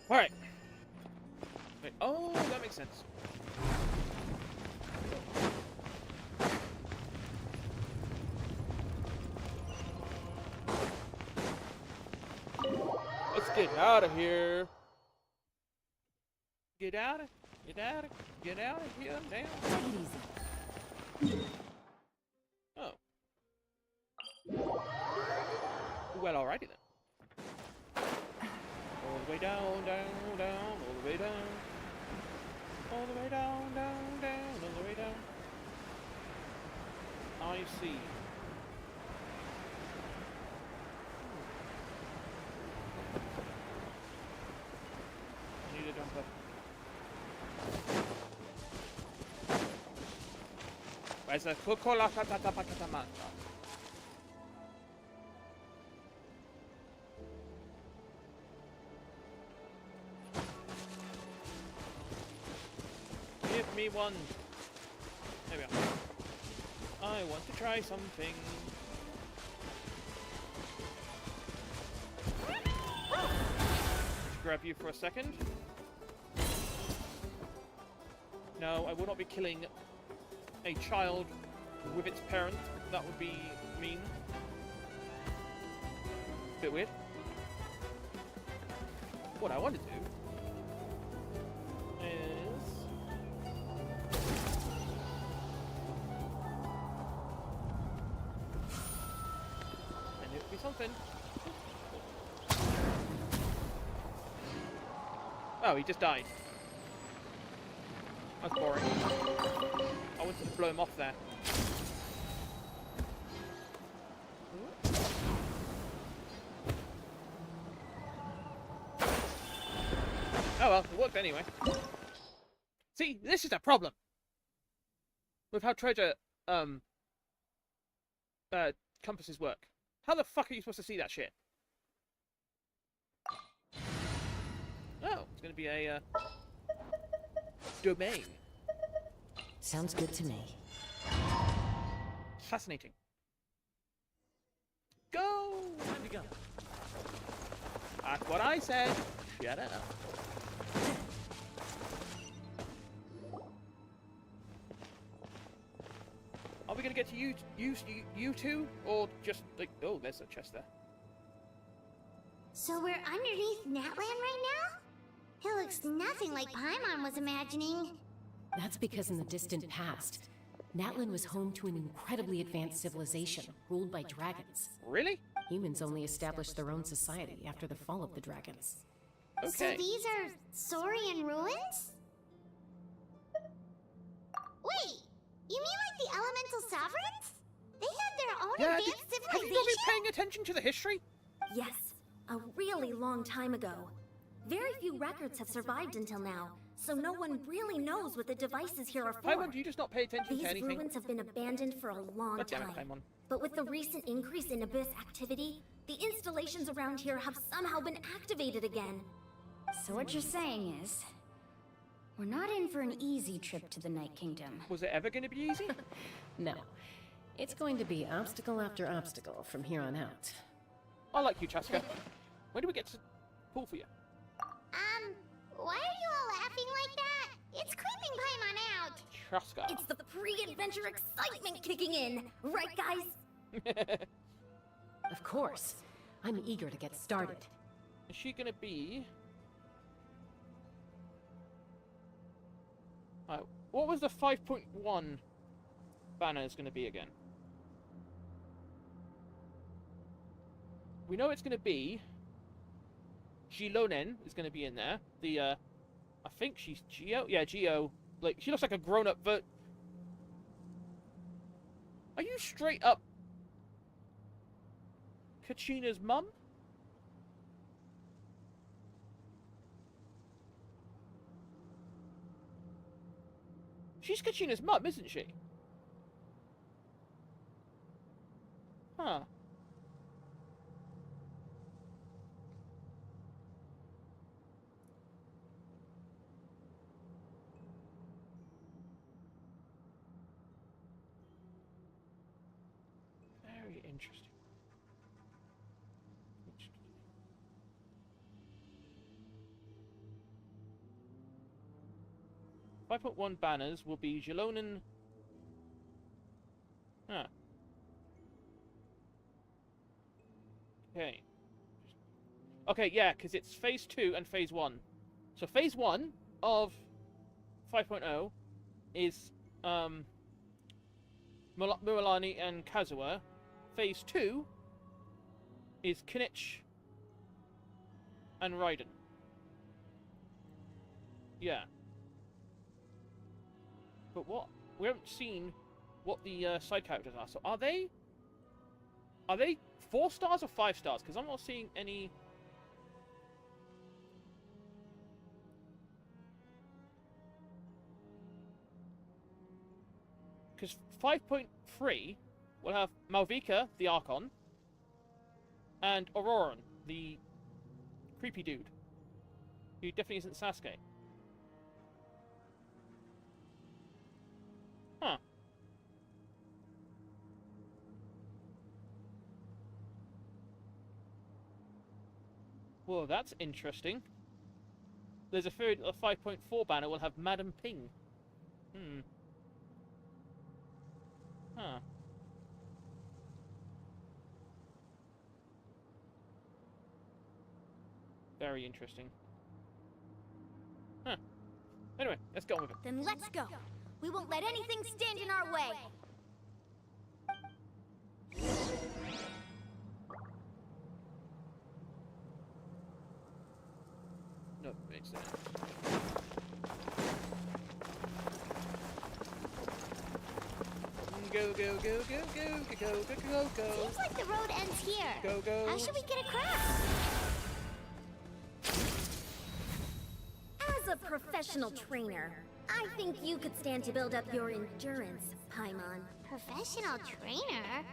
Speaker 1: Alright. Wait, oh, that makes sense. Let's get out of here. Get out of here now.
Speaker 10: Take it easy.
Speaker 1: Oh. Well, alrighty then. All the way down, down, down, all the way down. All the way down, down, down, all the way down. I see. I need a jumper. Where's the Coca-Cola Patata? Give me one. There we are. I want to try something. Just grab you for a second. No, I will not be killing a child with its parent. That would be mean. Bit weird. What I want to do is and it would be something. Oh, he just died. That's boring. I wanted to blow him off there. Oh well, it worked anyway. See, this is a problem with how treasure compasses work. How the fuck are you supposed to see that shit? Oh, it's gonna be a domain.
Speaker 10: Sounds good to me.
Speaker 1: Fascinating. Go!
Speaker 11: Time to go.
Speaker 1: That's what I said. Shut up. Are we gonna get to you two, or just like? Oh, there's a chest there.
Speaker 2: So we're underneath Natlan right now? It looks nothing like Paimon was imagining.
Speaker 10: That's because in the distant past, Natlan was home to an incredibly advanced civilization ruled by dragons.
Speaker 1: Really?
Speaker 10: Humans only established their own society after the fall of the dragons.
Speaker 1: Okay.
Speaker 2: So these are Saurian ruins? Wait, you mean like the elemental sovereigns? They had their own
Speaker 1: Yeah,
Speaker 2: advanced
Speaker 1: have you
Speaker 2: civilization?
Speaker 1: not been paying attention to the history?
Speaker 2: Yes, a really long time ago. Very few records have survived until now,
Speaker 16: so no one really knows what the devices here are for.
Speaker 1: Paimon, do you just not pay attention
Speaker 16: These
Speaker 1: to anything?
Speaker 16: ruins have been abandoned for a long
Speaker 1: God damn it,
Speaker 16: time.
Speaker 1: Paimon.
Speaker 16: But with the recent increase in Abyss activity, the installations around here have somehow been activated again.
Speaker 3: So what you're saying is, we're not in for an easy trip to the Night Kingdom.
Speaker 1: Was it ever going to be easy?
Speaker 10: No. It's going to be obstacle after obstacle from here on out.
Speaker 1: I like you, Chaska. When do we get to pull for you?
Speaker 2: Why are you all laughing like that? It's creeping Paimon out.
Speaker 1: Chaska.
Speaker 16: It's the pre-adventure excitement kicking in, right guys?
Speaker 10: Of course. I'm eager to get started.
Speaker 1: Is she going to be... Alright, what was the 5.1 banner is going to be again? We know it's going to be... Gilonen is going to be in there. The, I think she's Geo? Yeah, Geo. Like, she looks like a grown-up Are you straight up Kachina's mum? She's Kachina's mum, isn't she? Huh. Very interesting. 5.1 banners will be Gilonen. Huh. Okay. Okay, yeah, because it's phase 2 and phase 1. So phase 1 of 5.0 is Murakami and Kazuha. Phase 2 is Kinich and Raiden. Yeah. But what? We haven't seen what the side characters are. So are they 4 stars or 5 stars? Because I'm not seeing any... Because 5.3 will have Malvika, the Archon, and Auroran, the creepy dude, who definitely isn't Sasuke. Huh. Well, that's interesting. There's a theory that the 5.4 banner will have Madam Ping. Hmm. Huh. Very interesting. Huh. Anyway, let's get on with it.
Speaker 16: Then let's go. We won't let anything stand in our way.
Speaker 1: No, makes sense. Go, go, go, go, go, go, go, go, go, go.
Speaker 2: Seems like the road ends here.
Speaker 1: Go, go.
Speaker 2: How should we get across?
Speaker 16: As a professional trainer, I think you could stand to build up your endurance, Paimon.
Speaker 2: Professional trainer?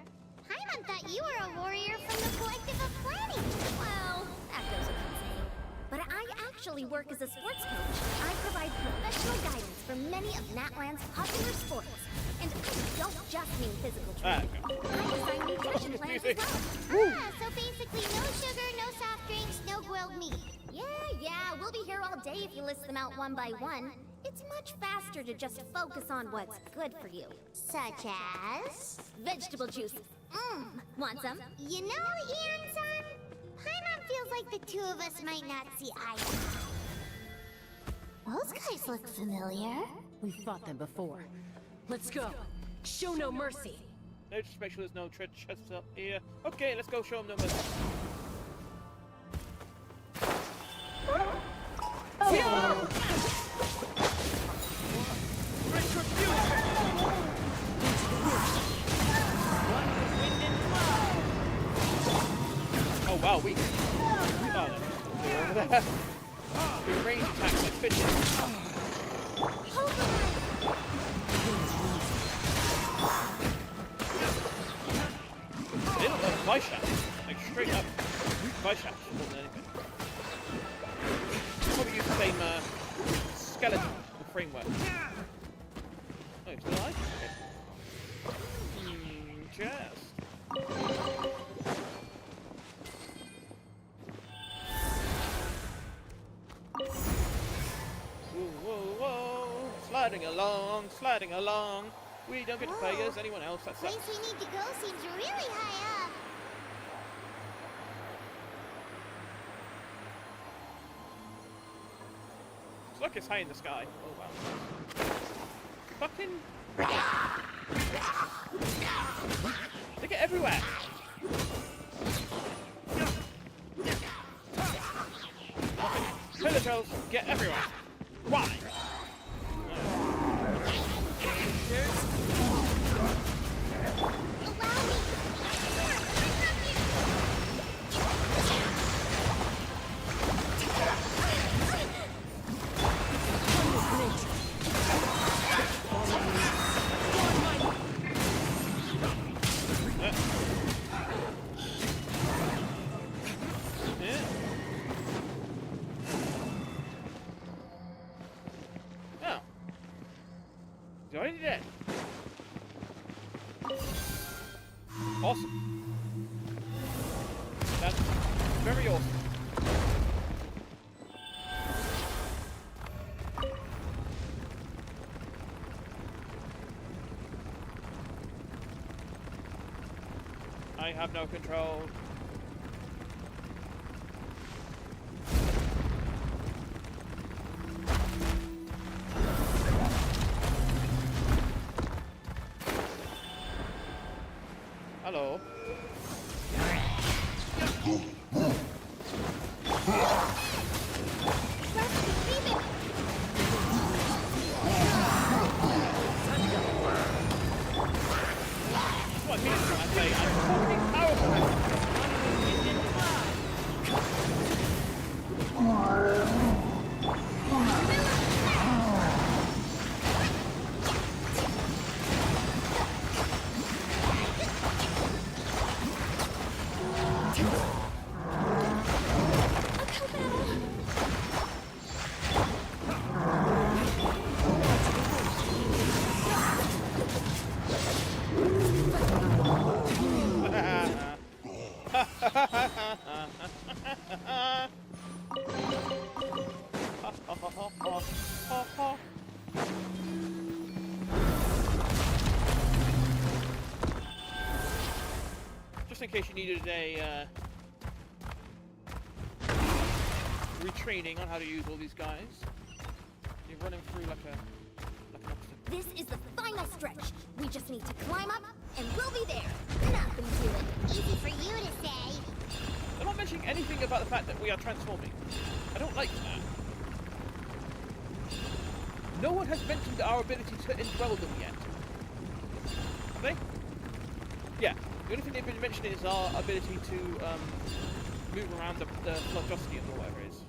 Speaker 2: Paimon thought you were a warrior from the Collective of Planning.
Speaker 16: Well, that goes without saying. But I actually work as a sports coach. I provide professional guidance for many of Natlan's popular sports. And I don't just mean physical training. I design nutrition plans as well.
Speaker 2: Ah, so basically no sugar, no soft drinks, no grilled meat.
Speaker 16: Yeah, we'll be here all day if you list them out one by one. It's much faster to just focus on what's good for you.
Speaker 2: Such as?
Speaker 16: Vegetable juice. Want some?
Speaker 2: You know, Ian-san, Paimon feels like the two of us might not see eye to eye. Those guys look familiar.
Speaker 10: We've fought them before. Let's go. Show no mercy.
Speaker 1: No, just make sure there's no treasure chests up here. Okay, let's go show them no mercy. Oh wow, we oh, no. The range attacks like bitches. thing work? Oh, it's still alive? Okay. Chest. Whoa, whoa, whoa. Sliding along, sliding along. We don't get to play as anyone else. That's
Speaker 2: The place we need to go seems really high up.
Speaker 1: It's like it's high in the sky. Oh wow. Fucking. They get everywhere. Pillagers get everywhere. Why? Already dead. Awesome. That's very awesome. I have no control. Hello. What means I say I'm fucking powerful. Just in case you needed a retraining on how to use all these guys, you're running through like an obstacle.
Speaker 16: This is the final stretch. We just need to climb up, and we'll be there. Nothing to it.
Speaker 2: Easy for you to say.
Speaker 1: They're not mentioning anything about the fact that we are transforming. I don't like that. No one has mentioned our ability to indwell them yet. Have they? Yeah. The only thing they've been mentioning is our ability to move around the Phlogistian or whatever it is.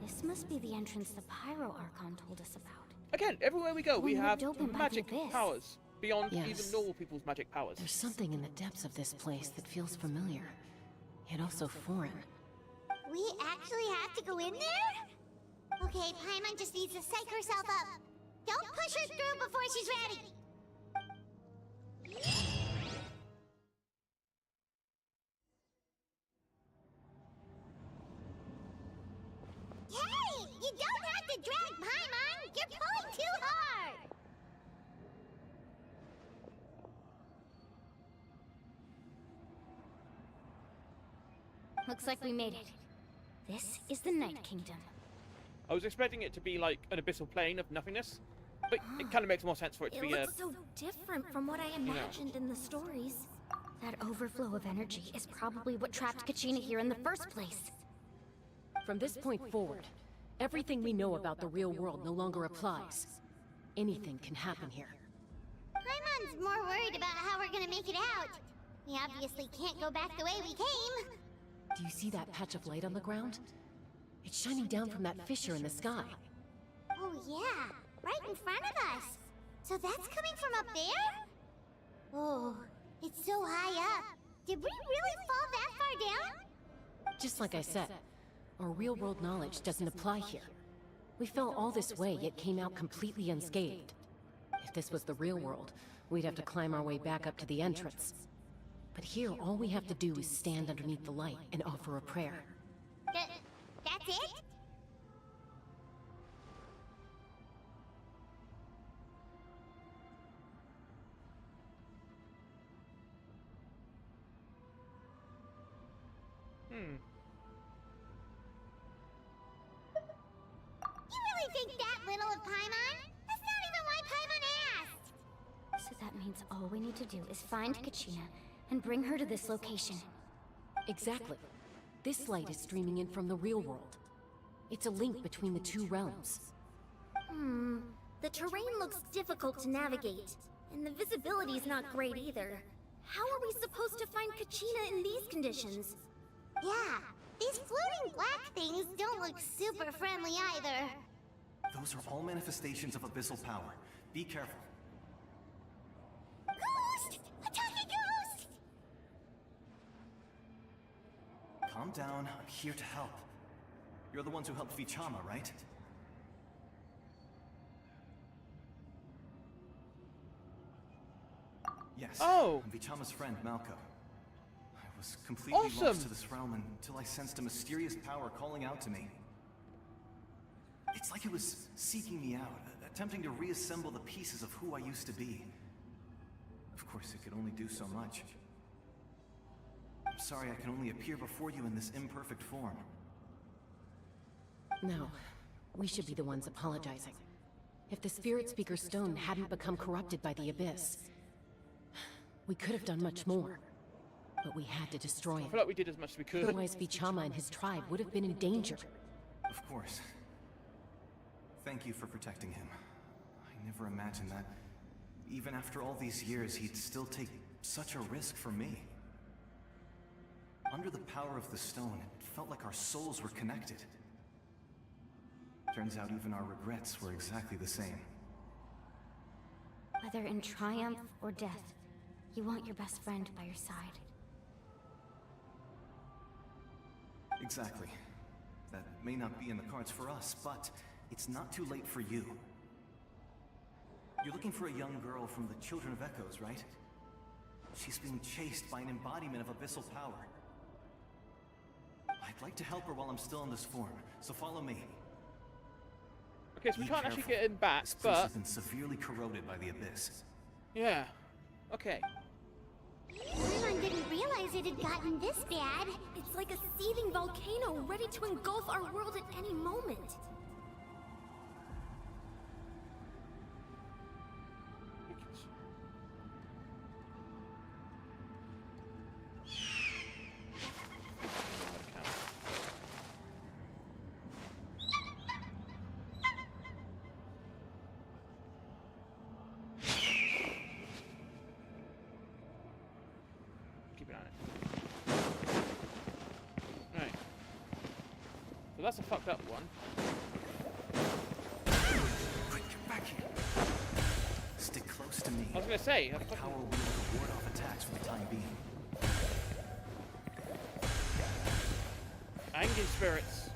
Speaker 3: This must be the entrance the Pyro Archon told us about.
Speaker 1: Again, everywhere we go, we have
Speaker 3: open by
Speaker 1: magic
Speaker 3: the abyss.
Speaker 1: powers beyond
Speaker 10: Yes.
Speaker 1: even normal people's magic powers.
Speaker 10: There's something in the depths of this place that feels familiar, yet also foreign.
Speaker 2: We actually have to go in there? Okay, Paimon just needs to psych herself up. Don't push her through before she's ready. Hey! You don't have to drag Paimon! You're pulling too hard!
Speaker 3: Looks like we made it. This is the Night Kingdom.
Speaker 1: I was expecting it to be like an abyssal plane of nothingness, but it kind of makes more sense for it to
Speaker 16: It
Speaker 1: be a...
Speaker 16: looks so different from what I imagined in the stories.
Speaker 3: That overflow of energy is probably what trapped Kachina here in the first place.
Speaker 10: From this point forward, everything we know about the real world no longer applies. Anything can happen here.
Speaker 2: Paimon's more worried about how we're gonna make it out. We obviously can't go back the way we came.
Speaker 10: Do you see that patch of light on the ground? It's shining down from that fissure in the sky.
Speaker 2: Oh yeah, right in front of us. So that's coming from up there? Oh, it's so high up. Did we really fall that far down?
Speaker 10: Just like I said, Our real-world knowledge doesn't apply here. We fell all this way, yet came out completely unscathed. If this was the real world, we'd have to climb our way back up to the entrance. But here, all we have to do is stand underneath the light and offer a prayer.
Speaker 2: That's it? You really think that little of Paimon? That's not even why Paimon asked!
Speaker 3: So that means all we need to do is find Kachina and bring her to this location.
Speaker 10: Exactly. This light is streaming in from the real world. It's a link between the two realms.
Speaker 16: The terrain looks difficult to navigate, and the visibility's not great either. How are we supposed to find Kachina in these conditions?
Speaker 2: Yeah, these floating black things don't look super friendly either.
Speaker 15: Those are all manifestations of abyssal power. Be careful.
Speaker 2: Ghost! Attacking ghost!
Speaker 15: Calm down, I'm here to help. You're the ones who helped Vichama, right? Yes.
Speaker 1: Oh!
Speaker 15: I'm Vichama's friend, Malco. I was completely
Speaker 1: Awesome.
Speaker 15: lost to this realm until I sensed a mysterious power calling out to me. It's like it was seeking me out, attempting to reassemble the pieces of who I used to be. Of course, it could only do so much. I'm sorry I can only appear before you in this imperfect form.
Speaker 10: No, we should be the ones apologizing. If the Spirit Speaker Stone hadn't become corrupted by the Abyss, we could have done much more. But we had to destroy
Speaker 1: I
Speaker 10: it.
Speaker 1: feel like we did as much as we could.
Speaker 10: Otherwise, Vichama and his tribe would have been in danger.
Speaker 15: Of course. Thank you for protecting him. I never imagined that, even after all these years, he'd still take such a risk for me. Under the power of the stone, it felt like our souls were connected. Turns out even our regrets were exactly the same.
Speaker 3: Whether in triumph or death, you want your best friend by your side.
Speaker 15: Exactly. That may not be in the cards for us, but it's not too late for you. You're looking for a young girl from the Children of Echoes, right? She's being chased by an embodiment of abyssal power. I'd like to help her while I'm still in this form, so follow me.
Speaker 1: Okay, so we
Speaker 15: Be
Speaker 1: can't actually
Speaker 15: careful.
Speaker 1: get him back,
Speaker 15: This place
Speaker 1: but...
Speaker 15: has been severely corroded by the Abyss.
Speaker 1: Yeah. Okay.
Speaker 2: Paimon didn't realize it had gotten this bad.
Speaker 16: It's like a seething volcano ready to engulf our world at any moment.
Speaker 1: Keep an eye on it. Right. So that's a fucked up one.
Speaker 15: Quick, get back here. Stick close to me.
Speaker 1: I was gonna say,
Speaker 15: My power will be able to ward off attacks for the time being.
Speaker 1: Angry spirits.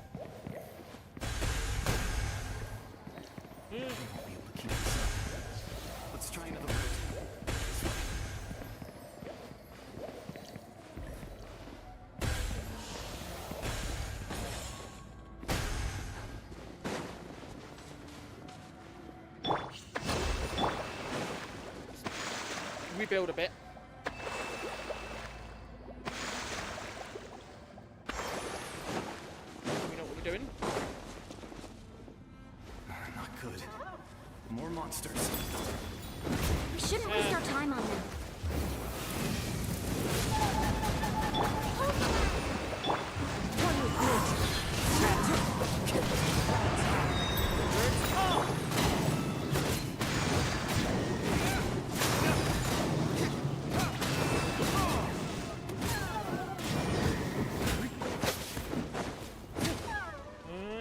Speaker 15: We won't be able to keep this up. Let's try another route. This way.
Speaker 1: Rebuild a bit. We know what we're doing.
Speaker 15: Not good. More monsters.
Speaker 3: We shouldn't waste our time on them.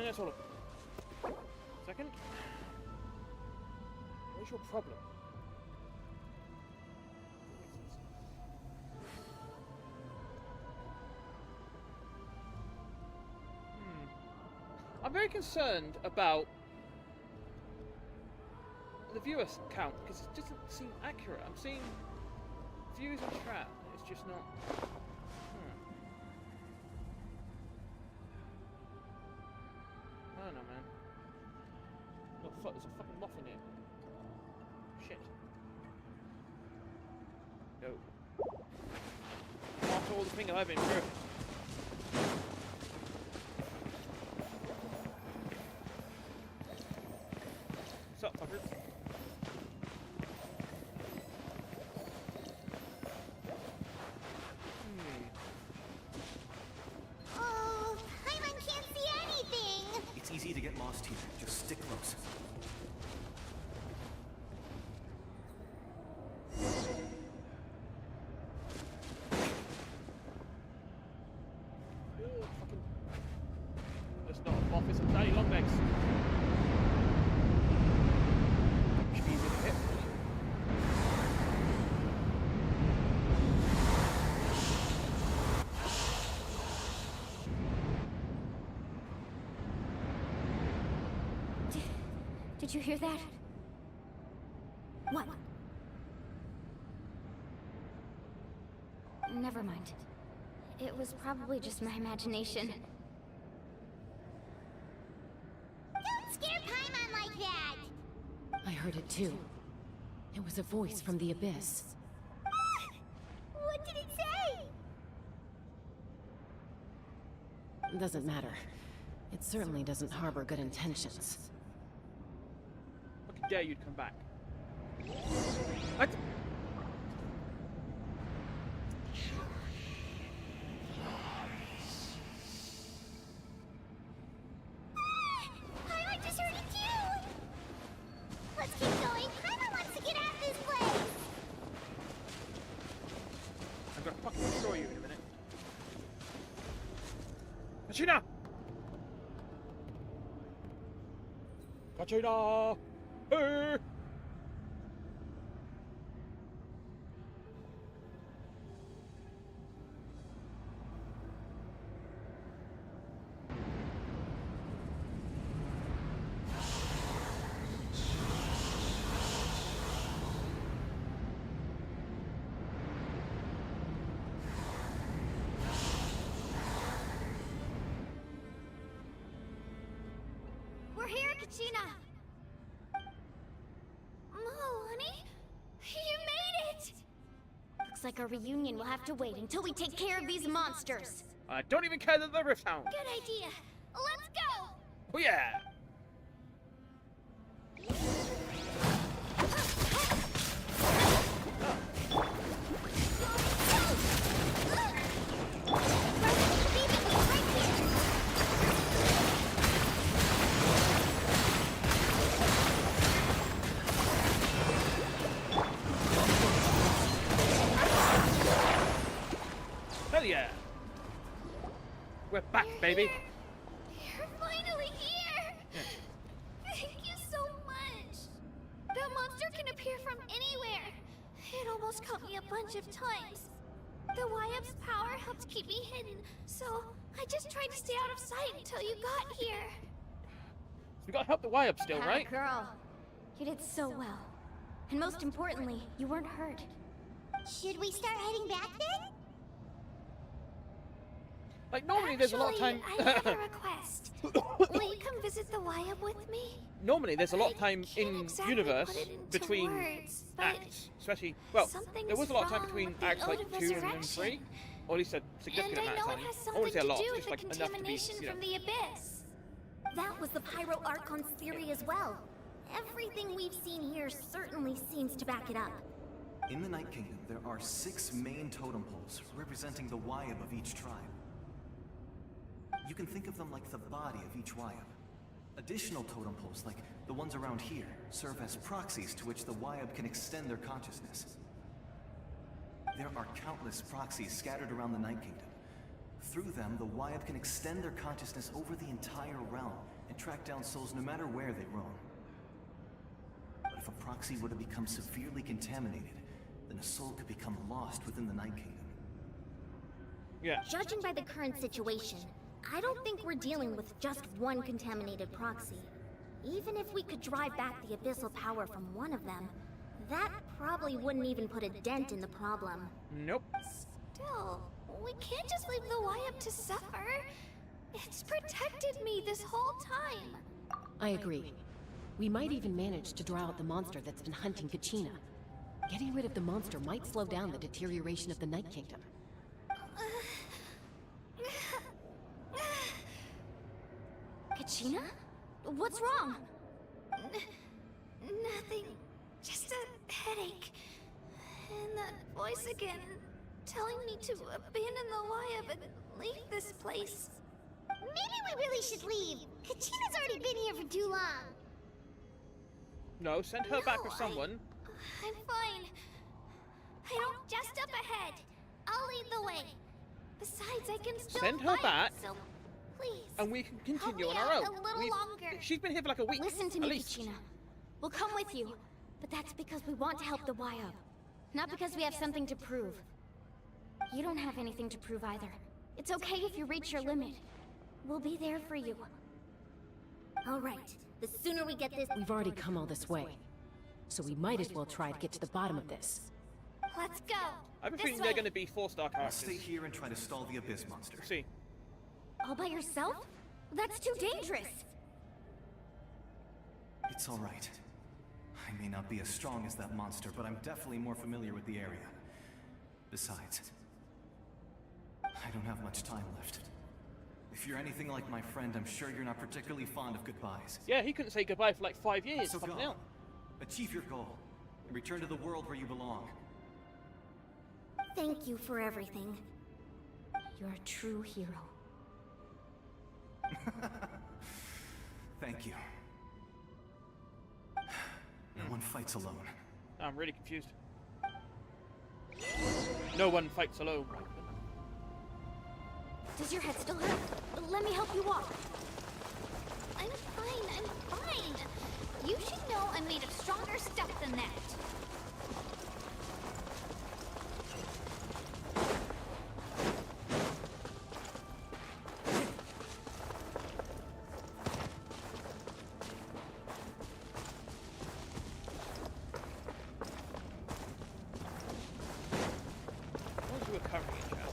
Speaker 1: Let's hold up. Second. What's your problem? Hmm. I'm very concerned about the viewer count because it doesn't seem accurate. I'm seeing views on chat. It's just not. I don't know, man. What the fuck? There's a fucking moth in here. Shit. Go. After all the things I've been through. What's up, fuckers?
Speaker 2: Oh, Paimon can't see anything.
Speaker 15: It's easy to get lost here. Just stick close.
Speaker 1: That's not a moth, it's a bloody long legs. Should be easy to hit.
Speaker 3: Did you hear that? What? Never mind. It was probably just my imagination.
Speaker 2: Don't scare Paimon like that.
Speaker 10: I heard it too. It was a voice from the abyss.
Speaker 2: What did it say?
Speaker 10: Doesn't matter. It certainly doesn't harbor good intentions.
Speaker 1: Fucking dare you to come back. What?
Speaker 2: Paimon just heard it too. Let's keep going. Paimon wants to get out of this place.
Speaker 1: I'm gonna fucking destroy you in a minute. Kachina! Kachina! Hey!
Speaker 2: We're here, Kachina. Mo, honey, you made it.
Speaker 3: Looks like our reunion will have to wait until we take care of these monsters.
Speaker 1: I don't even care that the Rift Hound.
Speaker 2: Good idea. Let's go.
Speaker 1: Oh yeah! Hell yeah! We're back, baby!
Speaker 2: You're finally here. Thank you so much. That monster can appear from anywhere. It almost caught me a bunch of times. The Y-Up's power helped keep me hidden, so I just tried to stay out of sight until you got here.
Speaker 1: We gotta help the Y up still, right?
Speaker 3: Girl, you did so well. And most importantly, you weren't hurt.
Speaker 2: Should we start heading back then?
Speaker 1: Like, normally there's a lot of time...
Speaker 2: I have a request. Will you come visit the Y-Up with me?
Speaker 1: Normally there's a lot of time in
Speaker 2: exactly
Speaker 1: universe
Speaker 2: put it into
Speaker 1: between
Speaker 2: words, but
Speaker 1: acts. Especially, well, there was a lot of time between acts like 2 and 3. Or at least a significant
Speaker 2: And I
Speaker 1: amount
Speaker 2: know
Speaker 1: of
Speaker 2: it
Speaker 1: time.
Speaker 2: has
Speaker 1: I wouldn't say a
Speaker 2: something
Speaker 1: lot,
Speaker 2: to do
Speaker 1: just
Speaker 2: with
Speaker 1: like
Speaker 2: the
Speaker 1: enough to be,
Speaker 2: contamination
Speaker 1: you know.
Speaker 2: from the abyss.
Speaker 16: That was the Pyro Archon's theory as well. Everything we've seen here certainly seems to back it up.
Speaker 15: In the Night Kingdom, there are 6 main totem poles representing the Wyab of each tribe. You can think of them like the body of each Wyab. Additional totem poles, like the ones around here, serve as proxies to which the Wyab can extend their consciousness. There are countless proxies scattered around the Night Kingdom. Through them, the Wyab can extend their consciousness over the entire realm and track down souls no matter where they roam. But if a proxy were to become severely contaminated, then a soul could become lost within the Night Kingdom.
Speaker 1: Yeah.
Speaker 16: Judging by the current situation, I don't think we're dealing with just one contaminated proxy. Even if we could drive back the abyssal power from one of them, that probably wouldn't even put a dent in the problem.
Speaker 1: Nope.
Speaker 3: Still, we can't just leave the Y up to suffer. It's protected me this whole time.
Speaker 10: I agree. We might even manage to draw out the monster that's been hunting Kachina. Getting rid of the monster might slow down the deterioration of the Night Kingdom.
Speaker 3: Kachina? What's wrong? Nothing. Just a headache. And that voice again, telling me to abandon the Wayab and leave this place.
Speaker 2: Maybe we really should leave. Kachina's already been here for too long.
Speaker 1: No, send her back with someone.
Speaker 3: I'm fine. I don't just up ahead. I'll lead the way. Besides, I can still
Speaker 1: Send her
Speaker 3: fight,
Speaker 1: back.
Speaker 3: so please.
Speaker 1: And we can continue
Speaker 3: help
Speaker 1: on
Speaker 3: me
Speaker 1: our
Speaker 3: out
Speaker 1: own.
Speaker 3: a little longer.
Speaker 1: She's been here for like a week.
Speaker 3: Listen to
Speaker 1: at
Speaker 3: me,
Speaker 1: least.
Speaker 3: Kachina. We'll come with you, but that's because we want to help the Wayab, not because we have something to prove. You don't have anything to prove either. It's okay if you reach your limit. We'll be there for you.
Speaker 16: All right. The sooner we get this...
Speaker 10: We've already come all this way, so we might as well try to get to the bottom of this.
Speaker 3: Let's go.
Speaker 1: I have a
Speaker 3: This
Speaker 1: feeling they're
Speaker 3: way.
Speaker 1: going to be 4-star
Speaker 15: I'll
Speaker 1: characters.
Speaker 15: stay here and try to stall the Abyss Monster.
Speaker 1: See.
Speaker 3: All by yourself? That's too dangerous.
Speaker 15: It's all right. I may not be as strong as that monster, but I'm definitely more familiar with the area. Besides, I don't have much time left. If you're anything like my friend, I'm sure you're not particularly fond of goodbyes.
Speaker 1: Yeah, he couldn't say goodbye for like 5 years.
Speaker 15: So
Speaker 1: Fucking
Speaker 15: go.
Speaker 1: hell.
Speaker 15: Achieve your goal, and return to the world where you belong.
Speaker 16: Thank you for everything.
Speaker 3: You're a true hero.
Speaker 15: Thank you. No one fights alone.
Speaker 1: I'm really confused. No one fights alone.
Speaker 3: Does your head still hurt? Let me help you walk. I'm fine. You should know I'm made of stronger stuff than that.
Speaker 1: What was we were covering in chat?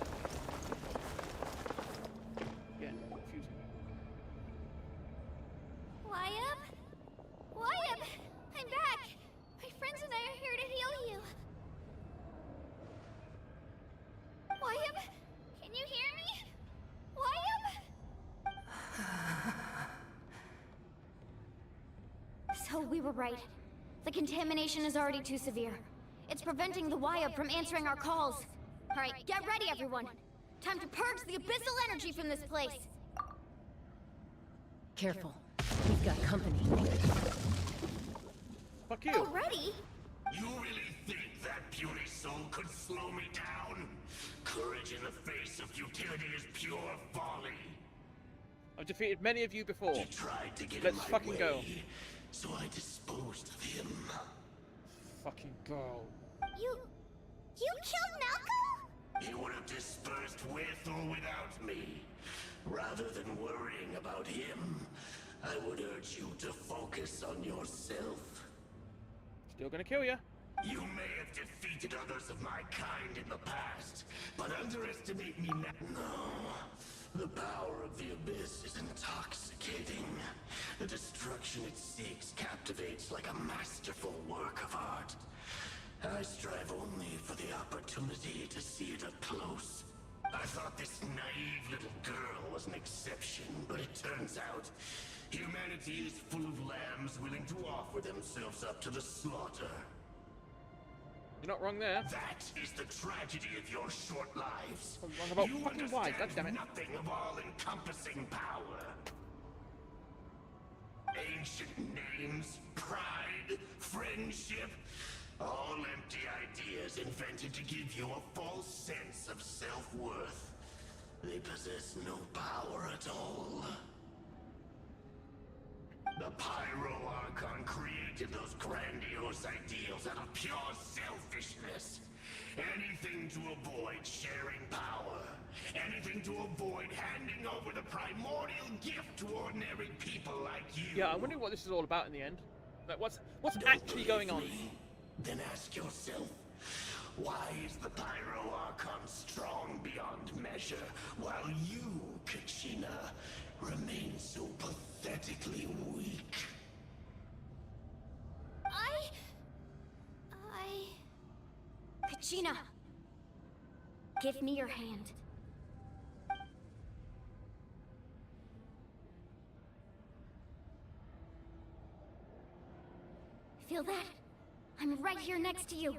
Speaker 1: Yeah, confusing.
Speaker 3: Wayab? Wayab! I'm back! My friends and I are here to heal you. Wayab? Can you hear me? Wayab? So we were right. The contamination is already too severe. It's preventing the Wayab from answering our calls. Alright, get ready everyone. Time to purge the abyssal energy from this place.
Speaker 10: Careful. We've got company.
Speaker 1: Fuck you.
Speaker 3: Already?
Speaker 17: You really think that puny soul could slow me down? Courage in the face of futility is pure folly.
Speaker 1: I've defeated many of you before.
Speaker 17: He tried to get
Speaker 1: Let's
Speaker 17: in my
Speaker 1: fucking
Speaker 17: way,
Speaker 1: go.
Speaker 17: so I disposed of him.
Speaker 1: Fucking go.
Speaker 2: You killed Malcolm?
Speaker 17: He would have dispersed with or without me. Rather than worrying about him, I would urge you to focus on yourself.
Speaker 1: Still gonna kill you.
Speaker 17: You may have defeated others of my kind in the past, but underestimate me now. No. The power of the Abyss is intoxicating. The destruction it seeks captivates like a masterful work of art. I strive only for the opportunity to see it up close. I thought this naive little girl was an exception, but it turns out humanity is full of lambs willing to offer themselves up to the slaughter.
Speaker 1: You're not wrong there.
Speaker 17: That is the tragedy of your short lives.
Speaker 1: I'm wrong about
Speaker 17: You
Speaker 1: fucking why,
Speaker 17: understand
Speaker 1: goddammit.
Speaker 17: nothing of all-encompassing power. Ancient names, pride, friendship, all empty ideas invented to give you a false sense of self-worth. They possess no power at all. The Pyro Archon created those grandiose ideals out of pure selfishness. Anything to avoid sharing power. Anything to avoid handing over the primordial gift to ordinary people like you.
Speaker 1: Yeah, I'm wondering what this is all about in the end. Like, what's actually going on?
Speaker 17: Then ask yourself, why is the Pyro Archon strong beyond measure, while you, Kachina, remain so pathetically weak?
Speaker 3: Kachina! Give me your hand. Feel that? I'm right here next to you.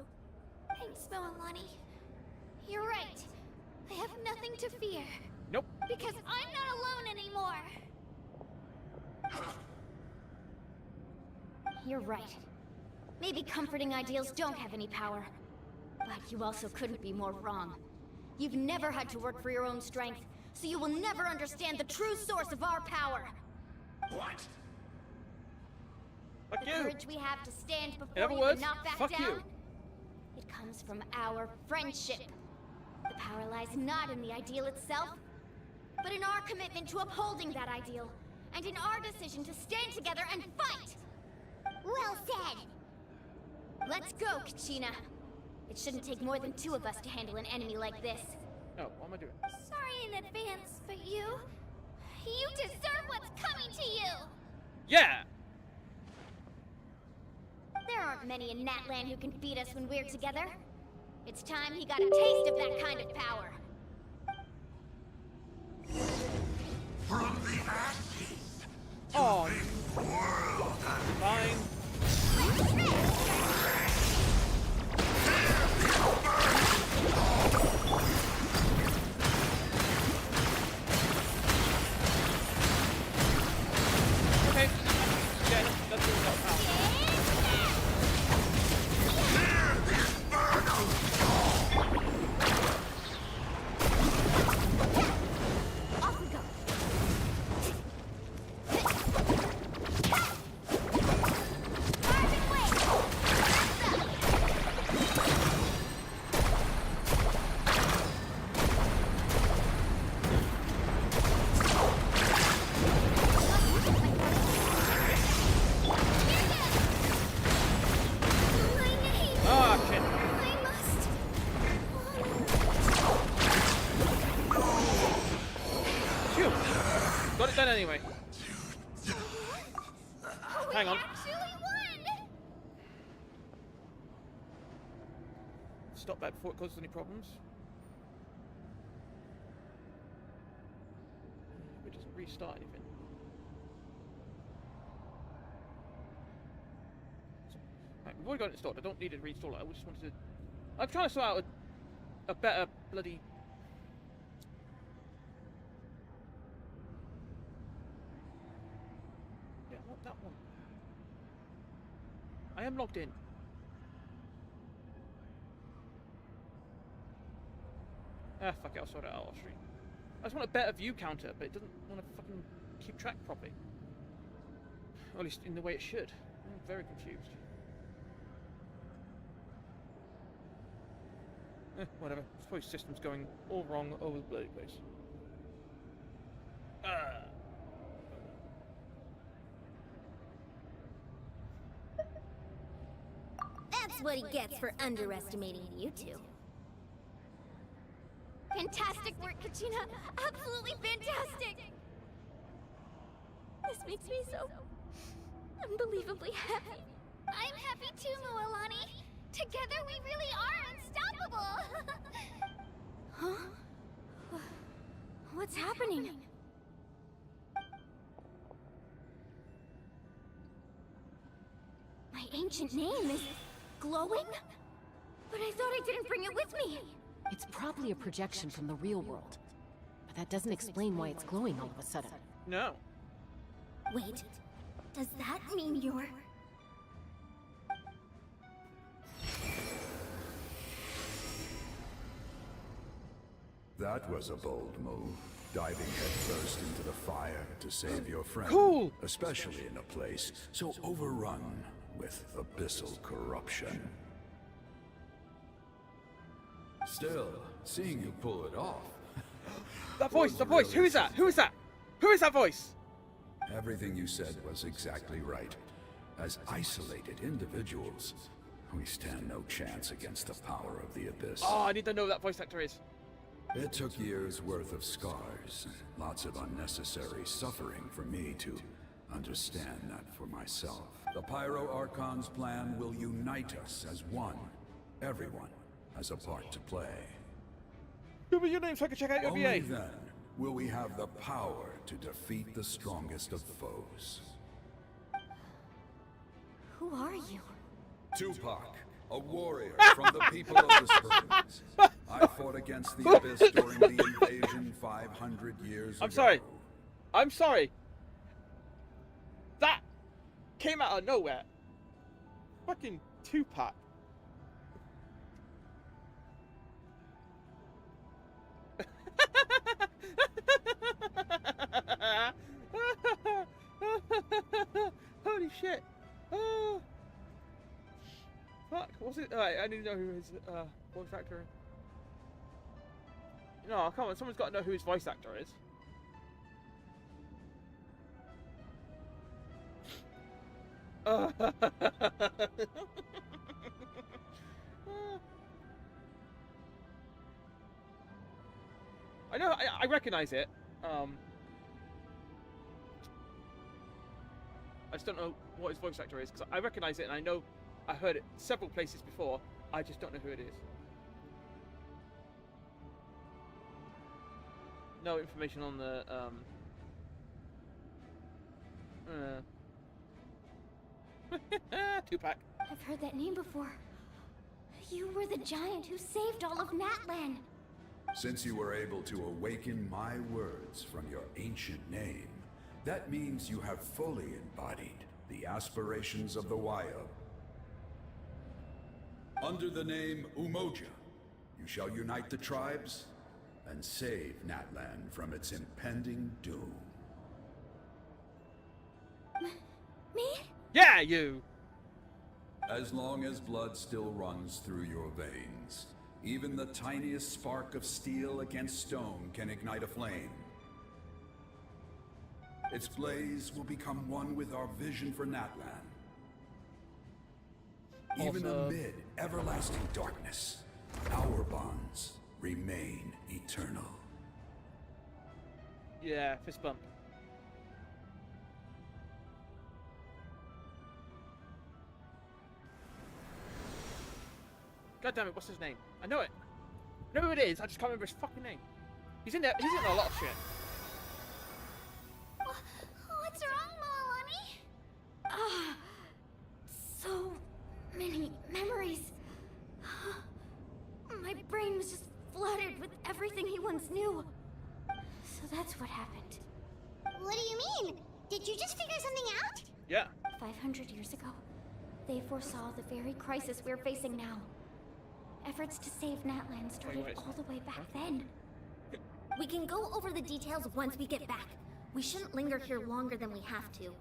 Speaker 2: Thanks, Moalani. You're right. I have nothing to fear.
Speaker 1: Nope.
Speaker 2: Because I'm not alone anymore.
Speaker 3: You're right. Maybe comforting ideals don't have any power. But you also couldn't be more wrong. You've never had to work for your own strength, so you will never understand the true source of our power.
Speaker 17: What?
Speaker 1: Fuck
Speaker 3: the
Speaker 1: you.
Speaker 3: courage we have to stand before
Speaker 1: In other
Speaker 3: you
Speaker 1: words,
Speaker 3: and not back
Speaker 1: fuck
Speaker 3: down.
Speaker 1: you.
Speaker 3: It comes from our friendship. The power lies not in the ideal itself, but in our commitment to upholding that ideal, and in our decision to stand together and fight!
Speaker 2: Well said!
Speaker 3: Let's go, Kachina. It shouldn't take more than 2 of us to handle an enemy like this.
Speaker 1: Oh, what am I doing?
Speaker 2: Sorry in advance, but you deserve what's coming to you!
Speaker 1: Yeah!
Speaker 3: There aren't many in Natlan who can beat us when we're together. It's time he got a taste of that kind of power.
Speaker 17: From the ashes to
Speaker 1: Oh,
Speaker 17: this world.
Speaker 1: fine. Okay. Yeah, that's all about power.
Speaker 3: Off we go.
Speaker 1: Ah, shit. Phew. Got it done anyway. Hang on.
Speaker 2: Actually won!
Speaker 1: Stop that before it causes any problems. It doesn't restart anything. Right, we've already got it installed. I don't need to reinstall it. I just wanted to. I'm trying to sort out a better bloody. Yeah, not that one. I am logged in. Ah, fuck it, I'll sort it out off stream. I just want a better view counter, but it doesn't want to fucking keep track properly. Or at least in the way it should. I'm very confused. Whatever. I suppose system's going all wrong over the bloody place.
Speaker 2: That's what he gets for underestimating you two.
Speaker 3: Fantastic work, Kachina! Absolutely fantastic!
Speaker 2: This makes me so unbelievably happy. I'm happy too, Moalani. Together we really are unstoppable.
Speaker 3: Huh? What's happening? My ancient name is glowing? But I thought I didn't bring it with me.
Speaker 10: It's probably a projection from the real world. But that doesn't explain why it's glowing all of a sudden.
Speaker 1: No.
Speaker 2: Wait, does that mean you're...
Speaker 12: That was a bold move. Diving headfirst into the fire to save your friend.
Speaker 1: Cool!
Speaker 12: Especially in a place so overrun with abyssal corruption.
Speaker 18: Still, seeing you pull it off.
Speaker 1: That voice, the voice. Who is that? Who is that? Who is that voice?
Speaker 18: Everything you said was exactly right. As isolated individuals, we stand no chance against the power of the Abyss.
Speaker 1: Oh, I need to know who that voice actor is.
Speaker 18: It took years' worth of scars, and lots of unnecessary suffering for me to understand that for myself. The Pyro Archon's plan will unite us as one. Everyone has a part to play.
Speaker 1: Give me your name so I can check out your
Speaker 18: Only
Speaker 1: VA.
Speaker 18: then will we have the power to defeat the strongest of foes.
Speaker 3: Who are you?
Speaker 18: Tupac, a warrior from the people of the Springs. I fought against the Abyss during the invasion 500 years ago.
Speaker 1: I'm sorry. I'm sorry. That came out of nowhere. Fucking Tupac. Holy shit. Oh. Fuck, what's it? Alright, I need to know who his voice actor is. No, come on, someone's got to know who his voice actor is. I know, I recognize it. I just don't know what his voice actor is, because I recognize it and I know I heard it several places before. I just don't know who it is. No information on the Tupac.
Speaker 3: I've heard that name before. You were the giant who saved all of Natlan.
Speaker 18: Since you were able to awaken my words from your ancient name, that means you have fully embodied the aspirations of the Wyo. Under the name Umoja, you shall unite the tribes and save Natlan from its impending doom.
Speaker 3: Me?
Speaker 1: Yeah, you!
Speaker 18: As long as blood still runs through your veins, even the tiniest spark of steel against stone can ignite a flame. Its blaze will become one with our vision for Natlan. Even amid everlasting darkness, our bonds remain eternal.
Speaker 1: Yeah, fist bump. God damn it, what's his name? I know it. I know who it is, I just can't remember his fucking name. He's in there, he's in a lot of shit.
Speaker 2: What's wrong, Moalani?
Speaker 3: Ah, so many memories. My brain was just flooded with everything he once knew. So that's what happened.
Speaker 2: What do you mean? Did you just figure something out?
Speaker 1: Yeah.
Speaker 3: 500 years ago, they foresaw the very crisis we're facing now. Efforts to save Natlan started all the way back then.
Speaker 16: We can go over the details once we get back. We shouldn't linger here longer than we have to.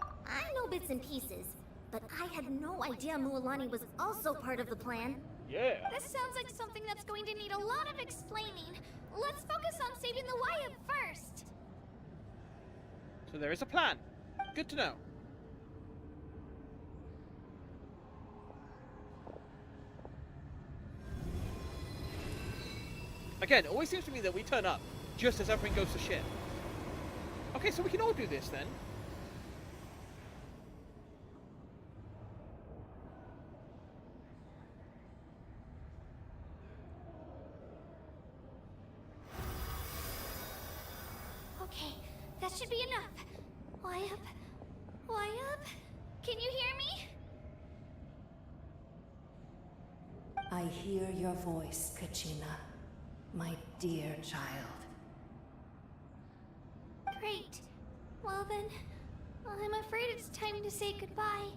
Speaker 16: I know bits and pieces, but I had no idea Mualani was also part of the plan.
Speaker 1: Yeah.
Speaker 2: This sounds like something that's going to need a lot of explaining. Let's focus on saving the Wyo first.
Speaker 1: So there is a plan. Good to know. Again, it always seems to me that we turn up just as everything goes to shit. Okay, so we can all do this then.
Speaker 2: Okay, that should be enough. Why up? Why up? Can you hear me?
Speaker 19: I hear your voice, Kachina, my dear child.
Speaker 2: Great. Well then, I'm afraid it's time to say goodbye.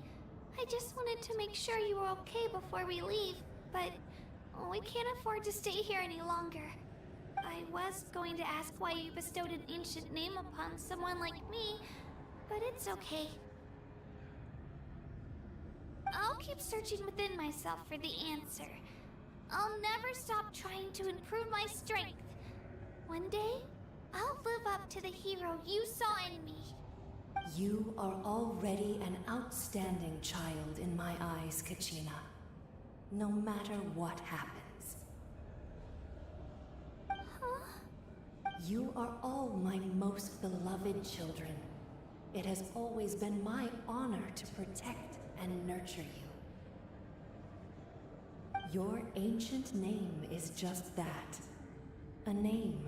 Speaker 2: I just wanted to make sure you were okay before we leave, but we can't afford to stay here any longer. I was going to ask why you bestowed an ancient name upon someone like me, but it's okay. I'll keep searching within myself for the answer. I'll never stop trying to improve my strength. One day, I'll live up to the hero you saw in me.
Speaker 19: You are already an outstanding child in my eyes, Kachina. No matter what happens. You are all my most beloved children. It has always been my honor to protect and nurture you. Your ancient name is just that. A name.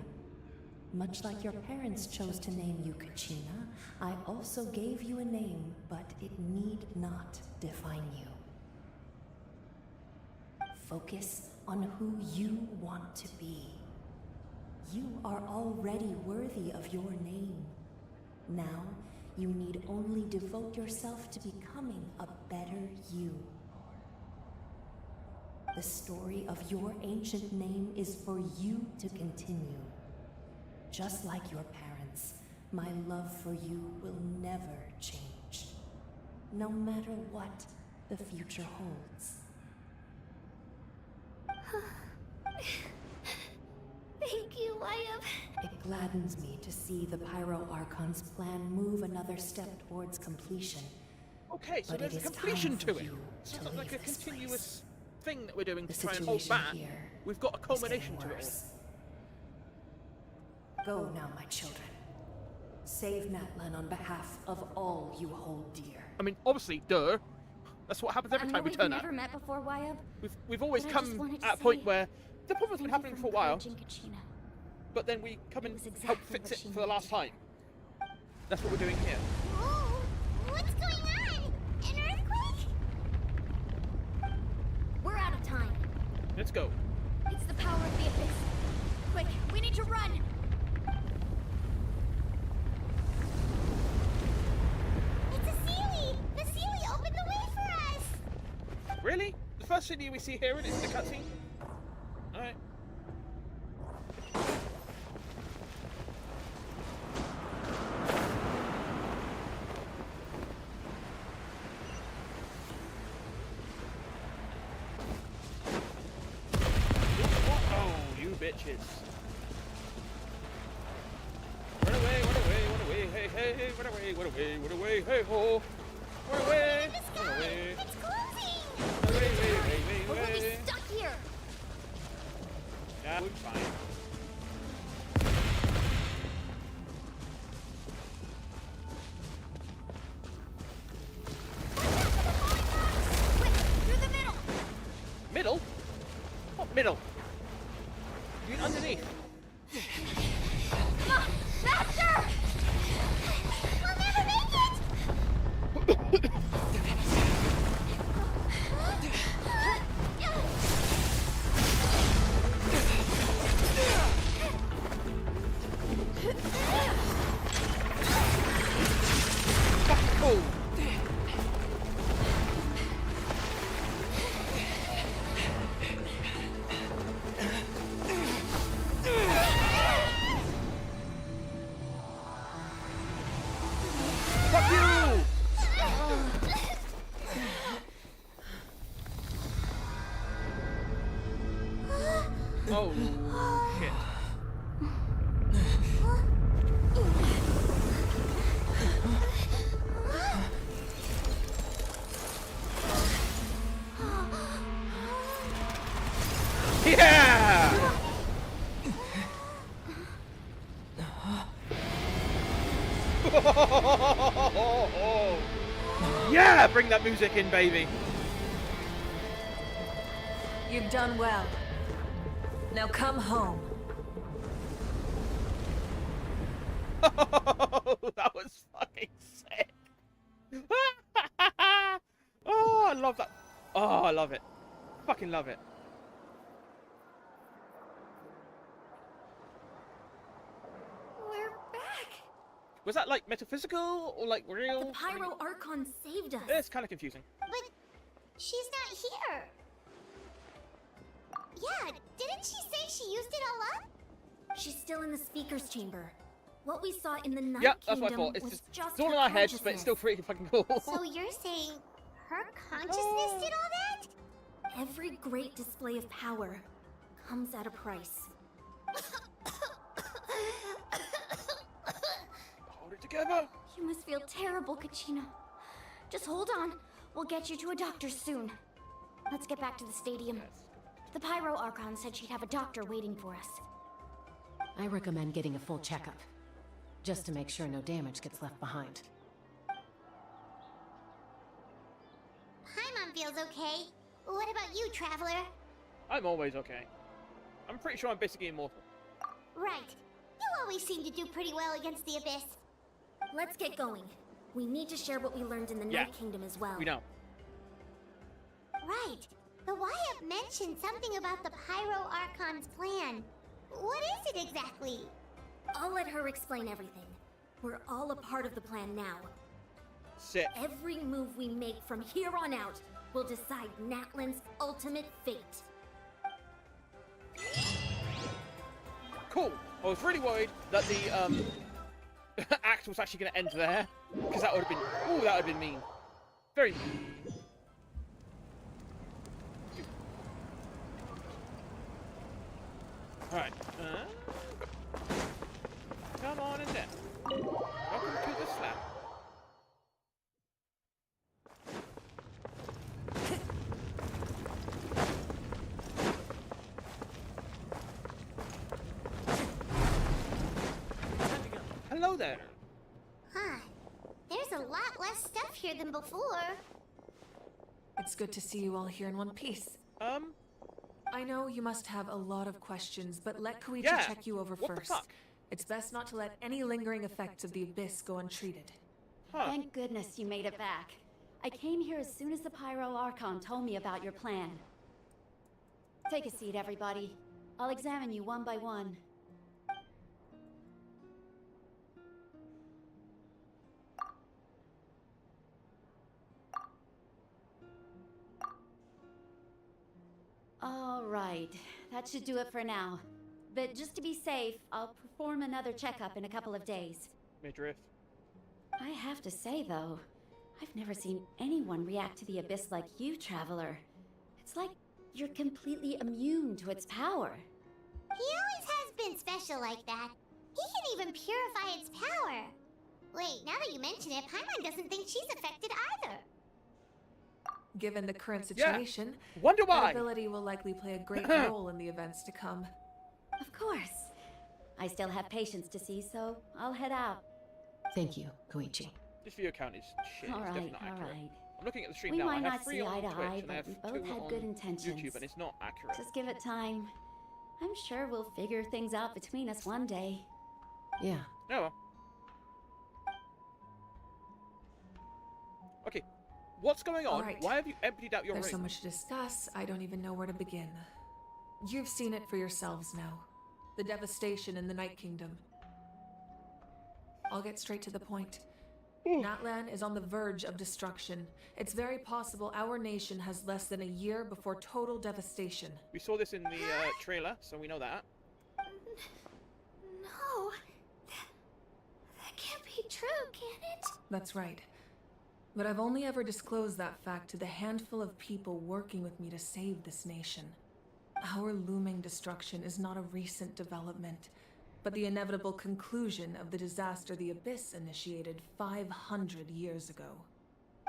Speaker 19: Much like your parents chose to name you Kachina, I also gave you a name, but it need not define you. Focus on who you want to be. You are already worthy of your name. Now, you need only devote yourself to becoming a better you. The story of your ancient name is for you to continue. Just like your parents, my love for you will never change. No matter what the future holds.
Speaker 2: Thank you, Wyatt.
Speaker 19: It gladdens me to see the Pyro Archon's plan move another step towards completion.
Speaker 1: Okay, so
Speaker 19: But
Speaker 1: there's
Speaker 19: it
Speaker 1: a
Speaker 19: is
Speaker 1: completion
Speaker 19: time
Speaker 1: to
Speaker 19: for
Speaker 1: it.
Speaker 19: you
Speaker 1: It's
Speaker 19: to
Speaker 1: not like a
Speaker 19: leave this
Speaker 1: continuous thing that we're doing
Speaker 19: The
Speaker 1: to try and hold
Speaker 19: situation
Speaker 1: back.
Speaker 19: here
Speaker 1: We've got a
Speaker 19: is
Speaker 1: culmination
Speaker 19: getting
Speaker 1: to it
Speaker 19: worse. Go now, my children. Save Natlan on behalf of all you hold dear.
Speaker 1: I mean, obviously, duh. That's what happens every
Speaker 3: I
Speaker 1: time
Speaker 3: know
Speaker 1: we
Speaker 3: we've
Speaker 1: turn up.
Speaker 3: never met before, Wyatt.
Speaker 1: We've always
Speaker 3: But I just
Speaker 1: come
Speaker 3: wanted to
Speaker 1: at a point
Speaker 3: say
Speaker 1: where the problem's been
Speaker 3: thank you
Speaker 1: happening
Speaker 3: for
Speaker 1: for a while,
Speaker 3: encouraging Kachina.
Speaker 1: but then we come and
Speaker 3: was
Speaker 1: help
Speaker 3: exactly
Speaker 1: fix
Speaker 3: what
Speaker 1: it
Speaker 3: she
Speaker 1: for the last time. That's what we're doing here.
Speaker 2: Whoa! What's going on? An earthquake?
Speaker 3: We're out of time.
Speaker 1: Let's go.
Speaker 3: It's the power of the abyss. Quick, we need to run.
Speaker 2: It's a Sealy! The Sealy opened the way for us!
Speaker 1: Really? The first city we see here is the cutscene? Alright. Oh, you bitches. Run away, hey, hey, run away, hey, ho. Run away, run away.
Speaker 2: It's closing!
Speaker 3: Or we'll be stuck here.
Speaker 1: Yeah, we're fine.
Speaker 2: Quick, through the middle!
Speaker 1: Middle? What middle? You mean underneath?
Speaker 2: Faster! We'll never make it!
Speaker 1: Oh! Fuck you! Oh, shit. Yeah! Yeah, bring that music in, baby.
Speaker 7: You've done well. Now come home.
Speaker 1: That was fucking sick. Oh, I love that. Oh, I love it. Fucking love it.
Speaker 2: We're back!
Speaker 1: Was that like metaphysical or like real?
Speaker 3: The Pyro Archon saved us.
Speaker 1: It's kind of confusing.
Speaker 2: But she's not here. Yeah, didn't she say she used it all up?
Speaker 3: She's still in the speaker's chamber. What we saw in the Night
Speaker 1: Yeah, that's
Speaker 3: Kingdom
Speaker 1: my fault. It's
Speaker 3: was just
Speaker 1: it's all
Speaker 3: her
Speaker 1: in our heads, but
Speaker 3: consciousness.
Speaker 1: it's still pretty fucking cool.
Speaker 2: So you're saying her consciousness did all that?
Speaker 16: Every great display of power comes at a price.
Speaker 1: Hold it together.
Speaker 3: You must feel terrible, Kachina. Just hold on. We'll get you to a doctor soon. Let's get back to the stadium. The Pyro Archon said she'd have a doctor waiting for us.
Speaker 10: I recommend getting a full checkup, just to make sure no damage gets left behind.
Speaker 2: Paimon feels okay. What about you, Traveler?
Speaker 1: I'm always okay. I'm pretty sure I'm basically immortal.
Speaker 2: Right. You always seem to do pretty well against the Abyss.
Speaker 16: Let's get going. We need to share what we learned in the Night Kingdom as well.
Speaker 1: We know.
Speaker 2: Right. The Wyatt mentioned something about the Pyro Archon's plan. What is it exactly?
Speaker 16: I'll let her explain everything. We're all a part of the plan now.
Speaker 1: Sick.
Speaker 16: Every move we make from here on out will decide Natlan's ultimate fate.
Speaker 1: Cool. I was really worried that the act was actually going to end there, because that would have been, ooh, that would have been mean. Very mean. Alright. Come on in there. Welcome to the slab. Hello there.
Speaker 2: Huh. There's a lot less stuff here than before.
Speaker 7: It's good to see you all here in one piece. I know you must have a lot of questions, but let Koichi check you over
Speaker 1: What
Speaker 7: first.
Speaker 1: the fuck?
Speaker 7: It's best not to let any lingering effects of the Abyss go untreated.
Speaker 20: Thank goodness you made it back. I came here as soon as the Pyro Archon told me about your plan. Take a seat, everybody. I'll examine you one by one. All right, that should do it for now. But just to be safe, I'll perform another checkup in a couple of days.
Speaker 1: Midriff.
Speaker 20: I have to say, though, I've never seen anyone react to the Abyss like you, Traveler. It's like you're completely immune to its power.
Speaker 2: He always has been special like that. He can even purify its power. Wait, now that you mention it, Paimon doesn't think she's affected either.
Speaker 7: Given the current situation,
Speaker 1: Wonder why.
Speaker 7: that ability will likely play a great role in the events to come.
Speaker 20: Of course. I still have patients to see, so I'll head out.
Speaker 10: Thank you, Koichi.
Speaker 1: This video count is shit.
Speaker 20: All
Speaker 1: It's
Speaker 20: right,
Speaker 1: definitely not
Speaker 20: all
Speaker 1: accurate.
Speaker 20: right.
Speaker 1: I'm looking at the stream
Speaker 20: We
Speaker 1: now.
Speaker 20: might
Speaker 1: I
Speaker 20: not
Speaker 1: have 3
Speaker 20: see
Speaker 1: on
Speaker 20: eye to
Speaker 1: Twitch
Speaker 20: eye,
Speaker 1: and I have
Speaker 20: but we
Speaker 1: 2
Speaker 20: both had
Speaker 1: on
Speaker 20: good intentions.
Speaker 1: YouTube, and it's not accurate.
Speaker 20: Just give it time. I'm sure we'll figure things out between us one day.
Speaker 10: Yeah.
Speaker 1: Oh well. Okay, what's going on?
Speaker 7: All right.
Speaker 1: Why have you emptied out your
Speaker 7: There's
Speaker 1: ring?
Speaker 7: so much to discuss, I don't even know where to begin. You've seen it for yourselves now. The devastation in the Night Kingdom. I'll get straight to the point. Natlan is on the verge of destruction. It's very possible our nation has less than a year before total devastation.
Speaker 1: We saw this in the trailer, so we know that.
Speaker 16: No. That can't be true, can it?
Speaker 7: That's right. But I've only ever disclosed that fact to the handful of people working with me to save this nation. Our looming destruction is not a recent development, but the inevitable conclusion of the disaster the Abyss initiated 500 years ago.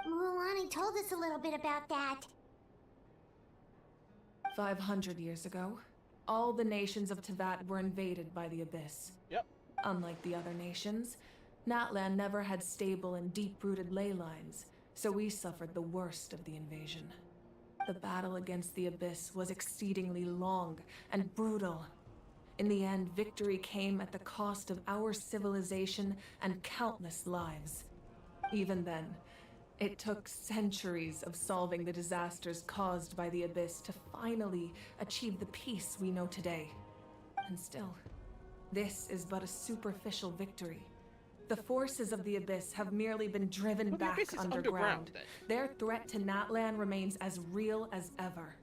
Speaker 2: Mulan told us a little bit about that.
Speaker 7: 500 years ago, all the nations of Teyvat were invaded by the Abyss.
Speaker 1: Yep.
Speaker 7: Unlike the other nations, Natlan never had stable and deep-rooted ley lines, so we suffered the worst of the invasion. The battle against the Abyss was exceedingly long and brutal. In the end, victory came at the cost of our civilization and countless lives. Even then, it took centuries of solving the disasters caused by the Abyss to finally achieve the peace we know today. And still, this is but a superficial victory. The forces of the Abyss have merely been driven
Speaker 1: Well, the
Speaker 7: back
Speaker 1: Abyss is
Speaker 7: underground.
Speaker 1: then.
Speaker 7: Their threat to Natlan remains as real as ever.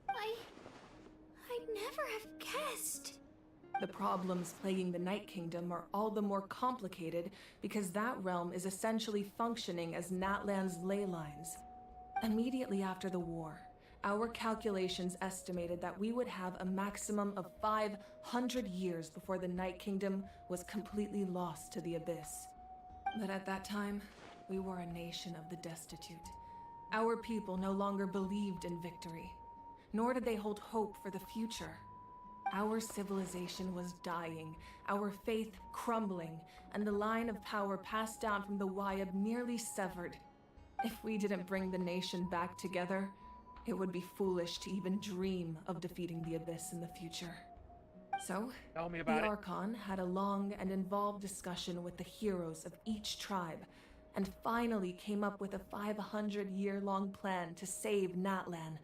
Speaker 16: I'd never have guessed.
Speaker 7: The problems plaguing the Night Kingdom are all the more complicated because that realm is essentially functioning as Natlan's ley lines. Immediately after the war, Our calculations estimated that we would have a maximum of 500 years before the Night Kingdom was completely lost to the abyss. But at that time, we were a nation of the destitute. Our people no longer believed in victory, nor did they hold hope for the future. Our civilization was dying, our faith crumbling, and the line of power passed down from the Wayab nearly severed. If we didn't bring the nation back together, it would be foolish to even dream of defeating the Abyss in the future. So,
Speaker 1: Tell me
Speaker 7: the
Speaker 1: about it.
Speaker 7: Archon had a long and involved discussion with the heroes of each tribe, and finally came up with a 500-year-long plan to save Natlan.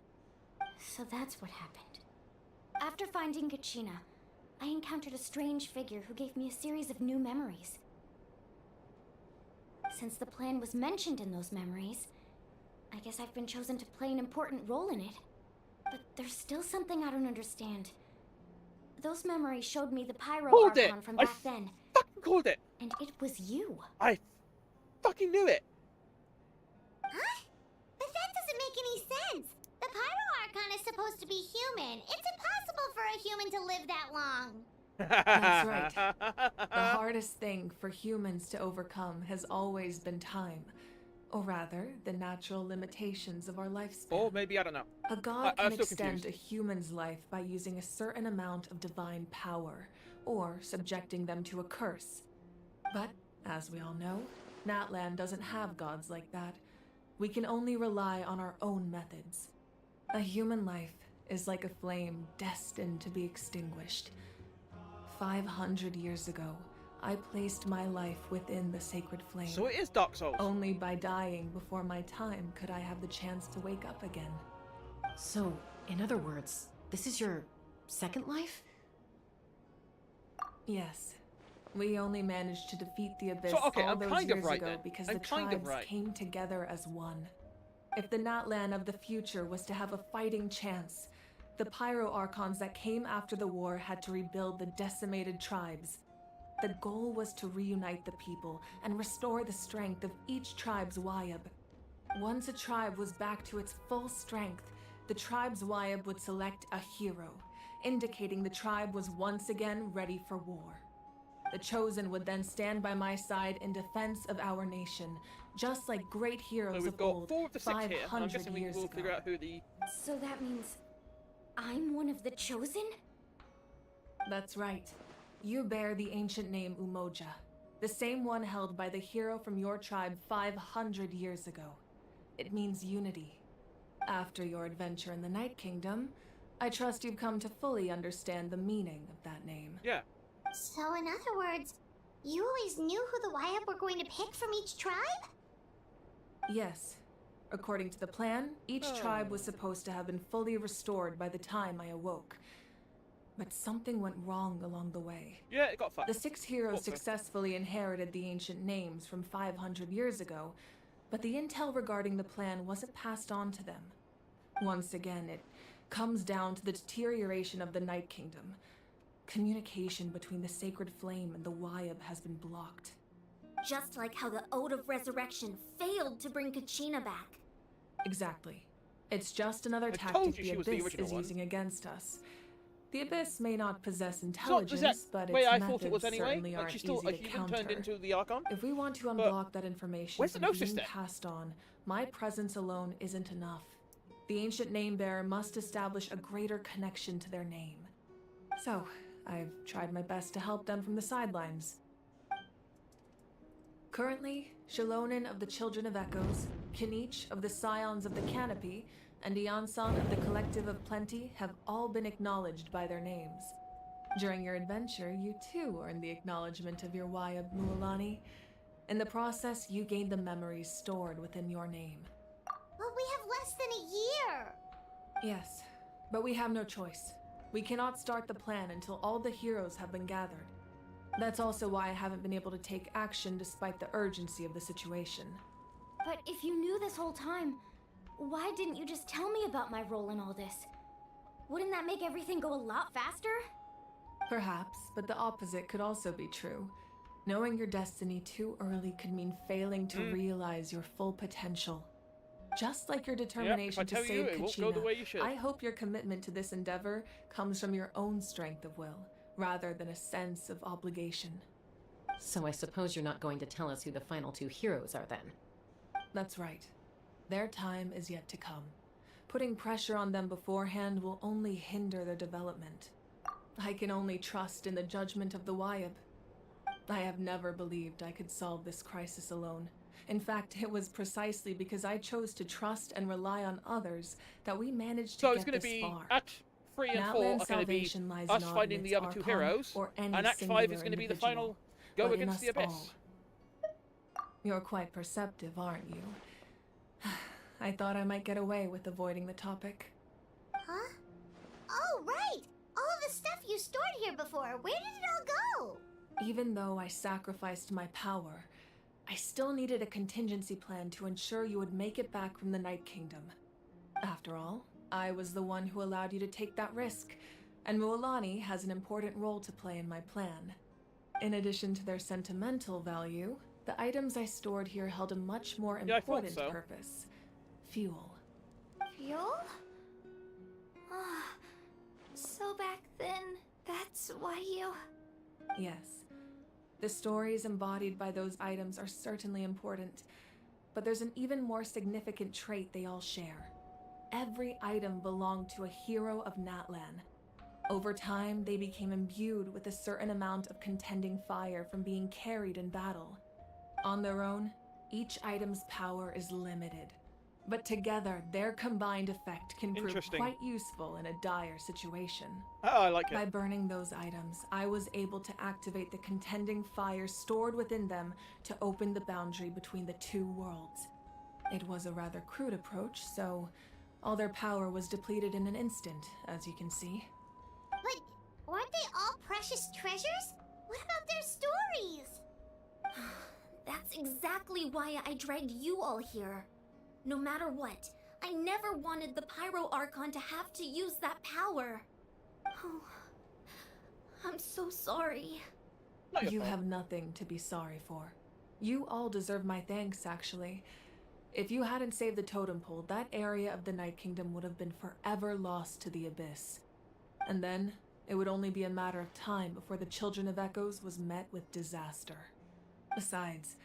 Speaker 3: So that's what happened. After finding Kachina, I encountered a strange figure who gave me a series of new memories. Since the plan was mentioned in those memories, I guess I've been chosen to play an important role in it. But there's still something I don't understand. Those memories showed me the Pyro
Speaker 1: Called it!
Speaker 3: Archon from
Speaker 1: I
Speaker 3: back then.
Speaker 1: fucking called it!
Speaker 3: And it was you.
Speaker 1: I fucking knew it!
Speaker 2: Huh? But that doesn't make any sense. The Pyro Archon is supposed to be human. It's impossible for a human to live that long.
Speaker 7: That's right. The hardest thing for humans to overcome has always been time. Or rather, the natural limitations of our lifespan.
Speaker 1: Or maybe, I don't know.
Speaker 7: A god
Speaker 1: I'm
Speaker 7: can
Speaker 1: still
Speaker 7: extend
Speaker 1: confused.
Speaker 7: a human's life by using a certain amount of divine power, or subjecting them to a curse. But, as we all know, Natlan doesn't have gods like that. We can only rely on our own methods. A human life is like a flame destined to be extinguished. 500 years ago, I placed my life within the sacred flame.
Speaker 1: So it is Dark Souls.
Speaker 7: Only by dying before my time could I have the chance to wake up again.
Speaker 10: So, in other words, this is your second life?
Speaker 7: Yes. We only managed to defeat the Abyss
Speaker 1: So, okay,
Speaker 7: all
Speaker 1: I'm
Speaker 7: those
Speaker 1: kind of
Speaker 7: years
Speaker 1: right
Speaker 7: ago
Speaker 1: then.
Speaker 7: because
Speaker 1: I'm
Speaker 7: the
Speaker 1: kind of
Speaker 7: tribes
Speaker 1: right.
Speaker 7: came together as one. If the Natlan of the future was to have a fighting chance, the Pyro Archons that came after the war had to rebuild the decimated tribes. The goal was to reunite the people and restore the strength of each tribe's Wayab. Once a tribe was back to its full strength, the tribe's Wayab would select a hero, indicating the tribe was once again ready for war. The Chosen would then stand by my side in defense of our nation, just like great heroes
Speaker 1: So we've
Speaker 7: of
Speaker 1: got
Speaker 7: old
Speaker 1: 4 of the 6 here, and I'm
Speaker 7: 500
Speaker 1: guessing we
Speaker 7: years
Speaker 1: will
Speaker 7: ago.
Speaker 1: figure out who the...
Speaker 3: So that means I'm one of the Chosen?
Speaker 7: That's right. You bear the ancient name Umoja, the same one held by the hero from your tribe 500 years ago. It means unity. After your adventure in the Night Kingdom, I trust you've come to fully understand the meaning of that name.
Speaker 1: Yeah.
Speaker 2: So in other words, you always knew who the Wayab were going to pick from each tribe?
Speaker 7: Yes. According to the plan, each tribe was supposed to have been fully restored by the time I awoke. But something went wrong along the way.
Speaker 1: Yeah, it got fucked.
Speaker 7: The 6 heroes
Speaker 1: Thought so.
Speaker 7: successfully inherited the ancient names from 500 years ago, but the intel regarding the plan wasn't passed on to them. Once again, it comes down to the deterioration of the Night Kingdom. Communication between the Sacred Flame and the Wayab has been blocked.
Speaker 16: Just like how the Ode of Resurrection failed to bring Kachina back.
Speaker 7: Exactly. It's just another
Speaker 1: I
Speaker 7: tactic
Speaker 1: told you
Speaker 7: the
Speaker 1: she was the
Speaker 7: Abyss
Speaker 1: original
Speaker 7: is
Speaker 1: one.
Speaker 7: using against us. The Abyss may not possess
Speaker 1: It's not
Speaker 7: intelligence,
Speaker 1: exact
Speaker 7: but
Speaker 1: way
Speaker 7: its
Speaker 1: I
Speaker 7: methods
Speaker 1: thought it was anyway.
Speaker 7: certainly
Speaker 1: Like
Speaker 7: aren't
Speaker 1: she's still
Speaker 7: easy
Speaker 1: a
Speaker 7: to
Speaker 1: human
Speaker 7: counter.
Speaker 1: turned into the Archon.
Speaker 7: If we want to
Speaker 1: But
Speaker 7: unblock that information
Speaker 1: where's the
Speaker 7: from
Speaker 1: Gnosis
Speaker 7: being
Speaker 1: then?
Speaker 7: passed on, my presence alone isn't enough. The ancient name bearer must establish a greater connection to their name. So, I've tried my best to help them from the sidelines. Currently, Shalonin of the Children of Echoes, Kinich of the Scions of the Canopy, and Iansan of the Collective of Plenty have all been acknowledged by their names. During your adventure, you too earned the acknowledgement of your Wayab Mualani. In the process, you gained the memories stored within your name.
Speaker 2: Well, we have less than a year.
Speaker 7: Yes, but we have no choice. We cannot start the plan until all the heroes have been gathered. That's also why I haven't been able to take action despite the urgency of the situation.
Speaker 3: But if you knew this whole time, why didn't you just tell me about my role in all this? Wouldn't that make everything go a lot faster?
Speaker 7: Perhaps, but the opposite could also be true. Knowing your destiny too early could mean failing to realize your full potential. Just like your determination to
Speaker 1: tell you,
Speaker 7: save
Speaker 1: it won't go the way you should.
Speaker 7: I hope your commitment to this endeavor comes from your own strength of will, rather than a sense of obligation.
Speaker 10: So I suppose you're not going to tell us who the final two heroes are then?
Speaker 7: That's right. Their time is yet to come. Putting pressure on them beforehand will only hinder their development. I can only trust in the judgment of the Wyab. I have never believed I could solve this crisis alone. In fact, it was precisely because I chose to trust and rely on others that we managed to get this far.
Speaker 1: So Act 3 and 4 are going to be us finding the other two heroes, and Act 5 is going to be the final go against the Abyss.
Speaker 7: You're quite perceptive, aren't you? I thought I might get away with avoiding the topic.
Speaker 2: Huh? Oh, right! All of the stuff you stored here before, where did it all go?
Speaker 7: Even though I sacrificed my power, I still needed a contingency plan to ensure you would make it back from the Night Kingdom. After all, I was the one who allowed you to take that risk, and Mualani has an important role to play in my plan. In addition to their sentimental value, the items I stored here held a much more important purpose. Fuel.
Speaker 3: Fuel? Ah, so back then, that's why you...
Speaker 7: Yes. The stories embodied by those items are certainly important, but there's an even more significant trait they all share. Every item belonged to a hero of Natlan. Over time, they became imbued with a certain amount of contending fire from being carried in battle. On their own, each item's power is limited, but together, their combined effect can prove quite useful in a dire situation.
Speaker 1: Oh, I like it.
Speaker 7: By burning those items, I was able to activate the contending fire stored within them to open the boundary between the two worlds. It was a rather crude approach, so all their power was depleted in an instant, as you can see.
Speaker 2: But weren't they all precious treasures? What about their stories?
Speaker 16: That's exactly why I dragged you all here. No matter what, I never wanted the Pyro Archon to have to use that power. Oh, I'm so sorry.
Speaker 7: You have nothing to be sorry for. You all deserve my thanks, actually. If you hadn't saved the totem pole, that area of the Night Kingdom would have been forever lost to the Abyss. And then, it would only be a matter of time before the Children of Echoes was met with disaster. Besides,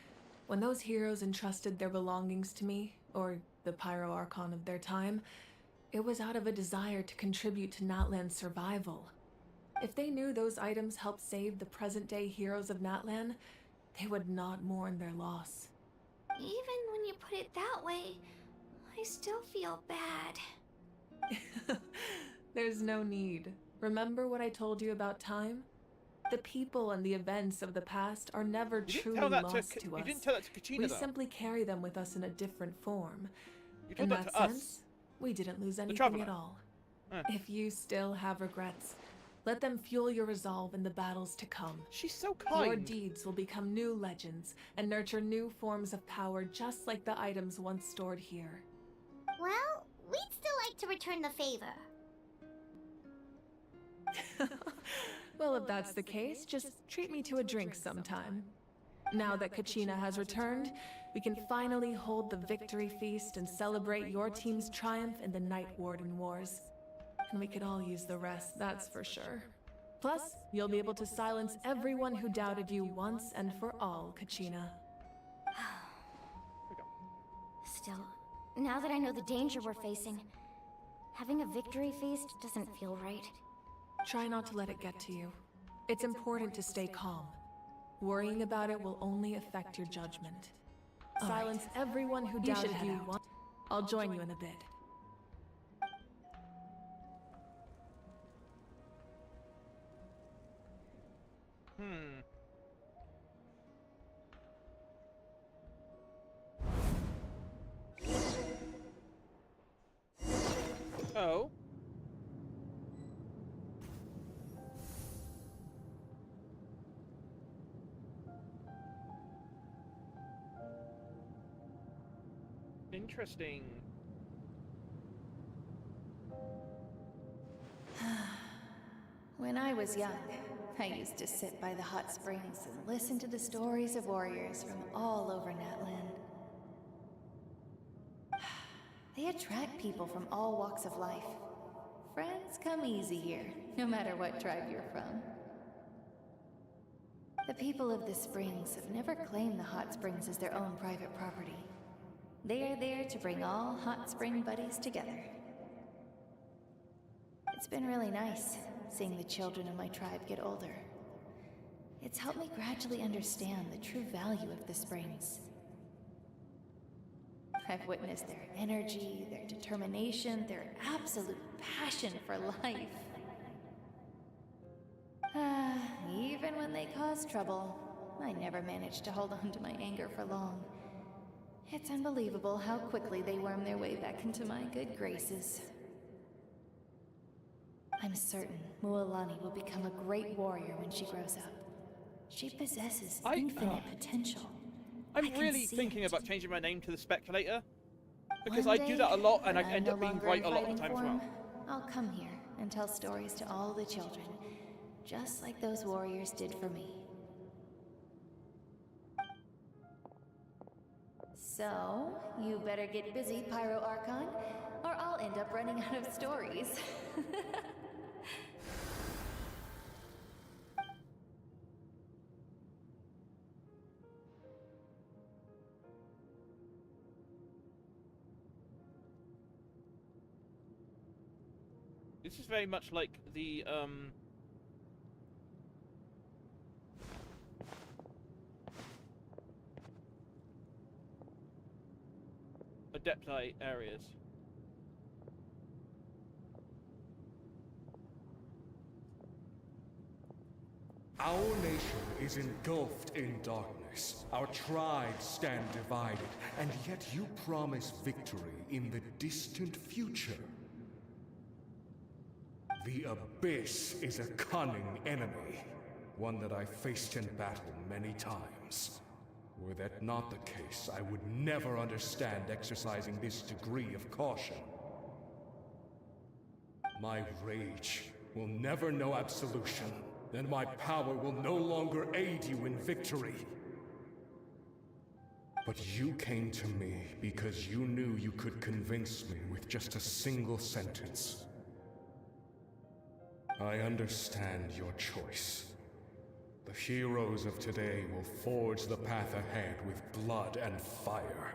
Speaker 7: when those heroes entrusted their belongings to me, or the Pyro Archon of their time, it was out of a desire to contribute to Natlan's survival. If they knew those items helped save the present-day heroes of Natlan, they would not mourn their loss.
Speaker 3: Even when you put it that way, I still feel bad.
Speaker 7: There's no need. Remember what I told you about time? The people and the events of the past are never truly lost to us.
Speaker 1: You didn't tell that to Kachina,
Speaker 7: We
Speaker 1: though.
Speaker 7: simply carry them with us in a different form.
Speaker 1: You told
Speaker 7: In
Speaker 1: that
Speaker 7: that
Speaker 1: to us.
Speaker 7: sense, we didn't lose anything
Speaker 1: Traveler.
Speaker 7: at all.
Speaker 1: Eh.
Speaker 7: If you still have regrets, let them fuel your resolve in the battles to come.
Speaker 1: She's so kind.
Speaker 7: Your deeds will become new legends and nurture new forms of power just like the items once stored here.
Speaker 2: Well, we'd still like to return the favor.
Speaker 7: Well, if that's the case, just treat me to a drink sometime. Now that Kachina has returned, we can finally hold the victory feast and celebrate your team's triumph in the Night Warden Wars. And we could all use the rest, that's for sure. Plus, you'll be able to silence everyone who doubted you once and for all, Kachina.
Speaker 3: Still, now that I know the danger we're facing, having a victory feast doesn't feel right.
Speaker 7: Try not to let it get to you. It's important to stay calm. Worrying about it will only affect your judgment. Silence everyone who doubted you once. I'll join you in a bit.
Speaker 1: Oh. Interesting.
Speaker 21: When I was young, I used to sit by the hot springs and listen to the stories of warriors from all over Natlan. They attract people from all walks of life. Friends come easy here, no matter what tribe you're from. The people of the springs have never claimed the hot springs as their own private property. They are there to bring all hot spring buddies together. It's been really nice seeing the children of my tribe get older. It's helped me gradually understand the true value of the springs. I've witnessed their energy, their determination, their absolute passion for life. Even when they cause trouble, I never managed to hold on to my anger for long. It's unbelievable how quickly they worm their way back into my good graces. I'm certain Mualani will become a great warrior when she grows up. She possesses infinite potential.
Speaker 1: I'm really thinking about changing my name to the Speculator, because I do that a lot and I end up being right a lot of the time as well.
Speaker 21: I'll come here and tell stories to all the children, just like those warriors did for me. So, you better get busy, Pyro Archon, or I'll end up running out of stories.
Speaker 1: This is very much like the, Adepti areas.
Speaker 9: Our nation is engulfed in darkness. Our tribes stand divided, and yet you promise victory in the distant future. The Abyss is a cunning enemy, one that I faced in battle many times. Were that not the case, I would never understand exercising this degree of caution. My rage will never know absolution, and my power will no longer aid you in victory. But you came to me because you knew you could convince me with just a single sentence. I understand your choice. The heroes of today will forge the path ahead with blood and fire.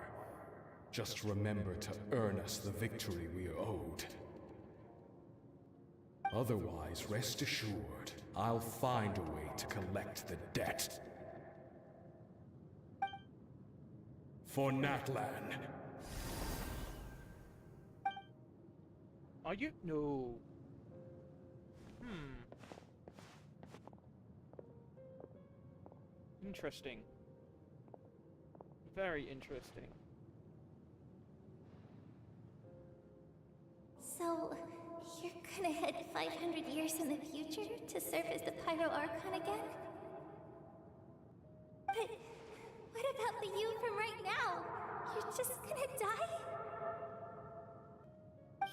Speaker 9: Just remember to earn us the victory we are owed. Otherwise, rest assured, I'll find a way to collect the debt. For Natlan.
Speaker 1: Are you? No. Interesting. Very interesting.
Speaker 2: So, you're gonna head 500 years in the future to serve as the Pyro Archon again? But what about the you from right now? You're just gonna die?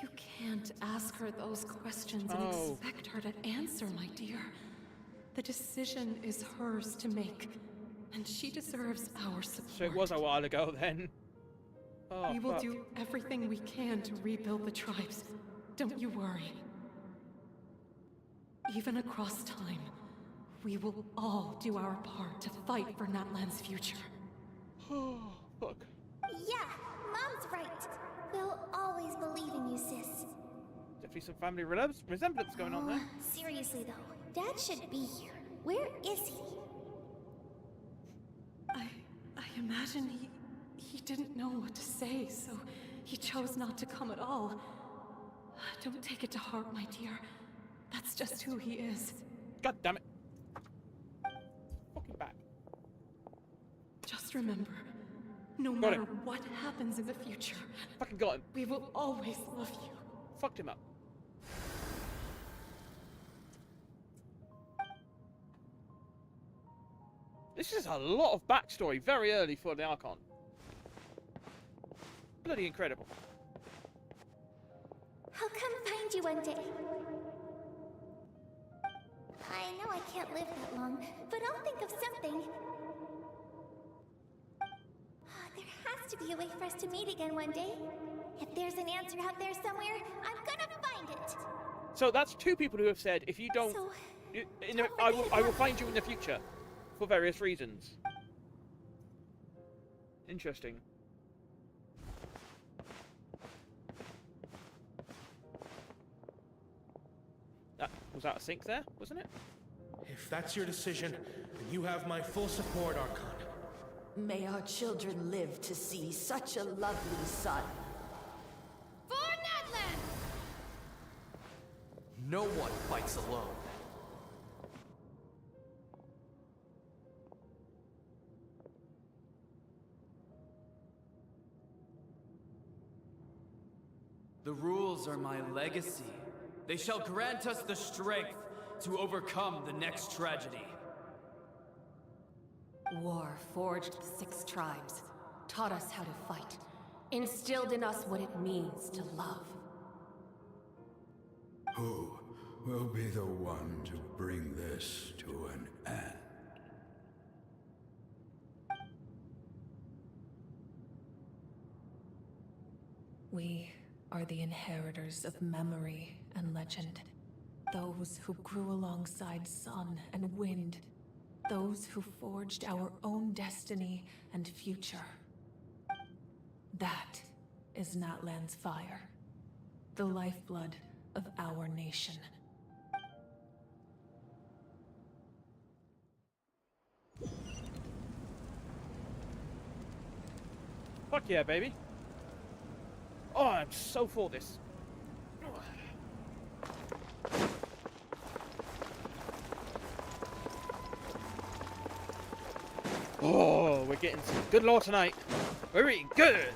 Speaker 10: You can't ask her those questions and expect her to answer, my dear. The decision is hers to make, and she deserves our support.
Speaker 1: So it was a while ago then. Oh,
Speaker 10: we will
Speaker 1: fuck.
Speaker 10: do everything we can to rebuild the tribes. Don't you worry. Even across time, we will all do our part to fight for Natlan's future.
Speaker 1: Oh, fuck.
Speaker 2: Yeah, Mom's right. We'll always believe in you, sis.
Speaker 1: Definitely some family resemblance going on there.
Speaker 2: Seriously though, Dad should be here. Where is he?
Speaker 10: I imagine he didn't know what to say, so he chose not to come at all. Don't take it to heart, my dear. That's just who he is.
Speaker 1: God damn it. Fucking back.
Speaker 10: Just remember, no matter what happens in the future,
Speaker 1: fucking got him.
Speaker 10: We will always love you.
Speaker 1: Fucked him up. This is a lot of backstory very early for the Archon. Bloody incredible.
Speaker 2: I'll come find you one day. I know I can't live that long, but I'll think of something. There has to be a way for us to meet again one day. If there's an answer out there somewhere, I'm gonna find it.
Speaker 1: So that's two people who have said, if you don't, I will find you in the future, for various reasons. Interesting. Was that a sync there, wasn't it?
Speaker 8: If that's your decision, then you have my full support, Archon.
Speaker 7: May our children live to see such a lovely son.
Speaker 10: For Natlan!
Speaker 11: No one fights alone.
Speaker 22: The rules are my legacy. They shall grant us the strength to overcome the next tragedy.
Speaker 10: War forged the 6 tribes, taught us how to fight, instilled in us what it means to love.
Speaker 18: Who will be the one to bring this to an end?
Speaker 7: We are the inheritors of memory and legend. Those who grew alongside sun and wind. Those who forged our own destiny and future. That is Natlan's fire. The lifeblood of our nation.
Speaker 1: Fuck yeah, baby. Oh, I'm so for this. Oh, we're getting some good lore tonight. We're eating good.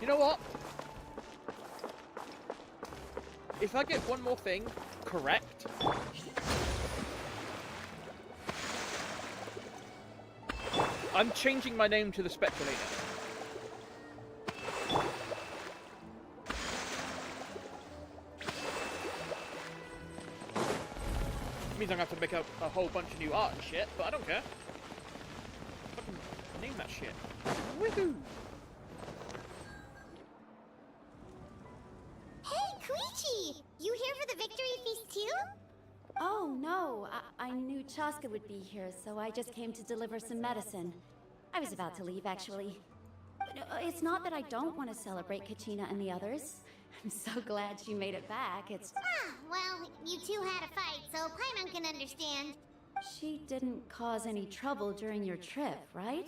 Speaker 1: You know what? If I get one more thing correct, I'm changing my name to the Speculator. Means I'm gonna have to make a whole bunch of new art and shit, but I don't care. Fucking name that shit. Woohoo!
Speaker 2: Hey, Koichi! You here for the victory feast too?
Speaker 20: Oh, no. I knew Chaska would be here, so I just came to deliver some medicine. I was about to leave, actually. It's not that I don't want to celebrate Kachina and the others. I'm so glad she made it back. It's...
Speaker 2: Ah, well, you two had a fight, so Paimon can understand.
Speaker 20: She didn't cause any trouble during your trip, right?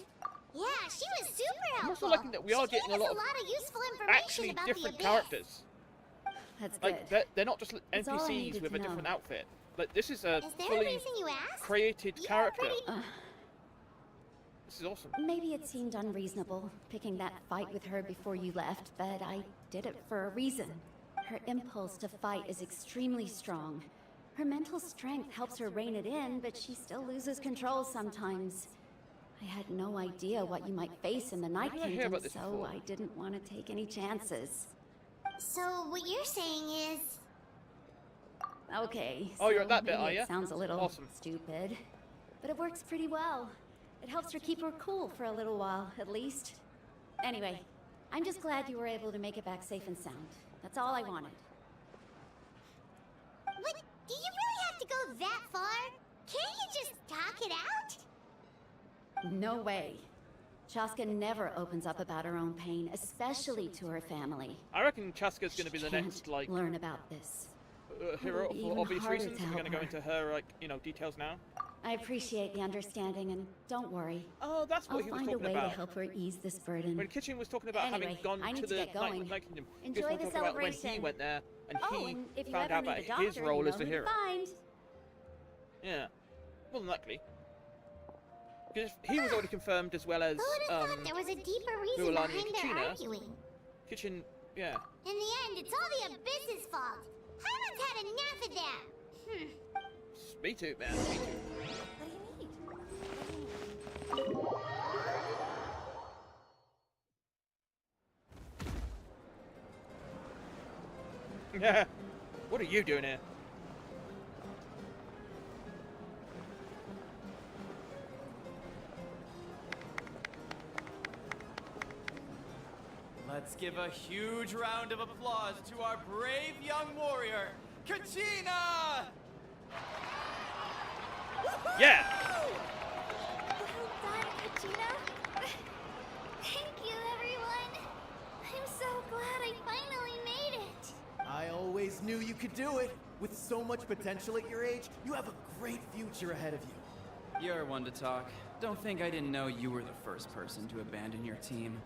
Speaker 2: Yeah, she was super helpful.
Speaker 1: I'm also liking that we are getting a lot of
Speaker 2: useful information
Speaker 1: actually
Speaker 2: about
Speaker 1: different
Speaker 2: the
Speaker 1: characters.
Speaker 20: That's good.
Speaker 1: Like, they're not just
Speaker 20: That's all I
Speaker 1: NPCs
Speaker 20: needed
Speaker 1: with
Speaker 20: to
Speaker 1: a different
Speaker 20: know.
Speaker 1: outfit. Like, this is a
Speaker 2: Is there a
Speaker 1: fully
Speaker 2: reason you asked?
Speaker 1: created character. This is awesome.
Speaker 20: Maybe it seemed unreasonable, picking that fight with her before you left, but I did it for a reason. Her impulse to fight is extremely strong. Her mental strength helps her rein it in, but she still loses control sometimes. I had no idea what you might face in the Night
Speaker 1: Where did I hear
Speaker 20: Kingdom,
Speaker 1: about this
Speaker 20: so
Speaker 1: before?
Speaker 20: I didn't want to take any chances.
Speaker 2: So, what you're saying is...
Speaker 20: Okay,
Speaker 1: Oh, you're
Speaker 20: so
Speaker 1: at that bit,
Speaker 20: maybe
Speaker 1: are
Speaker 20: it
Speaker 1: ya?
Speaker 20: sounds a little
Speaker 1: Awesome.
Speaker 20: stupid, but it works pretty well. It helps her keep her cool for a little while, at least. Anyway, I'm just glad you were able to make it back safe and sound. That's all I wanted.
Speaker 2: What? Do you really have to go that far? Can't you just talk it out?
Speaker 20: No way. Chaska never opens up about her own pain, especially to her family.
Speaker 1: I reckon Chaska's going to be the
Speaker 20: Can't
Speaker 1: next, like,
Speaker 20: learn about this.
Speaker 1: hero
Speaker 20: It'll be
Speaker 1: for
Speaker 20: even
Speaker 1: obvious
Speaker 20: harder
Speaker 1: reasons.
Speaker 20: to
Speaker 1: We're going to
Speaker 20: help
Speaker 1: go
Speaker 20: her.
Speaker 1: into her, like, you know, details now.
Speaker 20: I appreciate the understanding, and don't worry.
Speaker 1: Oh, that's what
Speaker 20: I'll
Speaker 1: he was
Speaker 20: find a
Speaker 1: talking
Speaker 20: way
Speaker 1: about.
Speaker 20: to help her ease this burden.
Speaker 1: When Kitchen was talking about
Speaker 20: Anyway,
Speaker 1: having gone
Speaker 20: I need
Speaker 1: to
Speaker 20: to
Speaker 1: the
Speaker 20: get going.
Speaker 1: Night Kingdom,
Speaker 20: Enjoy
Speaker 1: he was
Speaker 20: the
Speaker 1: talking about when he
Speaker 20: celebration.
Speaker 1: went there and
Speaker 20: Oh,
Speaker 1: he
Speaker 20: and if you
Speaker 1: found
Speaker 20: ever
Speaker 1: out
Speaker 20: need
Speaker 1: about
Speaker 20: a doctor,
Speaker 1: his role
Speaker 20: you
Speaker 1: as the
Speaker 20: know who to
Speaker 1: hero.
Speaker 20: find.
Speaker 1: Yeah, more than likely. Because he was already confirmed as well as
Speaker 2: Who would have thought there was a deeper reason
Speaker 1: Ruolani
Speaker 2: behind
Speaker 1: and
Speaker 2: their
Speaker 1: Kachina.
Speaker 2: arguing?
Speaker 1: Kitchen, yeah.
Speaker 2: In the end, it's all the Abyss's fault. Paimon's had enough of that.
Speaker 1: Me too, man. Me too. Yeah. What are you doing here?
Speaker 22: Let's give a huge round of applause to our brave young warrior, Kachina!
Speaker 1: Yeah!
Speaker 2: Well done, Kachina. Thank you, everyone. I'm so glad I finally made it.
Speaker 11: I always knew you could do it. With so much potential at your age, you have a great future ahead of you.
Speaker 22: You're one to talk. Don't think I didn't know you were the first person to abandon your team.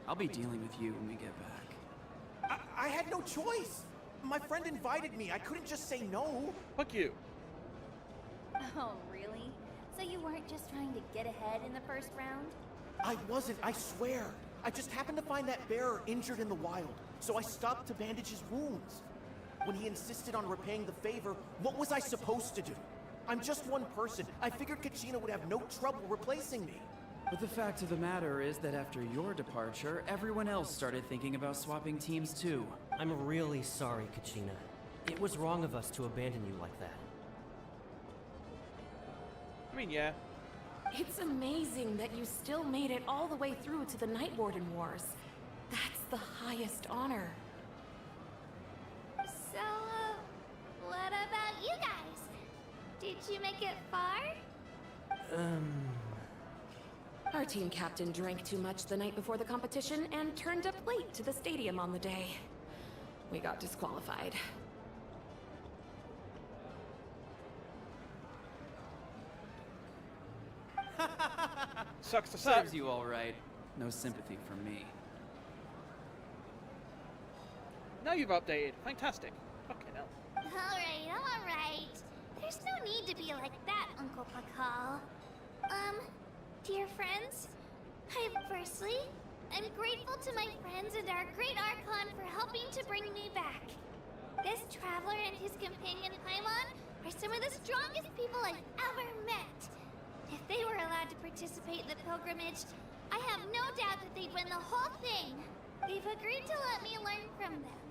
Speaker 22: I'll be dealing with you when we get back.
Speaker 11: I had no choice. My friend invited me. I couldn't just say no.
Speaker 1: Fuck you.
Speaker 16: Oh, really? So you weren't just trying to get ahead in the first round?
Speaker 11: I wasn't, I swear. I just happened to find that bearer injured in the wild, so I stopped to bandage his wounds. When he insisted on repaying the favor, what was I supposed to do? I'm just one person. I figured Kachina would have no trouble replacing me.
Speaker 22: But the fact of the matter is that after your departure, everyone else started thinking about swapping teams too.
Speaker 14: I'm really sorry, Kachina. It was wrong of us to abandon you like that.
Speaker 1: I mean, yeah.
Speaker 4: It's amazing that you still made it all the way through to the Night Warden Wars. That's the highest honor.
Speaker 2: So, what about you guys? Did you make it far?
Speaker 4: Our team captain drank too much the night before the competition and turned up late to the stadium on the day. We got disqualified.
Speaker 1: Sucks to suck.
Speaker 22: Serves you all right. No sympathy from me.
Speaker 1: Now you've updated. Fantastic. Fucking hell.
Speaker 2: Alright. There's no need to be like that, Uncle Pakal. Dear friends, firstly, I'm grateful to my friends and our great Archon for helping to bring me back. This traveler and his companion Paimon are some of the strongest people I've ever met. If they were allowed to participate in the pilgrimage, I have no doubt that they'd win the whole thing. They've agreed to let me learn from them.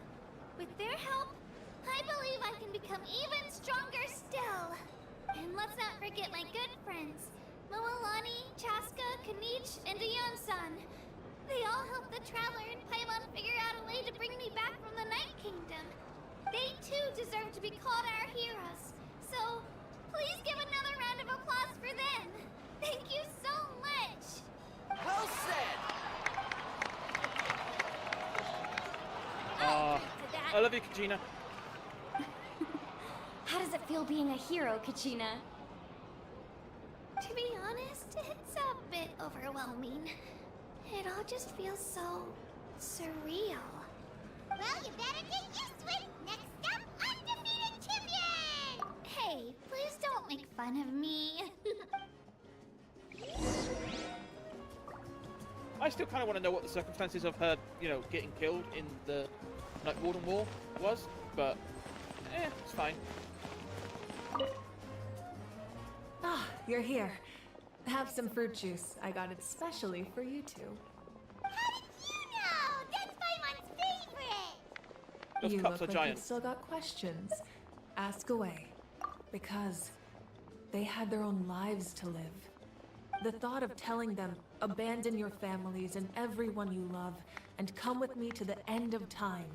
Speaker 2: With their help, I believe I can become even stronger still. And let's not forget my good friends, Moalani, Chaska, Kanich, and Dion-san. They all helped the Traveler and Paimon figure out a way to bring me back from the Night Kingdom. They too deserve to be called our heroes. So, please give another round of applause for them. Thank you so much.
Speaker 22: Well said!
Speaker 1: I love you, Kachina.
Speaker 3: How does it feel being a hero, Kachina?
Speaker 2: To be honest, it's a bit overwhelming. It all just feels so surreal. Well, you better get used to it. Next up, undefeated champion! Hey, please don't make fun of me.
Speaker 1: I still kind of want to know what the circumstances of her, getting killed in the Night Warden War was, but it's fine.
Speaker 7: Ah, you're here. Have some fruit juice. I got it specially for you two.
Speaker 2: How did you know? That's Paimon's favorite!
Speaker 1: Those
Speaker 7: You
Speaker 1: cups
Speaker 7: look
Speaker 1: are
Speaker 7: like
Speaker 1: giant.
Speaker 7: you've still got questions. Ask away. Because they had their own lives to live. The thought of telling them, abandon your families and everyone you love, and come with me to the end of time,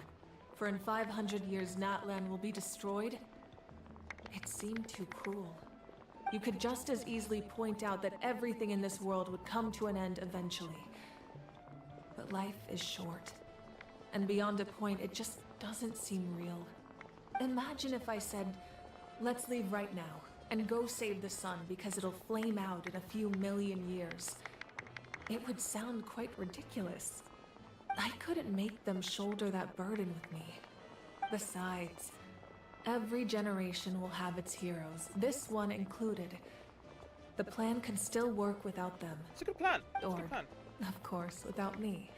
Speaker 7: for in 500 years Natlan will be destroyed, it seemed too cruel. You could just as easily point out that everything in this world would come to an end eventually. But life is short. And beyond a point, it just doesn't seem real. Imagine if I said, let's leave right now, and go save the sun because it'll flame out in a few million years. It would sound quite ridiculous. I couldn't make them shoulder that burden with me. Besides, every generation will have its heroes, this one included. The plan can still work without them.
Speaker 1: It's a good plan.
Speaker 7: Or, of course, without me.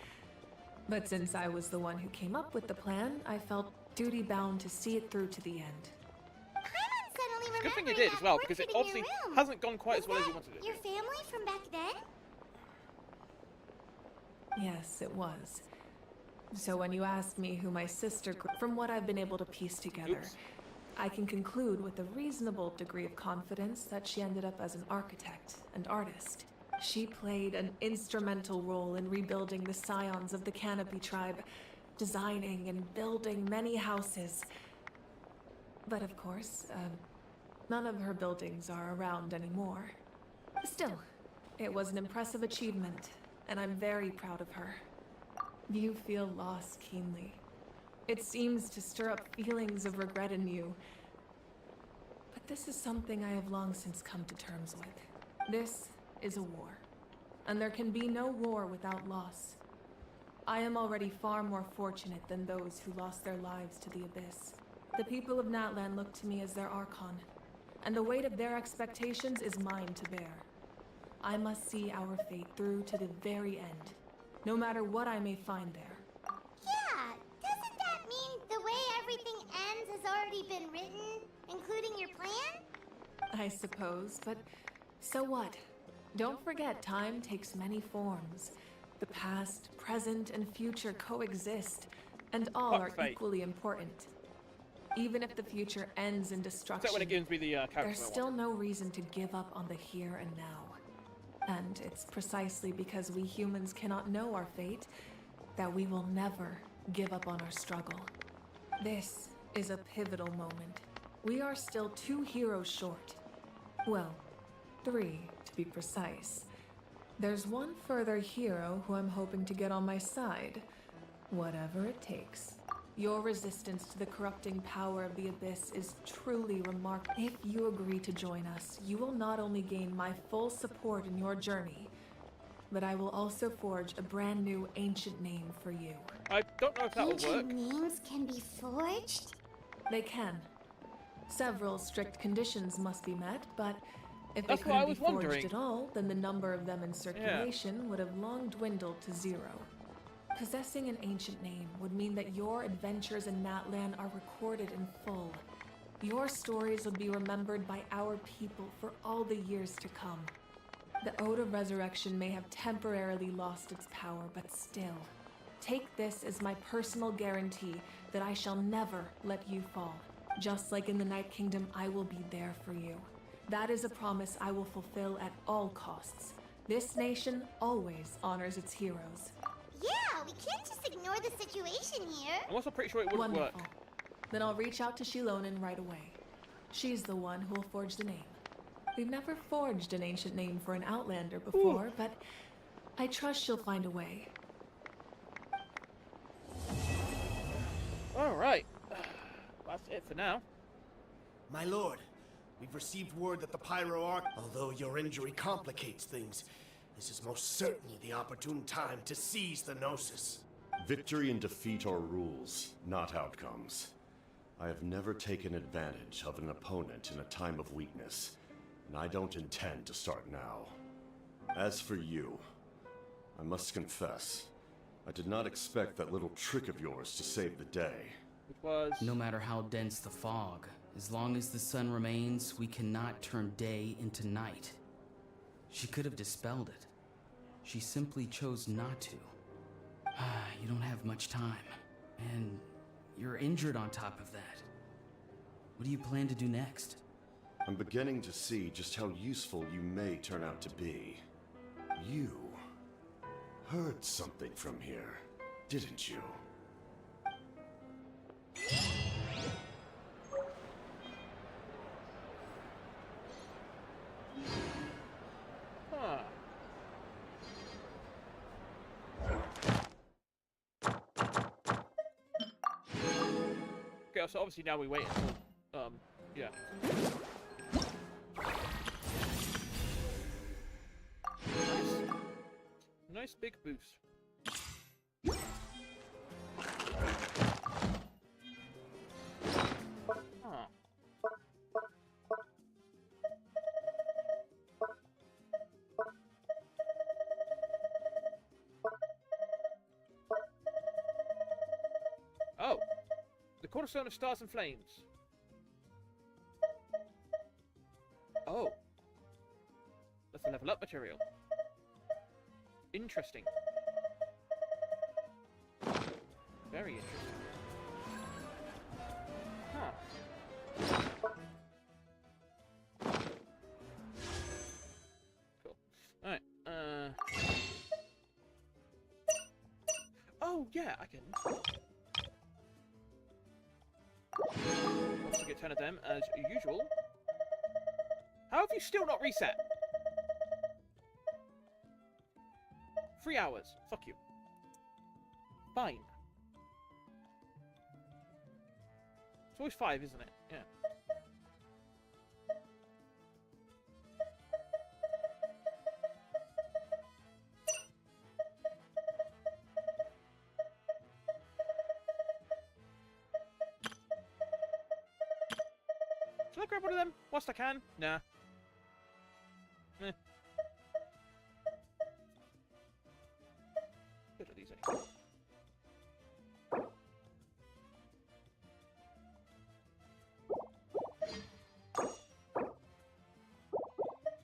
Speaker 7: But since I was the one who came up with the plan, I felt duty-bound to see it through to the end.
Speaker 2: Suddenly
Speaker 1: Good thing you
Speaker 2: remembering
Speaker 1: did
Speaker 2: that
Speaker 1: as well, because it
Speaker 2: portrait in
Speaker 1: obviously
Speaker 2: your room.
Speaker 1: hasn't gone quite
Speaker 2: Was
Speaker 1: as well as you
Speaker 2: that
Speaker 1: wanted it to.
Speaker 2: your family from back then?
Speaker 7: Yes, it was. So when you asked me who my sister, from what I've been able to piece together, I can conclude with a reasonable degree of confidence that she ended up as an architect and artist. She played an instrumental role in rebuilding the scions of the Canopy tribe, designing and building many houses. But of course, none of her buildings are around anymore. Still, it was an impressive achievement, and I'm very proud of her. You feel loss keenly. It seems to stir up feelings of regret in you. But this is something I have long since come to terms with. This is a war, and there can be no war without loss. I am already far more fortunate than those who lost their lives to the Abyss. The people of Natlan look to me as their Archon, and the weight of their expectations is mine to bear. I must see our fate through to the very end, no matter what I may find there.
Speaker 2: Yeah, doesn't that mean the way everything ends has already been written, including your plan?
Speaker 7: I suppose, but so what? Don't forget, time takes many forms. The past, present, and future coexist, and all are equally important. Even if the future ends in destruction,
Speaker 1: except when it gives me the
Speaker 7: there's still no reason to give up on the here and now. And it's precisely because we humans cannot know our fate that we will never give up on our struggle. This is a pivotal moment. We are still 2 heroes short. Well, 3 to be precise. There's one further hero who I'm hoping to get on my side, whatever it takes. Your resistance to the corrupting power of the Abyss is truly remarkable. If you agree to join us, you will not only gain my full support in your journey, but I will also forge a brand new ancient name for you.
Speaker 1: I don't know if that will work.
Speaker 2: Ancient names can be forged?
Speaker 7: They can. Several strict conditions must be met, but if
Speaker 1: That's
Speaker 7: they
Speaker 1: what I
Speaker 7: couldn't be
Speaker 1: was
Speaker 7: forged
Speaker 1: wondering.
Speaker 7: at all, then the number of them in circulation would have long dwindled to 0. Possessing an ancient name would mean that your adventures in Natlan are recorded in full. Your stories would be remembered by our people for all the years to come. The Ode of Resurrection may have temporarily lost its power, but still, take this as my personal guarantee that I shall never let you fall. Just like in the Night Kingdom, I will be there for you. That is a promise I will fulfill at all costs. This nation always honors its heroes.
Speaker 2: Yeah, we can't just ignore the situation here.
Speaker 1: I'm also pretty sure it wouldn't
Speaker 7: Wonderful.
Speaker 1: work.
Speaker 7: Then I'll reach out to Shilonin right away. She's the one who will forge the name. We've never forged an ancient name for an Outlander before, but I trust she'll find a way.
Speaker 1: Alright. That's it for now.
Speaker 11: My lord, we've received word that the Pyro Arc, although your injury complicates things, this is most certainly the opportune time to seize the Gnosis.
Speaker 5: Victory and defeat are rules, not outcomes. I have never taken advantage of an opponent in a time of weakness, and I don't intend to start now. As for you, I must confess, I did not expect that little trick of yours to save the day.
Speaker 1: It was...
Speaker 6: No matter how dense the fog, as long as the sun remains, we cannot turn day into night. She could have dispelled it. She simply chose not to. You don't have much time, and you're injured on top of that. What do you plan to do next?
Speaker 5: I'm beginning to see just how useful you may turn out to be. You heard something from here, didn't you?
Speaker 1: Huh. Okay, so obviously now we wait until, yeah. Nice big boost. Huh. Oh, the cornerstone of stars and flames. Oh, that's a level up material. Interesting. Very interesting. Huh. Cool. Alright, oh, yeah, I can... Also get 10 of them, as usual. How have you still not reset? 3 hours. Fuck you. Fine. It's always 5, isn't it? Yeah. Should I grab one of them whilst I can? Nah. Eh. Good at these anyway.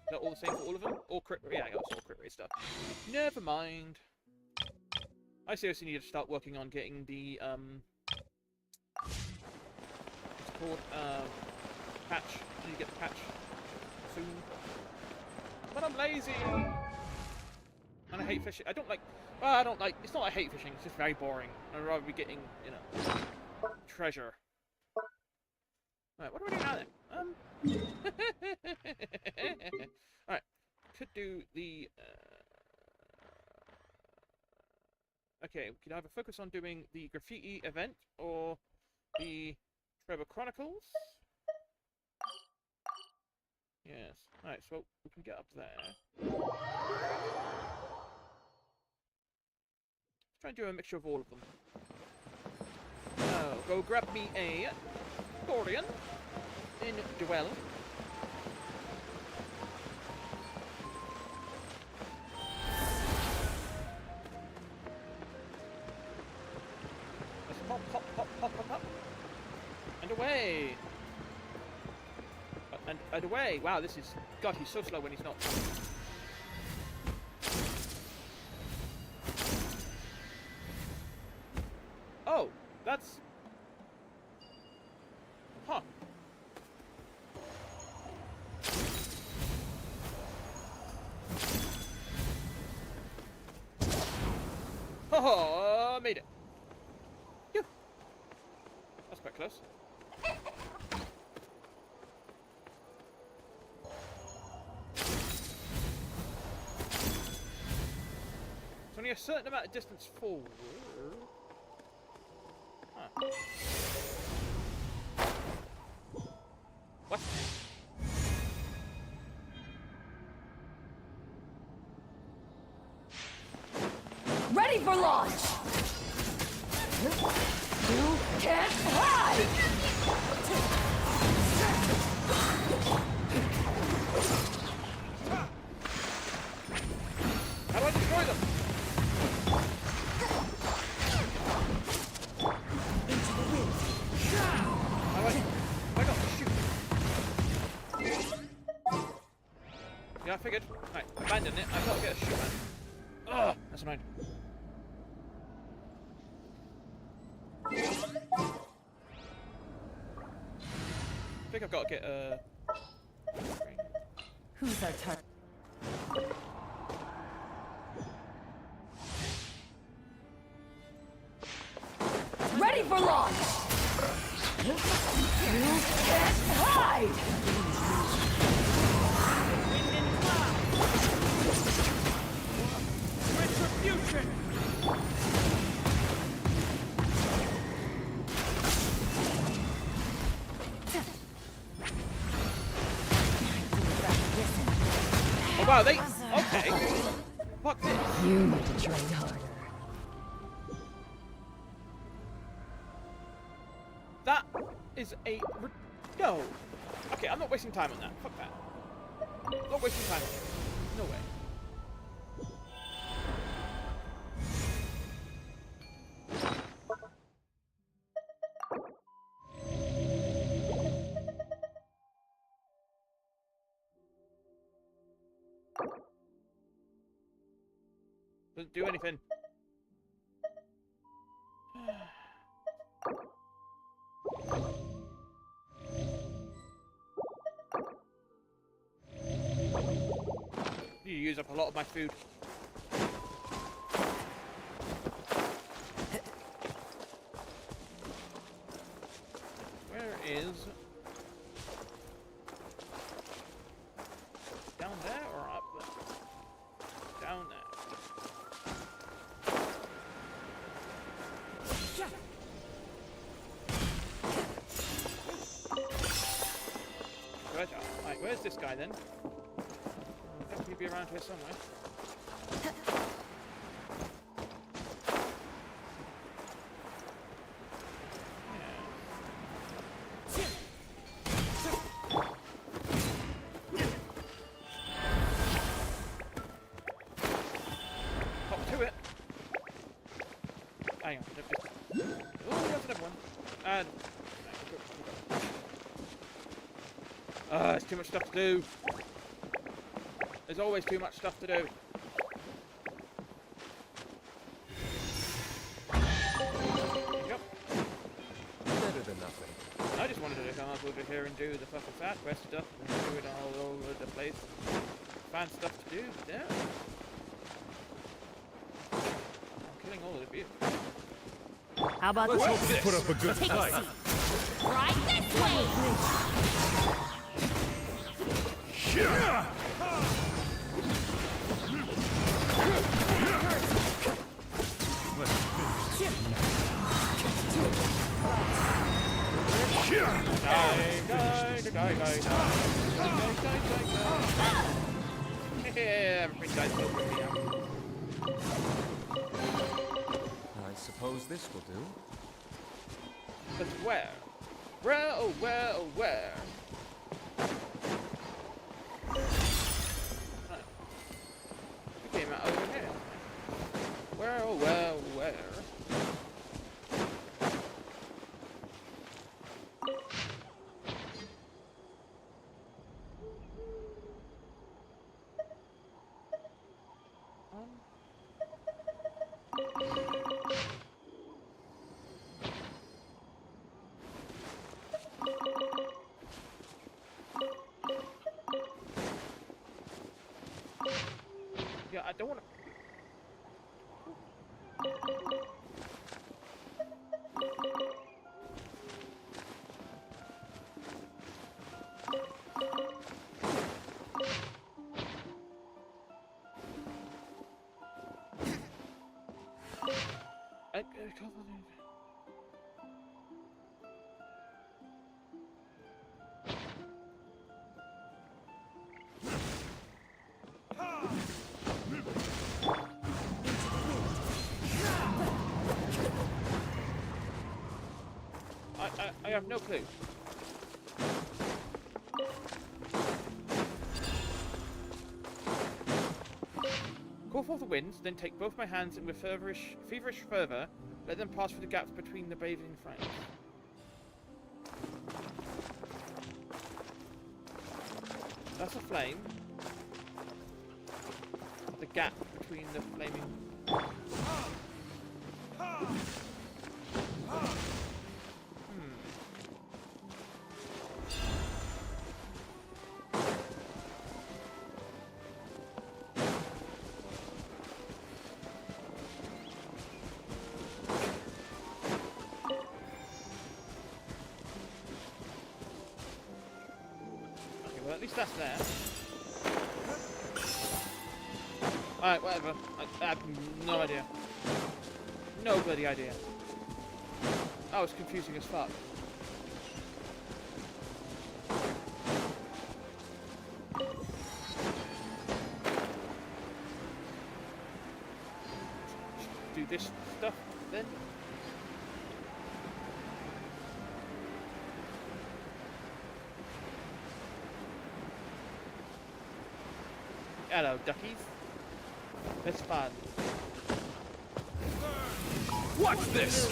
Speaker 1: Is that all the same for all of them? All crit? Yeah, it's all crit rate stuff. Never mind. I seriously need to start working on getting the what's it called? Patch. I need to get the patch soon. But I'm lazy. And I hate fishing. I don't like. Well, I don't like. It's not I hate fishing. It's just very boring. I'd rather be getting, you know, treasure. Alright, what do I do now then? Alright, could do the. Okay, we could either focus on doing the graffiti event or the Trevor Chronicles. Yes. Alright, so we can get up there. Try and do a mixture of all of them. Oh, go grab me a Dorian in Duel. Let's pop, pop, pop, pop, pop, pop. And away! And away! Wow, this is... God, he's so slow when he's not. Oh, that's... Huh. Oh, made it. Phew. That's quite close. It's only a certain amount of distance forward. Huh. What?
Speaker 10: Ready for launch! You can't hide!
Speaker 1: How do I destroy them?
Speaker 10: Into the wind.
Speaker 1: How do I not shoot? Yeah, I figured. Right, abandon it. I've got to get a shoot at. Ugh, that's annoying. I think I've got to get a...
Speaker 10: Who's our turn? Ready for launch! You can't hide!
Speaker 1: Wind and cloud! Retribution! Oh wow, they... Okay. Fuck this.
Speaker 10: You need to train harder.
Speaker 1: That is a... No! Okay, I'm not wasting time on that. Fuck that. I'm not wasting time on it. No way. Doesn't do anything. You use up a lot of my food. Where is... down there or up there? Down there. Good job. Right, where's this guy then? Definitely be around here somewhere. Hop to it. Hang on. Oh, that's another one. And there's too much stuff to do. There's always too much stuff to do. Yep.
Speaker 11: Better than nothing.
Speaker 1: I just wanted to come up over here and do the fucking fat quest stuff and do it all over the place. Find stuff to do, yeah. I'm killing all of you.
Speaker 10: How about
Speaker 8: Let's hope
Speaker 10: this?
Speaker 8: you put up a good
Speaker 10: Take a
Speaker 8: fight.
Speaker 10: seat. Right this way!
Speaker 11: I suppose this will do.
Speaker 1: But where? Where, oh where, oh where? We came out over here. Where, oh where, oh where? Yeah, I don't want to. I have no clue. Call forth the winds, then take both my hands and with feverish fervour, let them pass through the gaps between the bathing flames. That's a flame. The gap between the flaming... Well, at least that's there. Alright, whatever. I have no idea. No bloody idea. That was confusing as fuck. Do this stuff then? Hello, duckies. It's fun.
Speaker 8: Watch this!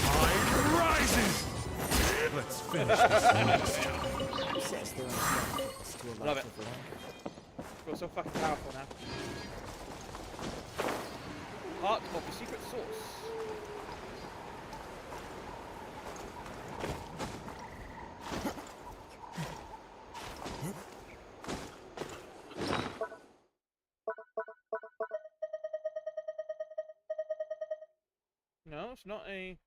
Speaker 8: Tide rises! Let's finish this next time.
Speaker 1: so fucking powerful now. Heart of the secret source. No, it's not a...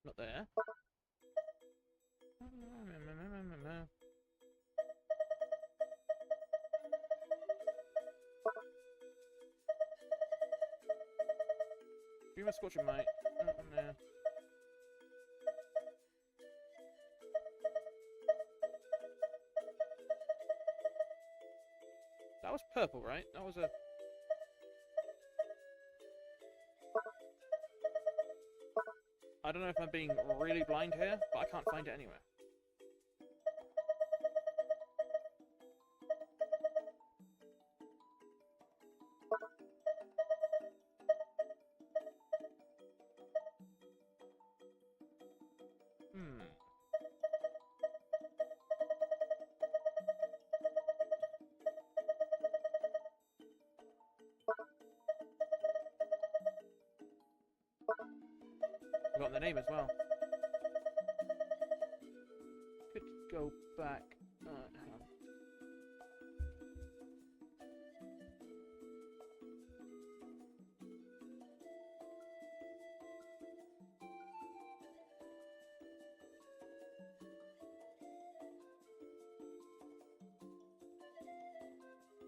Speaker 1: Not there. Be my scorching mate. There. That was purple, right? That was a... I don't know if I'm being really blind here, but I can't find it anywhere. Got the name as well. Could go back. Hang on.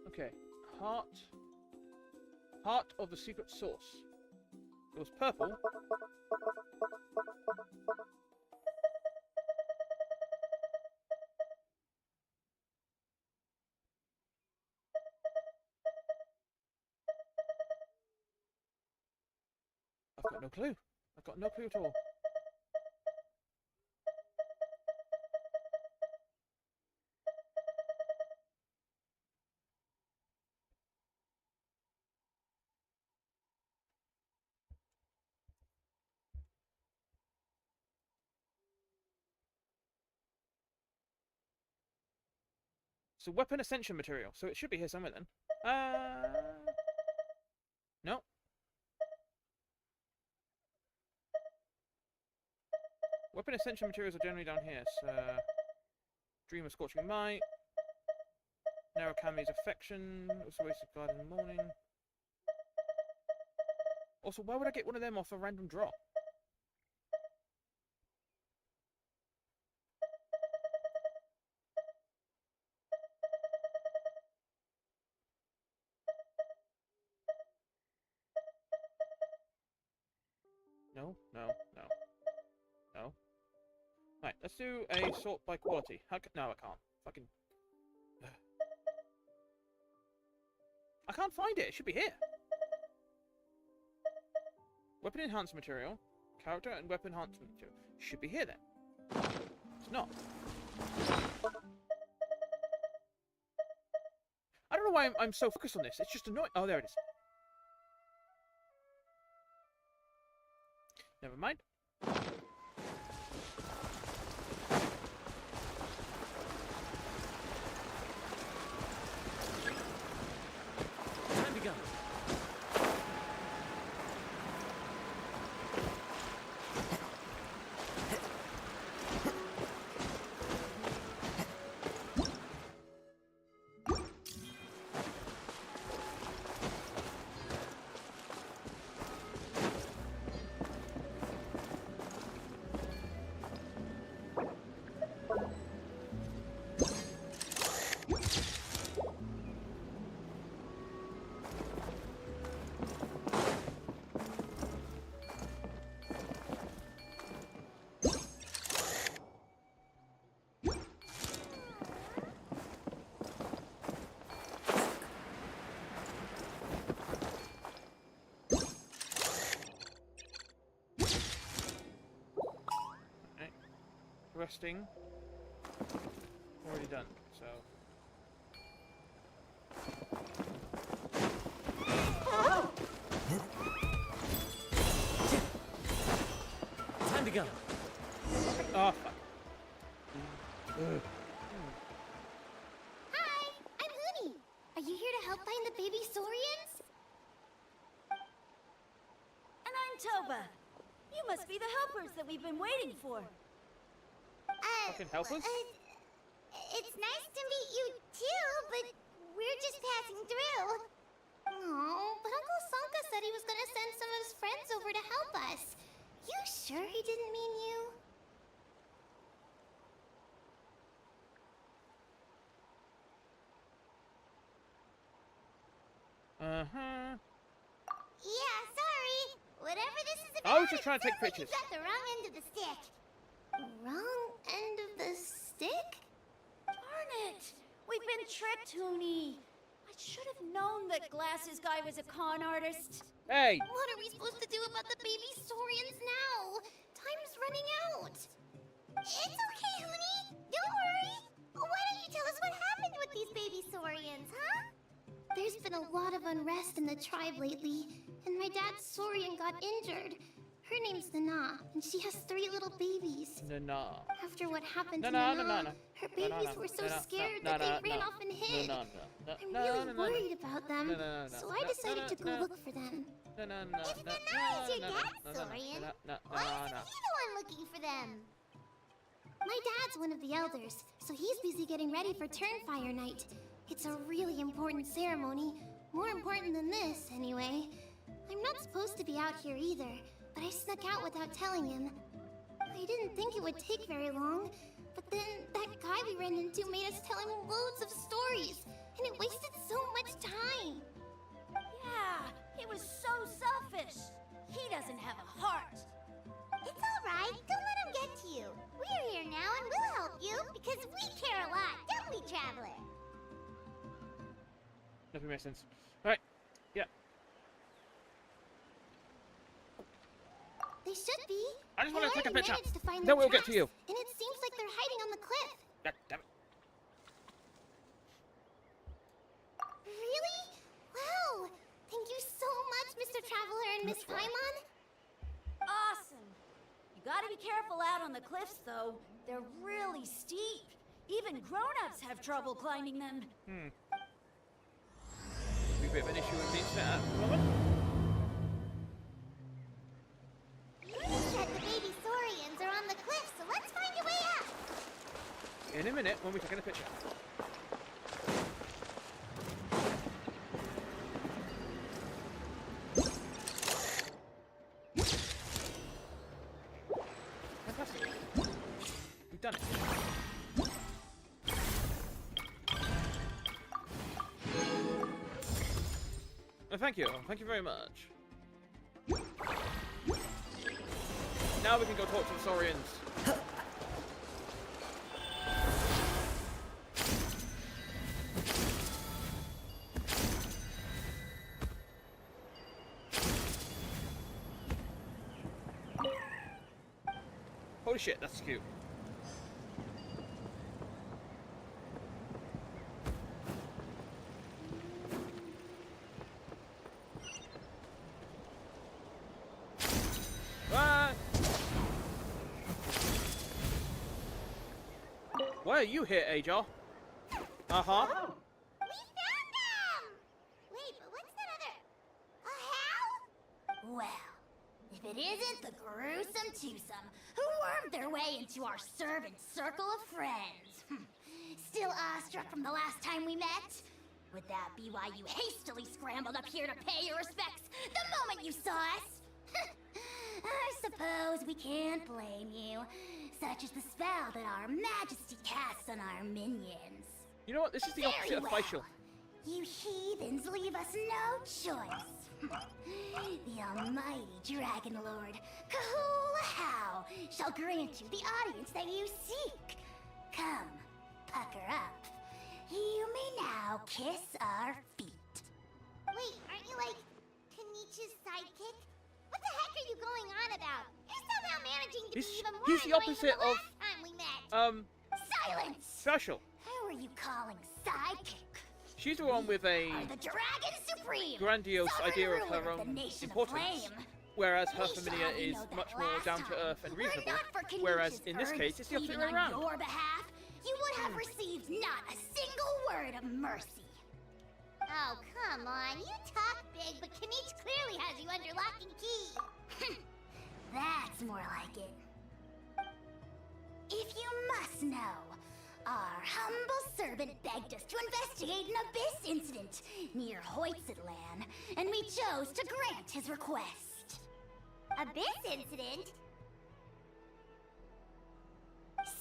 Speaker 1: Okay, heart of the secret source. It was purple. I've got no clue. I've got no clue at all. So weapon ascension material. So it should be here somewhere then. No. Weapon ascension materials are generally down here. So Dream of Scorching Might. Narrow Kami's Affection. Also Wasted Guard in the morning. Also, why would I get one of them off a random drop? No. Right, let's do a sort by quality. No, I can't. Fucking... I can't find it. It should be here. Weapon enhancement material. Character and weapon enhancement material. Should be here then. It's not. I don't know why I'm so focused on this. It's just annoying. Oh, there it is. Never mind.
Speaker 22: Time to go.
Speaker 1: resting. Already done, so.
Speaker 14: Time to go.
Speaker 1: Oh, fuck.
Speaker 2: Hi, I'm Hooney. Are you here to help find the baby Saurians?
Speaker 13: And I'm Toba. You must be the helpers that we've been waiting for.
Speaker 1: Fucking helpers?
Speaker 2: It's nice to meet you too, but we're just passing through. Oh, but Uncle Sanka said he was gonna send some of his friends over to help us. You sure he didn't mean you?
Speaker 1: Uh-huh.
Speaker 2: Yeah, sorry. Whatever this is about,
Speaker 1: I was just trying to take
Speaker 2: like
Speaker 1: pictures.
Speaker 2: you got the wrong end of the stick. Wrong end of the stick?
Speaker 13: Darn it! We've been tricked, Hooney. I should have known that Glasses Guy was a con artist.
Speaker 1: Hey!
Speaker 2: What are we supposed to do about the baby Saurians now? Time's running out. It's okay, Hooney. Don't worry. Why don't you tell us what happened with these baby Saurians, huh? There's been a lot of unrest in the tribe lately, and my dad's Saurian got injured. Her name's Nana, and she has 3 little babies.
Speaker 1: Nana.
Speaker 2: After what happened to
Speaker 1: Nana,
Speaker 2: Nana,
Speaker 1: Nana.
Speaker 2: her babies were so scared that they ran off and hid. I'm really worried about them, so I decided to go look for them. If Nana is your dad's Saurian, why isn't he the one looking for them? My dad's one of the elders, so he's busy getting ready for Turnfire Night. It's a really important ceremony, more important than this, anyway. I'm not supposed to be out here either, but I snuck out without telling him. I didn't think it would take very long, but then that guy we ran into made us tell him loads of stories, and it wasted so much time.
Speaker 13: Yeah, he was so selfish. He doesn't have a heart.
Speaker 2: It's alright, don't let him get to you. We're here now and we'll help you, because we care a lot, don't we, Traveler?
Speaker 1: Nothing makes sense. Alright. Yeah.
Speaker 2: They should be.
Speaker 1: I just want to take a picture.
Speaker 2: managed to find
Speaker 1: Then
Speaker 2: their
Speaker 1: we'll get to
Speaker 2: tracks,
Speaker 1: you.
Speaker 2: And it seems like they're hiding on the cliff.
Speaker 1: God damn it.
Speaker 2: Really? Wow! Thank you so much, Mr. Traveler and Miss Paimon.
Speaker 13: Awesome. You gotta be careful out on the cliffs, though. They're really steep. Even grown-ups have trouble climbing them.
Speaker 1: Be a bit of an issue with the internet at the moment.
Speaker 2: You said the baby Saurians are on the cliff, so let's find a way up.
Speaker 1: In a minute, when we're taking a picture. Fantastic. We've done it. Thank you. Thank you very much. Now we can go talk to the Saurians. Holy shit, that's cute. Why are you here, Ajar? Uh-huh.
Speaker 2: We found them! Wait, but what's that other... a how? Well, if it isn't the gruesome twosome who wormed their way into our servant circle of friends. Still awestruck from the last time we met? Would that be why you hastily scrambled up here to pay your respects the moment you saw us? I suppose we can't blame you. Such is the spell that our majesty casts on our minions.
Speaker 1: You know what? This is the opposite of facial.
Speaker 2: You heathens leave us no choice. The almighty Dragon Lord, Kahula shall grant you the audience that you seek. Come, pucker up. You may now kiss our feet. Wait, aren't you like Kenichi's sidekick? What the heck are you going on about? You're somehow managing to be even more
Speaker 1: He's the
Speaker 2: annoying than
Speaker 1: opposite
Speaker 2: the
Speaker 1: of
Speaker 2: last time we met. Silence!
Speaker 1: Special.
Speaker 2: Who are you calling sidekick?
Speaker 1: She's the one with a
Speaker 2: Are the Dragon Supreme,
Speaker 1: grandiose
Speaker 2: sovereign
Speaker 1: idea of
Speaker 2: ruler
Speaker 1: her
Speaker 2: the
Speaker 1: own
Speaker 2: nation of
Speaker 1: importance,
Speaker 2: flame.
Speaker 1: whereas her
Speaker 2: We shall
Speaker 1: familiar
Speaker 2: have you
Speaker 1: is
Speaker 2: know that
Speaker 1: much more
Speaker 2: last
Speaker 1: down to
Speaker 2: time,
Speaker 1: earth and
Speaker 2: were
Speaker 1: reasonable,
Speaker 2: not for
Speaker 1: whereas
Speaker 2: Canisius
Speaker 1: in this case it's the opposite way
Speaker 2: pleading
Speaker 1: around.
Speaker 2: on your behalf, you would have received not a single word of mercy. Oh, come on. You talk big, but Kanich clearly has you under lock and key. That's more like it. If you must know, our humble servant begged us to investigate an abyss incident near Hoytsidlan, and we chose to grant his request. Abyss incident?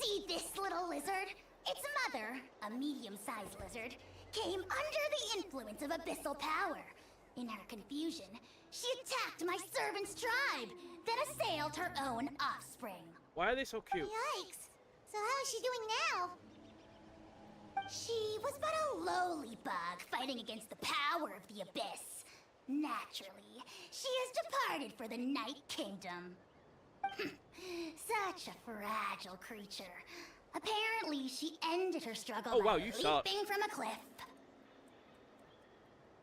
Speaker 2: See this little lizard? Its mother, a medium-sized lizard, came under the influence of abyssal power. In her confusion, she attacked my servant's tribe, then assailed her own offspring.
Speaker 1: Why are they so cute?
Speaker 2: Yikes. So how is she doing now? She was but a lowly bug fighting against the power of the abyss. Naturally, she has departed for the Night Kingdom. Such a fragile creature. Apparently, she ended her struggle by leaping from a cliff.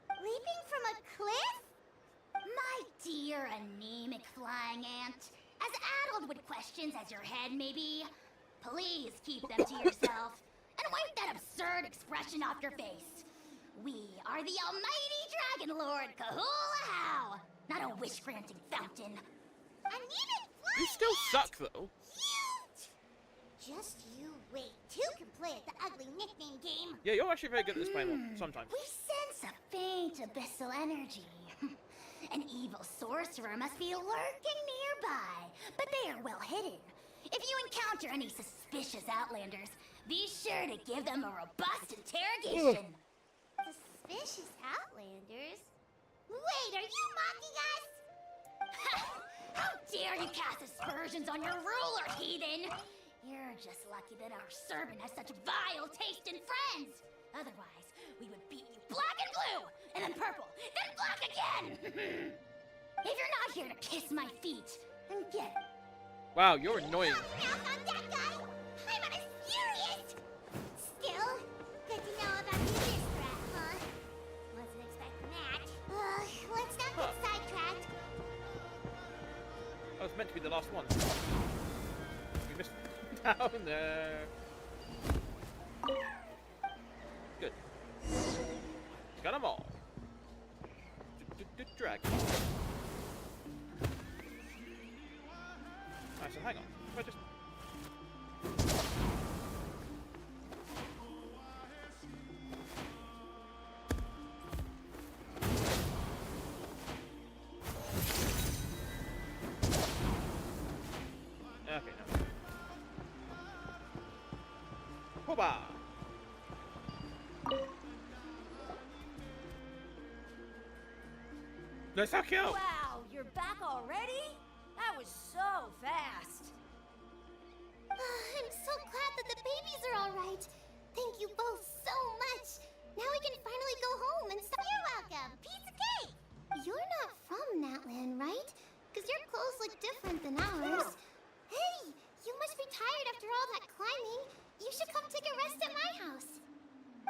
Speaker 2: Leaping from a cliff? My dear anemic flying ant, as addled with questions as your head may be, please keep them to yourself and wipe that absurd expression off your face. We are the almighty Dragon Lord Kahula-How, not a wish-granting fountain. Anemic flying
Speaker 1: You still suck, though.
Speaker 2: Cute! Just you wait. Two can play at the ugly nickname game.
Speaker 1: Yeah, you're actually very good at this panel, sometimes.
Speaker 2: We sense a faint abyssal energy. An evil sorcerer must be lurking nearby, but they are well hidden. If you encounter any suspicious outlanders, be sure to give them a robust interrogation. Suspicious outlanders? Wait, are you mocking us? How dare you cast aspersions on your ruler, heathen! You're just lucky that our servant has such vile taste in friends. Otherwise, we would beat you black and blue, and then purple, then black again! If you're not here to kiss my feet, then get it.
Speaker 1: Wow, you're annoying.
Speaker 2: Mouth on that guy! I'm on a furious! Still, good to know about the abyss threat, huh? Wasn't expecting that. Let's not get sidetracked.
Speaker 1: That was meant to be the last one. You missed down there. Good. Got them all. Drag. Alright, so hang on. If I just... Okay, no. Hooba! That's so cute!
Speaker 13: Wow, you're back already? That was so fast.
Speaker 2: I'm so glad that the babies are all right. Thank you both so much. Now we can finally go home and stop. You're welcome. Pizza cake. You're not from Natlan, right? Because your clothes look different than ours. Hey, you must be tired after all that climbing. You should come take a rest at my house.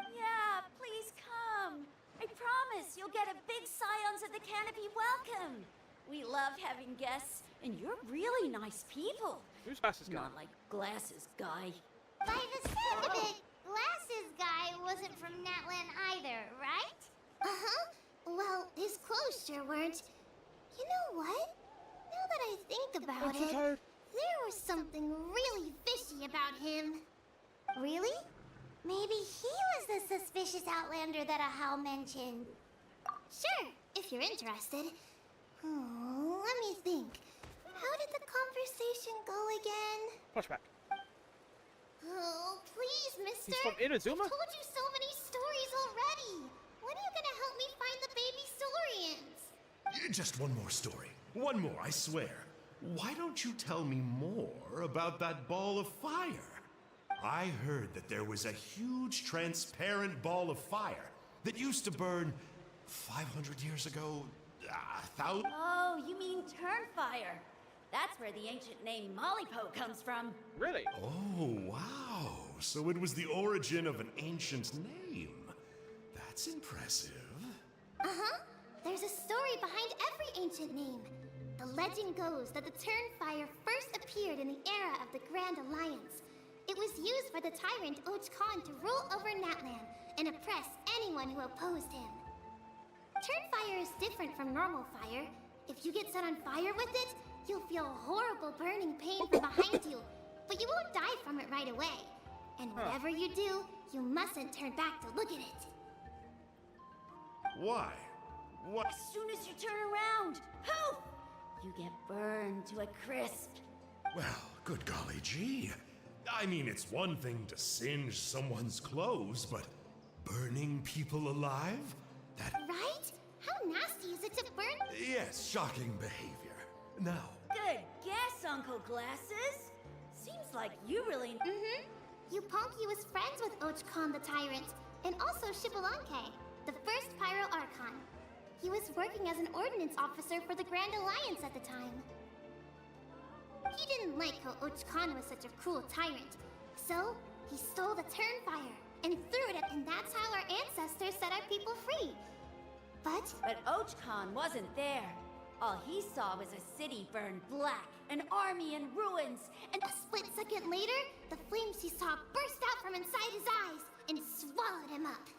Speaker 13: Yeah, please come. I promise you'll get a big Scions of the Canopy welcome. We love having guests, and you're really nice people.
Speaker 1: Who's Glasses Guy?
Speaker 13: Not like Glasses Guy.
Speaker 2: By the sound of it, Glasses Guy wasn't from Natlan either, right? Uh-huh. Well, his clothes sure weren't. You know what? Now that I think about it, there was something really fishy about him. Really? Maybe he was the suspicious outlander that Ahau mentioned. Sure, if you're interested. Oh, let me think. How did the conversation go again?
Speaker 1: Flashback.
Speaker 2: Oh, please, mister.
Speaker 1: He's from Inazuma?
Speaker 2: I've told you so many stories already. When are you gonna help me find the baby Saurians?
Speaker 5: Just one more story. One more, I swear. Why don't you tell me more about that ball of fire? I heard that there was a huge transparent ball of fire that used to burn 500 years ago, 1,000...
Speaker 13: Oh, you mean Turnfire. That's where the ancient name Mollypo comes from.
Speaker 1: Really?
Speaker 5: Oh, Oh, wow. So it was the origin of an ancient name. That's impressive.
Speaker 2: Uh-huh. There's a story behind every ancient name. The legend goes that the Turnfire first appeared in the era of the Grand Alliance. It was used by the tyrant Och Khan to rule over Natlan and oppress anyone who opposed him. Turnfire is different from normal fire. If you get set on fire with it, you'll feel horrible burning pain from behind you, but you won't die from it right away. And whatever you do, you mustn't turn back to look at it.
Speaker 5: Why? What?
Speaker 13: As soon as you turn around, poof! You get burned to a crisp.
Speaker 5: Well, good golly gee. I mean, it's one thing to singe someone's clothes, but burning people alive? That...
Speaker 2: Right? How nasty is it to burn?
Speaker 5: Yes, shocking behavior. Now...
Speaker 13: Good guess, Uncle Glasses. Seems like you really...
Speaker 2: Mm-hmm. Yupanqui was friends with Och Khan the Tyrant, and also Shibalanke, the first Pyro Archon. He was working as an ordnance officer for the Grand Alliance at the time. He didn't like how Och Khan was such a cruel tyrant, so he stole the Turnfire and threw it at, and that's how our ancestors set our people free. But
Speaker 13: Och Khan wasn't there. All he saw was a city burned black, an army in ruins, and
Speaker 2: a split second later, the flames he saw burst out from inside his eyes and swallowed him up.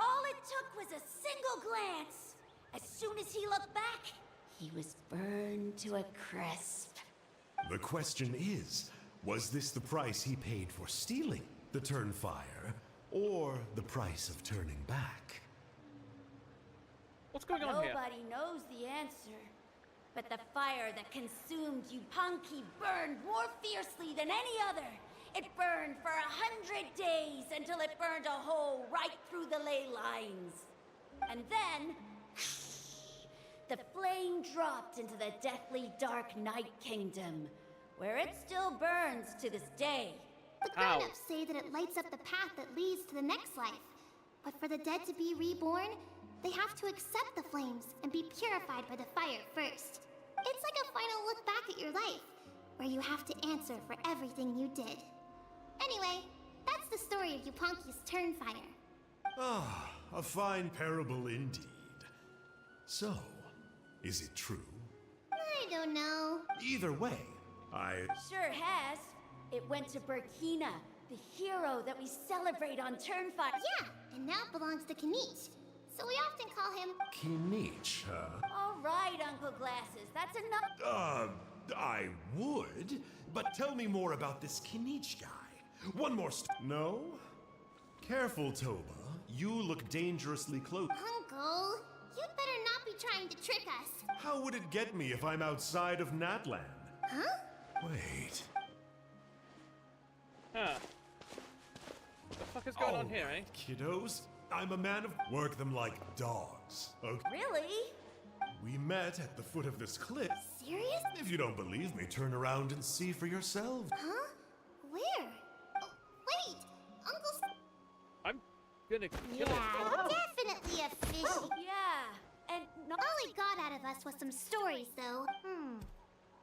Speaker 13: All it took was a single glance. As soon as he looked back, he was burned to a crisp.
Speaker 5: The question is, was this the price he paid for stealing the Turnfire, or the price of turning back?
Speaker 1: What's going on here?
Speaker 13: Nobody knows the answer. But the fire that consumed Yupanqui burned more fiercely than any other. It burned for 100 days until it burned a hole right through the ley lines. And then, the flame dropped into the deathly dark Night Kingdom, where it still burns to this day.
Speaker 2: The grown-ups say that it lights up the path that leads to the next life. But for the dead to be reborn, they have to accept the flames and be purified by the fire first. It's like a final look back at your life, where you have to answer for everything you did. Anyway, that's the story of Yupanqui's Turnfire.
Speaker 5: Ah, a fine parable indeed. So, is it true?
Speaker 2: I don't know.
Speaker 5: Either way,
Speaker 13: Sure has. It went to Burkina, the hero that we celebrate on Turnfire.
Speaker 2: Yeah, and now it belongs to Kanich. So we often call him...
Speaker 5: Kinich, huh?
Speaker 13: All right, Uncle Glasses, that's enough.
Speaker 5: I would, but tell me more about this Kinich guy. One more No? Careful, Toba. You look dangerously close.
Speaker 2: Uncle, you'd better not be trying to trick us.
Speaker 5: How would it get me if I'm outside of Natlan?
Speaker 2: Huh?
Speaker 5: Wait.
Speaker 1: Huh. What the fuck is going on here, eh?
Speaker 5: Kiddos, I'm a man of... Work them like dogs, okay?
Speaker 13: Really?
Speaker 5: We met at the foot of this cliff.
Speaker 2: Serious?
Speaker 5: If you don't believe me, turn around and see for yourselves.
Speaker 2: Huh? Where? Oh, wait! Uncle's...
Speaker 1: I'm gonna kill
Speaker 2: Yeah,
Speaker 1: him.
Speaker 2: definitely a fish.
Speaker 13: Oh, yeah, and
Speaker 2: all he got out of us was some stories, though.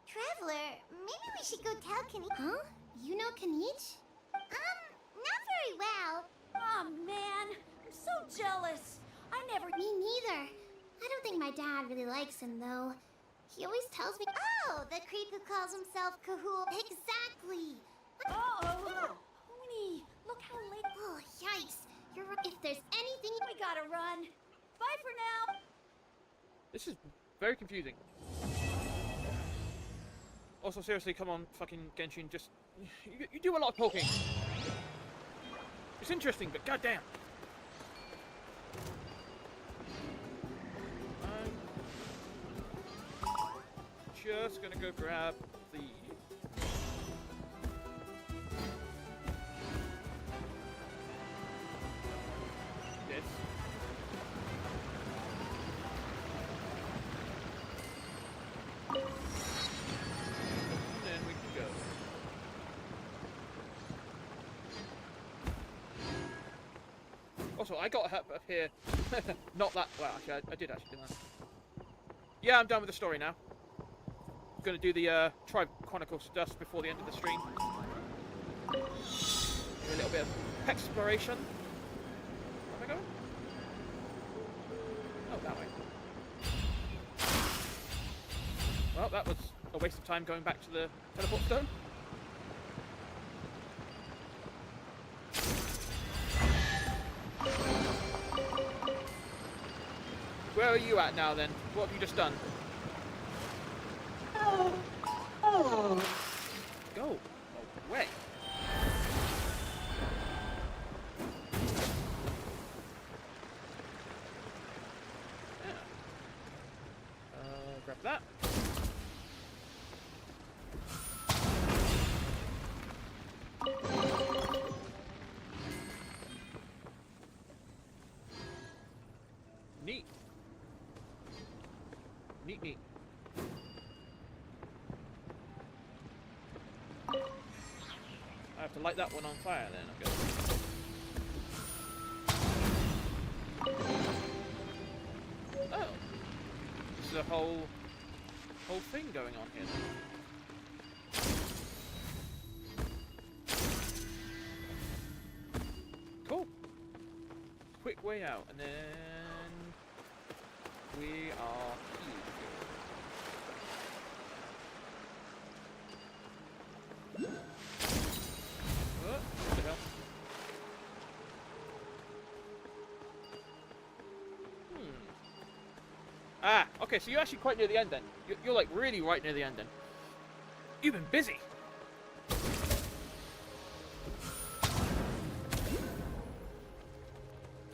Speaker 2: Traveler, maybe we should go tell Kanich. Huh? You know Kanich? Not very well.
Speaker 13: Oh, man, I'm so jealous. I never...
Speaker 2: Me neither. I don't think my dad really likes him, though. He always tells me... Oh, the creep who calls himself Kahul. Exactly.
Speaker 13: Oh, Pony, look how late...
Speaker 2: Oh, yikes. You're right. If there's anything...
Speaker 13: We gotta run. Bye for now.
Speaker 1: This is very confusing. Also, seriously, come on, fucking Genshin, just... You do a lot of poking. It's interesting, but goddamn. I'm just gonna go grab the... this. And then we can go. Also, I got up here. Not that. Well, actually, I did actually, didn't I? Yeah, I'm done with the story now. I'm gonna do the Tribe Chronicles dust before the end of the stream. bit of exploration. Where am I going? Oh, that way. Well, that was a waste of time going back to the teleport stone. Where are you at now, then? What have you just done? Go away. Yeah. Grab that. Neat. Neat. I have to light that one on fire then, I guess. Oh. This is a whole thing going on here then. Cool. Quick way out, and then we are here. What the hell? Ah, okay, so you're actually quite near the end then. You're like really right near the end then. You've been busy. Is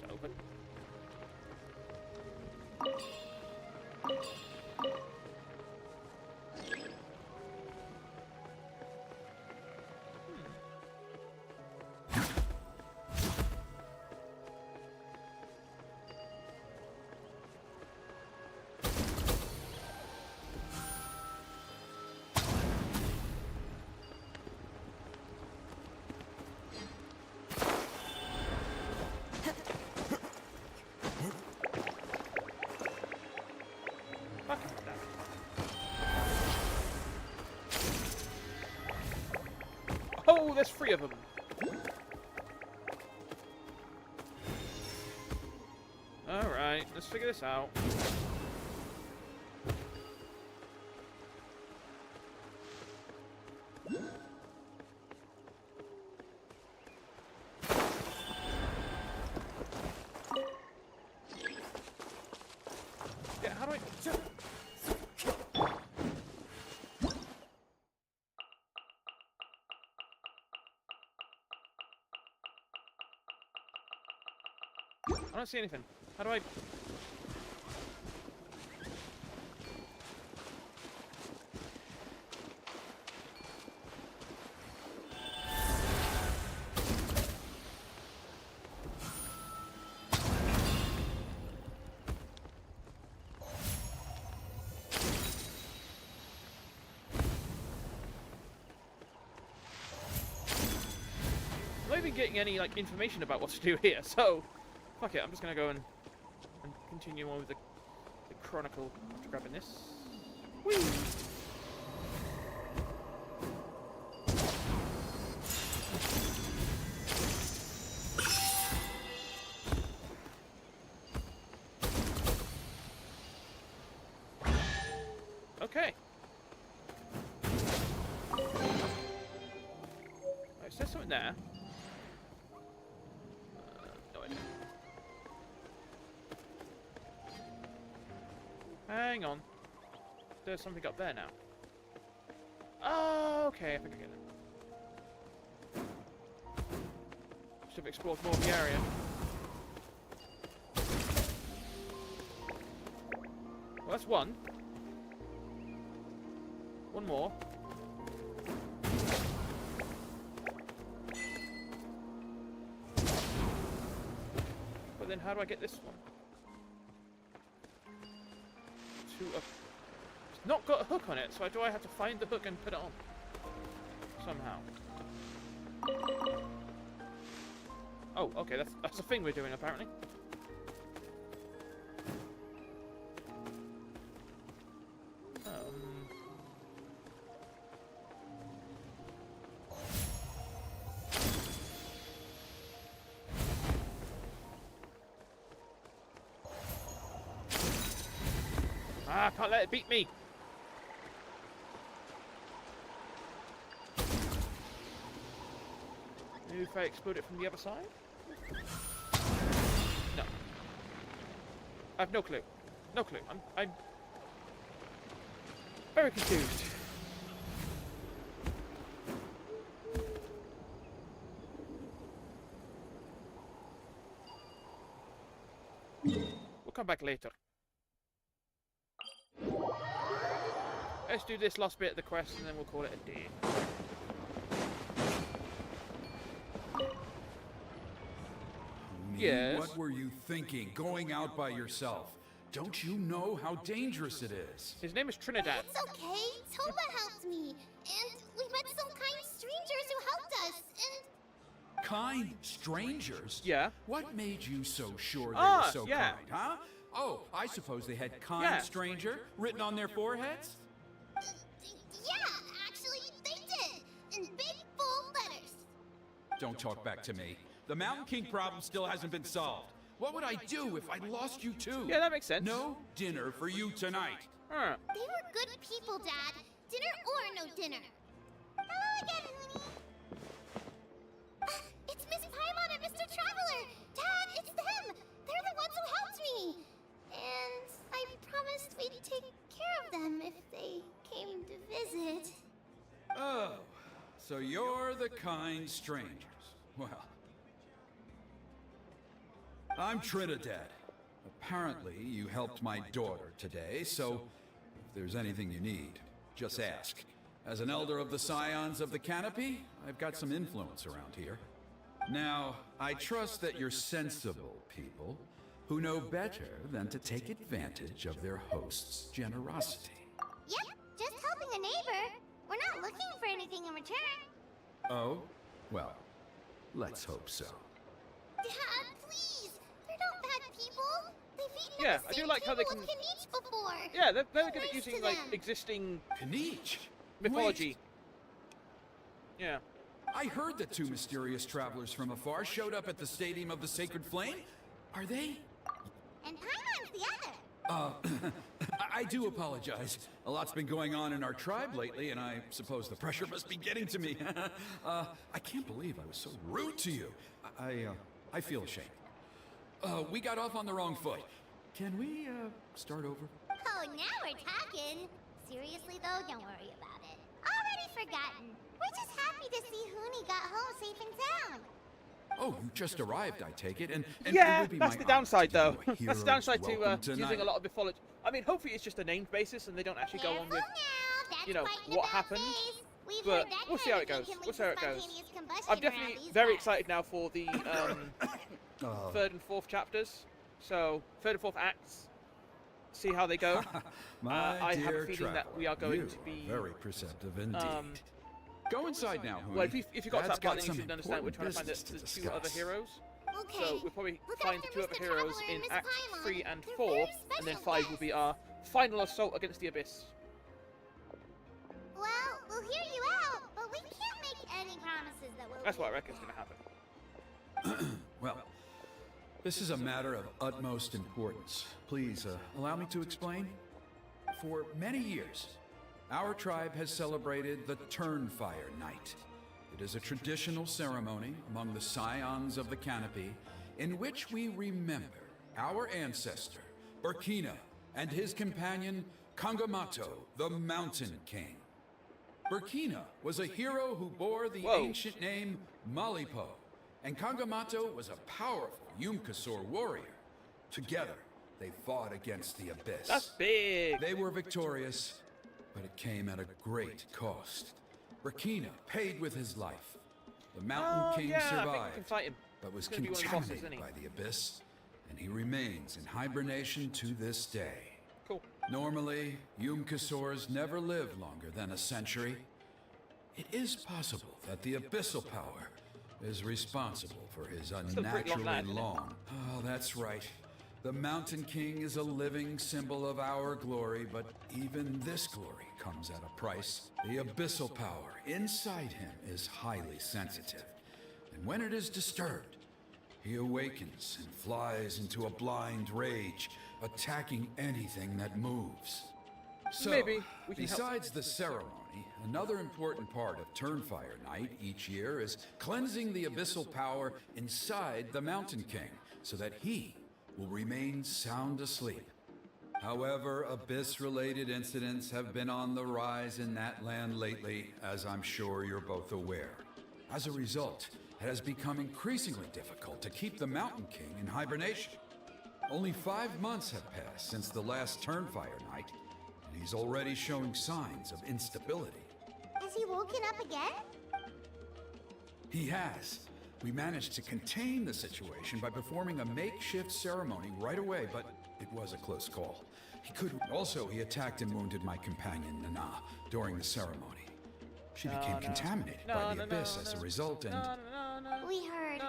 Speaker 1: that open? Oh, there's 3 of them. Alright, let's figure this out. Yeah, how do I... I don't see anything. How do I... I'm not even getting any like information about what to do here, so fuck it, I'm just gonna go and continue on with the chronicle after grabbing this. Whee! Okay. Right, so there's something there. No idea. Hang on. There's something up there now. Oh, okay, I think I get it. Should have explored more of the area. Well, that's one. One more. But then how do I get this one? It's not got a hook on it, so do I have to find the hook and put it on? Somehow. Oh, okay, that's a thing we're doing apparently. Ah, I can't let it beat me. Maybe if I explode it from the other side? No. I have no clue. No clue. I'm very confused. We'll come back later. Let's do this last bit of the quest and then we'll call it a day. Yes?
Speaker 18: What were you thinking, going out by yourself? Don't you know how dangerous it is?
Speaker 1: His name is Trinidad.
Speaker 2: It's okay. Toba helped me. And we met some kind strangers who helped us. And
Speaker 18: Kind strangers?
Speaker 1: Yeah.
Speaker 18: What made you so sure they were so
Speaker 1: yeah.
Speaker 18: kind, huh? Oh, I suppose they had kind stranger written on their foreheads?
Speaker 2: yeah, actually, they did. In big, bold letters.
Speaker 18: Don't talk back to me. The Mountain King problem still hasn't been solved. What would I do if I lost you too?
Speaker 1: Yeah, that makes sense.
Speaker 18: No dinner for you tonight.
Speaker 1: Huh.
Speaker 2: They were good people, Dad. Dinner or no dinner. Hello again, Huni. It's Miss Paimon and Mr. Traveler. Dad, it's them. They're the ones who helped me. And I promised we'd take care of them if they came to visit.
Speaker 18: Oh, so you're the kind strangers. Well, I'm Trinidad. Apparently, you helped my daughter today, so if there's anything you need, just ask. As an elder of the Scions of the Canopy, I've got some influence around here. Now, I trust that you're sensible people who know better than to take advantage of their host's generosity.
Speaker 2: Yep, just helping a neighbor. We're not looking for anything in return.
Speaker 18: Oh? Well, let's hope so.
Speaker 2: Dad, please! They're not bad people. They've eaten
Speaker 1: Yeah,
Speaker 2: at the
Speaker 1: I do
Speaker 2: same
Speaker 1: like how they
Speaker 2: table
Speaker 1: can.
Speaker 2: with Kanichi before.
Speaker 1: Yeah, they're good
Speaker 2: Nice
Speaker 1: at using
Speaker 2: to
Speaker 1: like
Speaker 2: them.
Speaker 1: existing
Speaker 18: Kanichi?
Speaker 1: mythology. Yeah.
Speaker 18: I heard that two mysterious travelers from afar showed up at the Stadium of the Sacred Flame. Are they?
Speaker 2: And Paimon's the other.
Speaker 18: I do apologize. A lot's been going on in our tribe lately, and I suppose the pressure must be getting to me. I can't believe I was so rude to you. I feel ashamed. We got off on the wrong foot. Can we, start over?
Speaker 2: Oh, now we're talking. Seriously, though, don't worry about it. Already forgotten. We're just happy to see Huni got home safe and sound.
Speaker 18: Oh, you just arrived, I take it, and
Speaker 1: Yeah,
Speaker 18: it would be
Speaker 1: that's
Speaker 18: my
Speaker 1: the downside,
Speaker 18: honor
Speaker 1: though.
Speaker 18: to give you a
Speaker 1: That's the downside
Speaker 18: hero's
Speaker 1: to
Speaker 18: welcome
Speaker 1: using
Speaker 18: tonight.
Speaker 1: a lot of mythology. I mean, hopefully it's just a named basis and they don't actually go on with,
Speaker 2: That's
Speaker 1: you know,
Speaker 2: quite an
Speaker 1: what
Speaker 2: about
Speaker 1: happened.
Speaker 2: face. We've
Speaker 1: But
Speaker 2: heard that
Speaker 1: we'll see
Speaker 2: kind
Speaker 1: how
Speaker 2: of
Speaker 1: it goes.
Speaker 2: thing can
Speaker 1: We'll
Speaker 2: lead
Speaker 1: see how
Speaker 2: to
Speaker 1: it goes.
Speaker 2: spontaneous combustion
Speaker 1: I'm
Speaker 2: around
Speaker 1: definitely
Speaker 2: these
Speaker 1: very
Speaker 2: parts.
Speaker 1: excited now for the third and fourth chapters. So, third and fourth acts. See how they go.
Speaker 18: My
Speaker 1: I have a
Speaker 18: dear
Speaker 1: feeling that we are
Speaker 18: traveler,
Speaker 1: going
Speaker 18: you
Speaker 1: to be
Speaker 18: are very perceptive indeed. Go inside now, Huni.
Speaker 1: Well, if you got to
Speaker 18: Dad's
Speaker 1: that part, then
Speaker 18: got
Speaker 1: you
Speaker 18: some
Speaker 1: should understand we're trying to find
Speaker 18: important
Speaker 1: the
Speaker 18: business to
Speaker 1: two other
Speaker 18: discuss.
Speaker 1: heroes.
Speaker 2: Okay.
Speaker 1: So we'll probably
Speaker 2: Look
Speaker 1: find the
Speaker 2: after
Speaker 1: two other
Speaker 2: Mr.
Speaker 1: heroes
Speaker 2: Traveler
Speaker 1: in
Speaker 2: and Miss
Speaker 1: Act
Speaker 2: Paimon.
Speaker 1: 3 and
Speaker 2: They're
Speaker 1: 4,
Speaker 2: very
Speaker 1: and then
Speaker 2: special
Speaker 1: 5 will be our final assault against the Abyss.
Speaker 2: Well, we'll hear you out, but we can't make any promises that we'll
Speaker 1: That's
Speaker 2: do.
Speaker 1: what I reckon is going to happen.
Speaker 18: Well, this is a matter of utmost importance. Please, allow me to explain. For many years, our tribe has celebrated the Turnfire Night. It is a traditional ceremony among the Scions of the Canopy in which we remember our ancestor, Burkina, and his companion, Kangamato, the Mountain King. Burkina was a hero who bore the ancient name Malipo, and Kangamato was a powerful Yumkasor warrior. Together, they fought against the Abyss.
Speaker 1: That's big!
Speaker 18: They were victorious, but it came at a great cost. Burkina paid with his life. The Mountain King
Speaker 1: yeah, I think we
Speaker 18: survived,
Speaker 1: can fight him.
Speaker 18: but was
Speaker 1: He's gonna be one of the bosses,
Speaker 18: contaminated
Speaker 1: isn't he?
Speaker 18: by the Abyss, and he remains in hibernation to this day.
Speaker 1: Cool.
Speaker 18: Normally, Yumkasors never live longer than a century. It is possible that the Abyssal power is responsible for his
Speaker 1: Still a pretty long
Speaker 18: unnaturally
Speaker 1: life, isn't it?
Speaker 18: long. Oh, that's right. The Mountain King is a living symbol of our glory, but even this glory comes at a price. The abyssal power inside him is highly sensitive, and when it is disturbed, He awakens and flies into a blind rage, attacking anything that moves. So,
Speaker 1: Maybe we can
Speaker 18: besides the ceremony, another important part of Turnfire Night each year is cleansing the abyssal power inside the Mountain King, so that he will remain sound asleep. However, Abyss-related incidents have been on the rise in Natlan lately, as I'm sure you're both aware. As a result, it has become increasingly difficult to keep the Mountain King in hibernation. Only 5 months have passed since the last Turnfire Night, and he's already showing signs of instability.
Speaker 2: Has he woken up again?
Speaker 18: He has. We managed to contain the situation by performing a makeshift ceremony right away, but it was a close call. He attacked and wounded my companion, Nana, during the ceremony. She became contaminated by the Abyss as a result, and...
Speaker 2: We heard.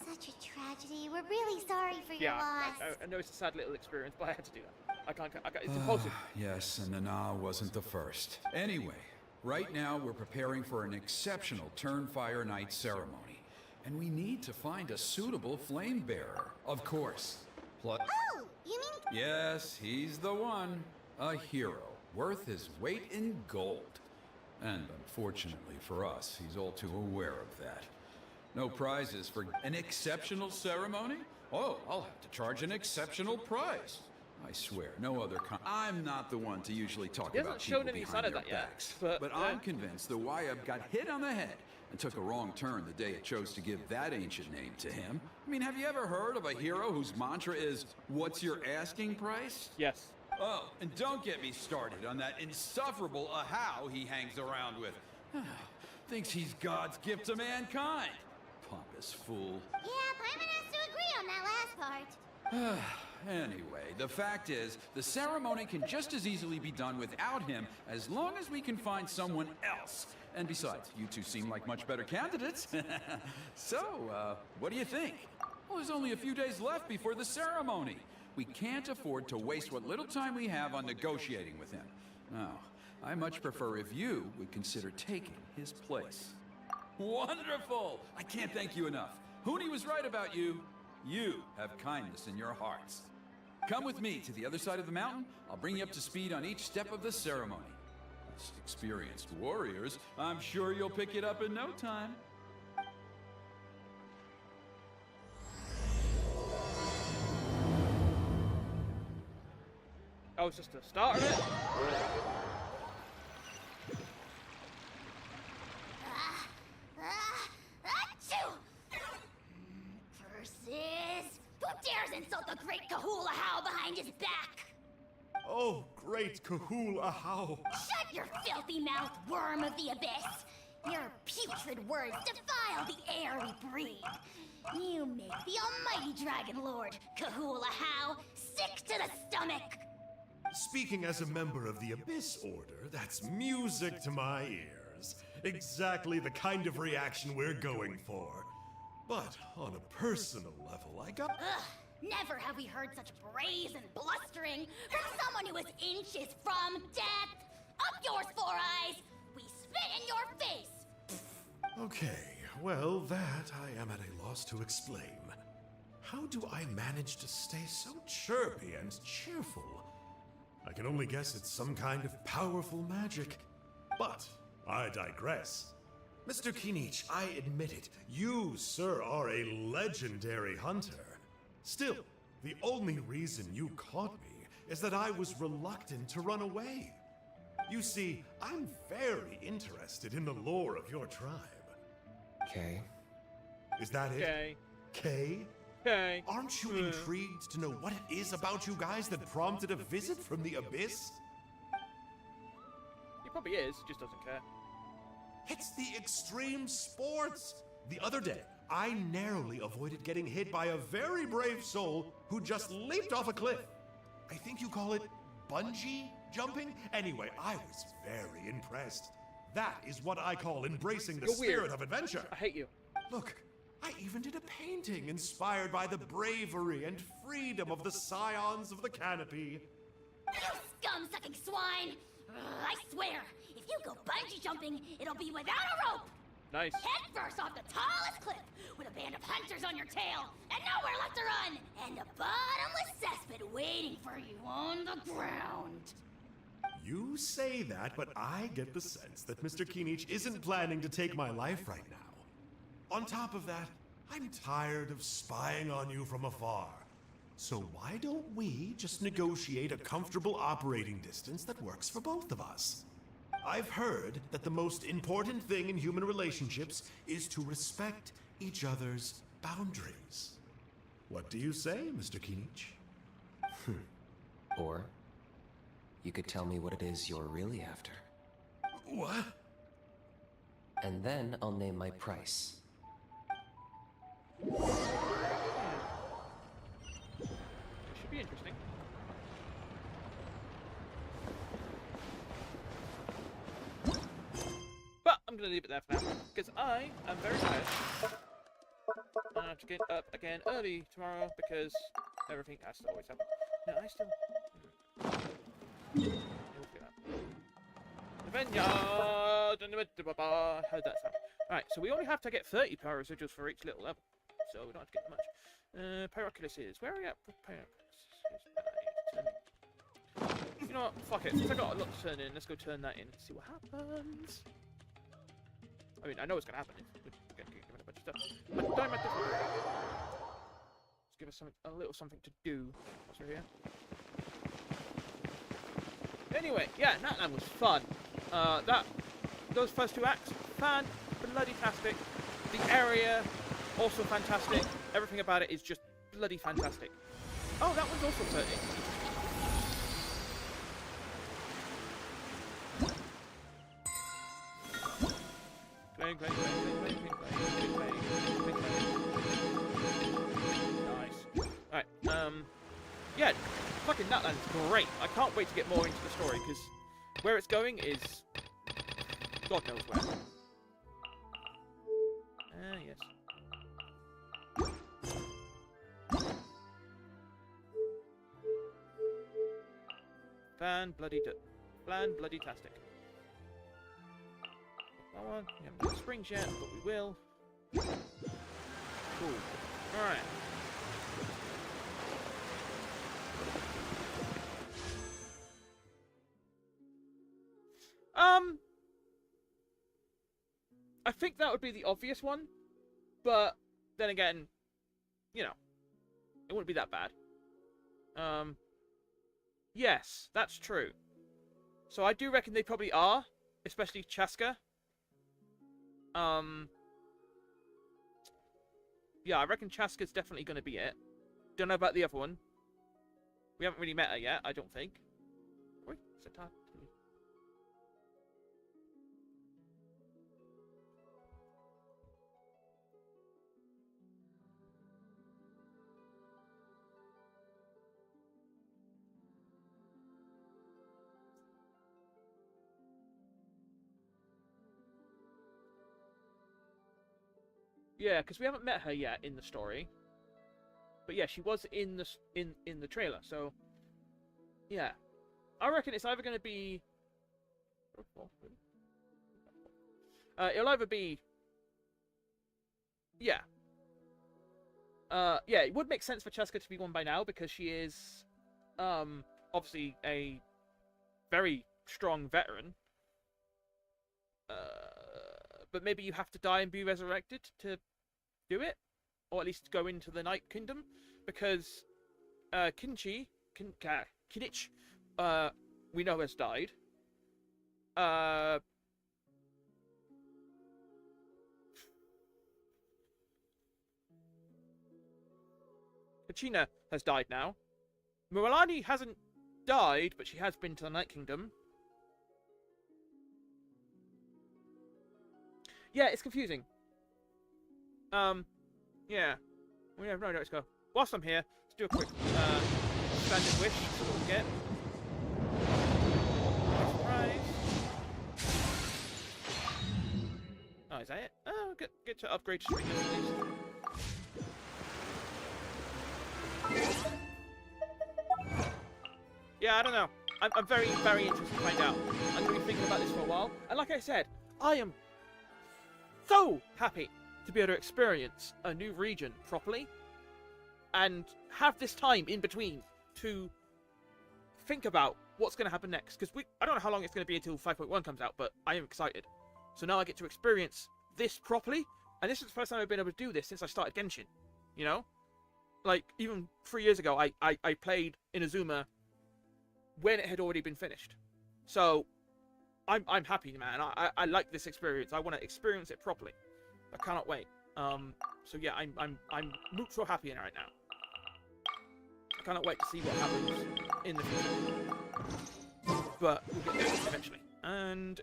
Speaker 2: Such a tragedy. We're really sorry for your loss.
Speaker 1: I know it's a sad little experience, but I had to do that. I can't it's impulsive.
Speaker 18: Yes, and Nana wasn't the first. Anyway, right now we're preparing for an exceptional Turnfire Night ceremony, and we need to find a suitable flame bearer. Of course.
Speaker 2: Oh, you mean...
Speaker 18: Yes, he's the one. A hero, worth his weight in gold. And unfortunately for us, he's all too aware of that. No prizes for an exceptional ceremony? Oh, I'll have to charge an exceptional price. I swear, no other I'm not the one to usually talk about people behind their backs. But I'm convinced the Wyab got hit on the head and took a wrong turn the day it chose to give that ancient name to him. I mean, have you ever heard of a hero whose mantra is, "What's your asking price?"
Speaker 1: Yes.
Speaker 18: Oh, and don't get me started on that insufferable Ahau he hangs around with. Thinks he's God's gift to mankind. Pompous fool.
Speaker 2: Yeah, Paimon has to agree on that last part.
Speaker 18: Anyway, the fact is, the ceremony can just as easily be done without him as long as we can find someone else. And besides, you two seem like much better candidates. So, what do you think? Well, there's only a few days left before the ceremony. We can't afford to waste what little time we have on negotiating with him. Now, I much prefer if you would consider taking his place. Wonderful! I can't thank you enough. Huni was right about you. You have kindness in your hearts. Come with me to the other side of the mountain. I'll bring you up to speed on each step of the ceremony. As experienced warriors, I'm sure you'll pick it up in no time.
Speaker 1: Oh, it's just the start of it?
Speaker 2: Achoo! Curses! Who dares insult the great Kahul Ahau behind his back?
Speaker 5: Oh, great Kahul Ahau!
Speaker 2: Shut your filthy mouth, worm of the abyss! Your putrid words defile the air we breathe. You make the almighty Dragon Lord, Kahul Ahau, sick to the stomach!
Speaker 5: Speaking as a member of the Abyss Order, that's music to my ears. Exactly the kind of reaction we're going for. But on a personal level, I got...
Speaker 2: Ugh! Never have we heard such brazen blustering from someone who is inches from death! Up yours, Four Eyes! We spit in your face!
Speaker 5: Okay, well, that I am at a loss to explain. How do I manage to stay so chirpy and cheerful? I can only guess it's some kind of powerful magic. But I digress. Mr. Kinich, I admit it, you, sir, are a legendary hunter. Still, the only reason you caught me is that I was reluctant to run away. You see, I'm very interested in the lore of your tribe.
Speaker 14: Kay.
Speaker 5: Is that it?
Speaker 1: Kay.
Speaker 5: Kay?
Speaker 1: Kay.
Speaker 5: Aren't you intrigued to know what it is about you guys that prompted a visit from the Abyss?
Speaker 1: He probably is, just doesn't care.
Speaker 5: It's the extreme sports! The other day, I narrowly avoided getting hit by a very brave soul who just leaped off a cliff. I think you call it bungee jumping? Anyway, I was very impressed. That is what I call embracing the
Speaker 1: You're
Speaker 5: spirit
Speaker 1: weird.
Speaker 5: of adventure.
Speaker 1: I hate you.
Speaker 5: Look, I even did a painting inspired by the bravery and freedom of the scions of the canopy.
Speaker 2: You scum-sucking swine! I swear, if you go bungee jumping, it'll be without a rope!
Speaker 1: Nice.
Speaker 2: Head first off the tallest cliff, with a band of hunters
Speaker 13: whiskers on your tail, and nowhere left to run, and a bottomless cesspit waiting for you on the ground.
Speaker 15: You say that, but I get the sense that Mr. Kinich isn't planning to take my life right now. On top of that, I'm tired of spying on you from afar. So why don't we just negotiate a comfortable operating distance that works for both of us? I've heard that the most important thing in human relationships is to respect each other's boundaries. What do you say, Mr. Kinich?
Speaker 14: Or you could tell me what it is you're really after.
Speaker 15: What?
Speaker 14: And then I'll name my price.
Speaker 1: Should be interesting. But I'm gonna leave it there for now, because I am very tired. I have to get up again early tomorrow because everything has to always happen. No, I still. How'd that sound? Alright, so we only have to get 30 power residuals for each little level, so we don't have to get much. Pyroculuses. Where are we at with Pyroculuses? You know what? Fuck it. Since I got a lot to turn in, let's go turn that in and see what happens. I mean, I know what's gonna happen. We're gonna get given a bunch of stuff. But don't matter. Let's give us something, a little something to do whilst we're here. Anyway, yeah, Natlan was fun. Those first two acts, bloody-tastic. The area, also fantastic. Everything about it is just bloody fantastic. Oh, that one's also 30. Nice. Alright, yeah, fucking Natlan's great. I can't wait to get more into the story, because where it's going is God knows where. Yes. Bloody-tastic. That one, we haven't got springs yet, but we will. Cool. Alright. I think that would be the obvious one, but then again, you know, it wouldn't be that bad. Yes, that's true. So I do reckon they probably are, especially Chaska. Yeah, I reckon Chaska's definitely going to be it. Don't know about the other one. We haven't really met her yet, I don't think. Oi, Satar. Yeah, because we haven't met her yet in the story. But yeah, she was in the trailer, so yeah. I reckon it's either going to be it'll either be yeah. Yeah, it would make sense for Chaska to be one by now because she is obviously a very strong veteran. But maybe you have to die and be resurrected to do it, or at least go into the Night Kingdom, because Kinich, we know has died. Kachina has died now. Muralani hasn't died, but she has been to the Night Kingdom. Yeah, it's confusing. Yeah. We have no notes go. Whilst I'm here, let's do a quick standard wish, see what we get. Surprise. Oh, is that it? Oh, get to upgrade to streamers at least. Yeah, I don't know. I'm very, very interested to find out. I'm going to be thinking about this for a while. And like I said, I am so happy to be able to experience a new region properly and have this time in between to think about what's going to happen next. Because I don't know how long it's going to be until 5.1 comes out, but I am excited. So now I get to experience this properly, and this is the first time I've been able to do this since I started Genshin, you know? Like, even 3 years ago, I played Inazuma when it had already been finished. So, I'm happy, man. I like this experience. I want to experience it properly. I cannot wait. So yeah, I'm so happy right now. I cannot wait to see what happens in the future. But we'll get there eventually. And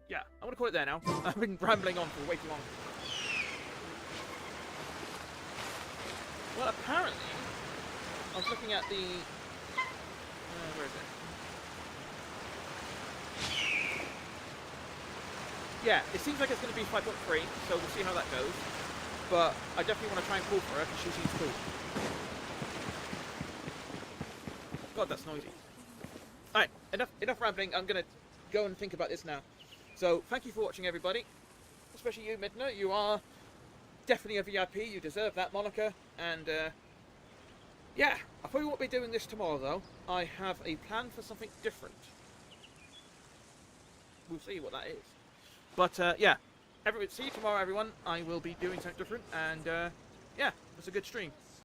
Speaker 1: yeah, I'm gonna call it there now. I've been rambling on for way too long. Well, apparently, I was looking at the... where is it? Yeah, it seems like it's going to be 5.3, so we'll see how that goes. But I definitely want to try and call for her, because she seems cool. God, that's noisy. Alright, enough rambling. I'm going to go and think about this now. So, thank you for watching, everybody. Especially you, Midna. You are definitely a VIP. You deserve that moniker. And, yeah. I probably won't be doing this tomorrow, though. I have a plan for something different. We'll see what that is. But, yeah. See you tomorrow, everyone. I will be doing something different. And, yeah. It was a good stream.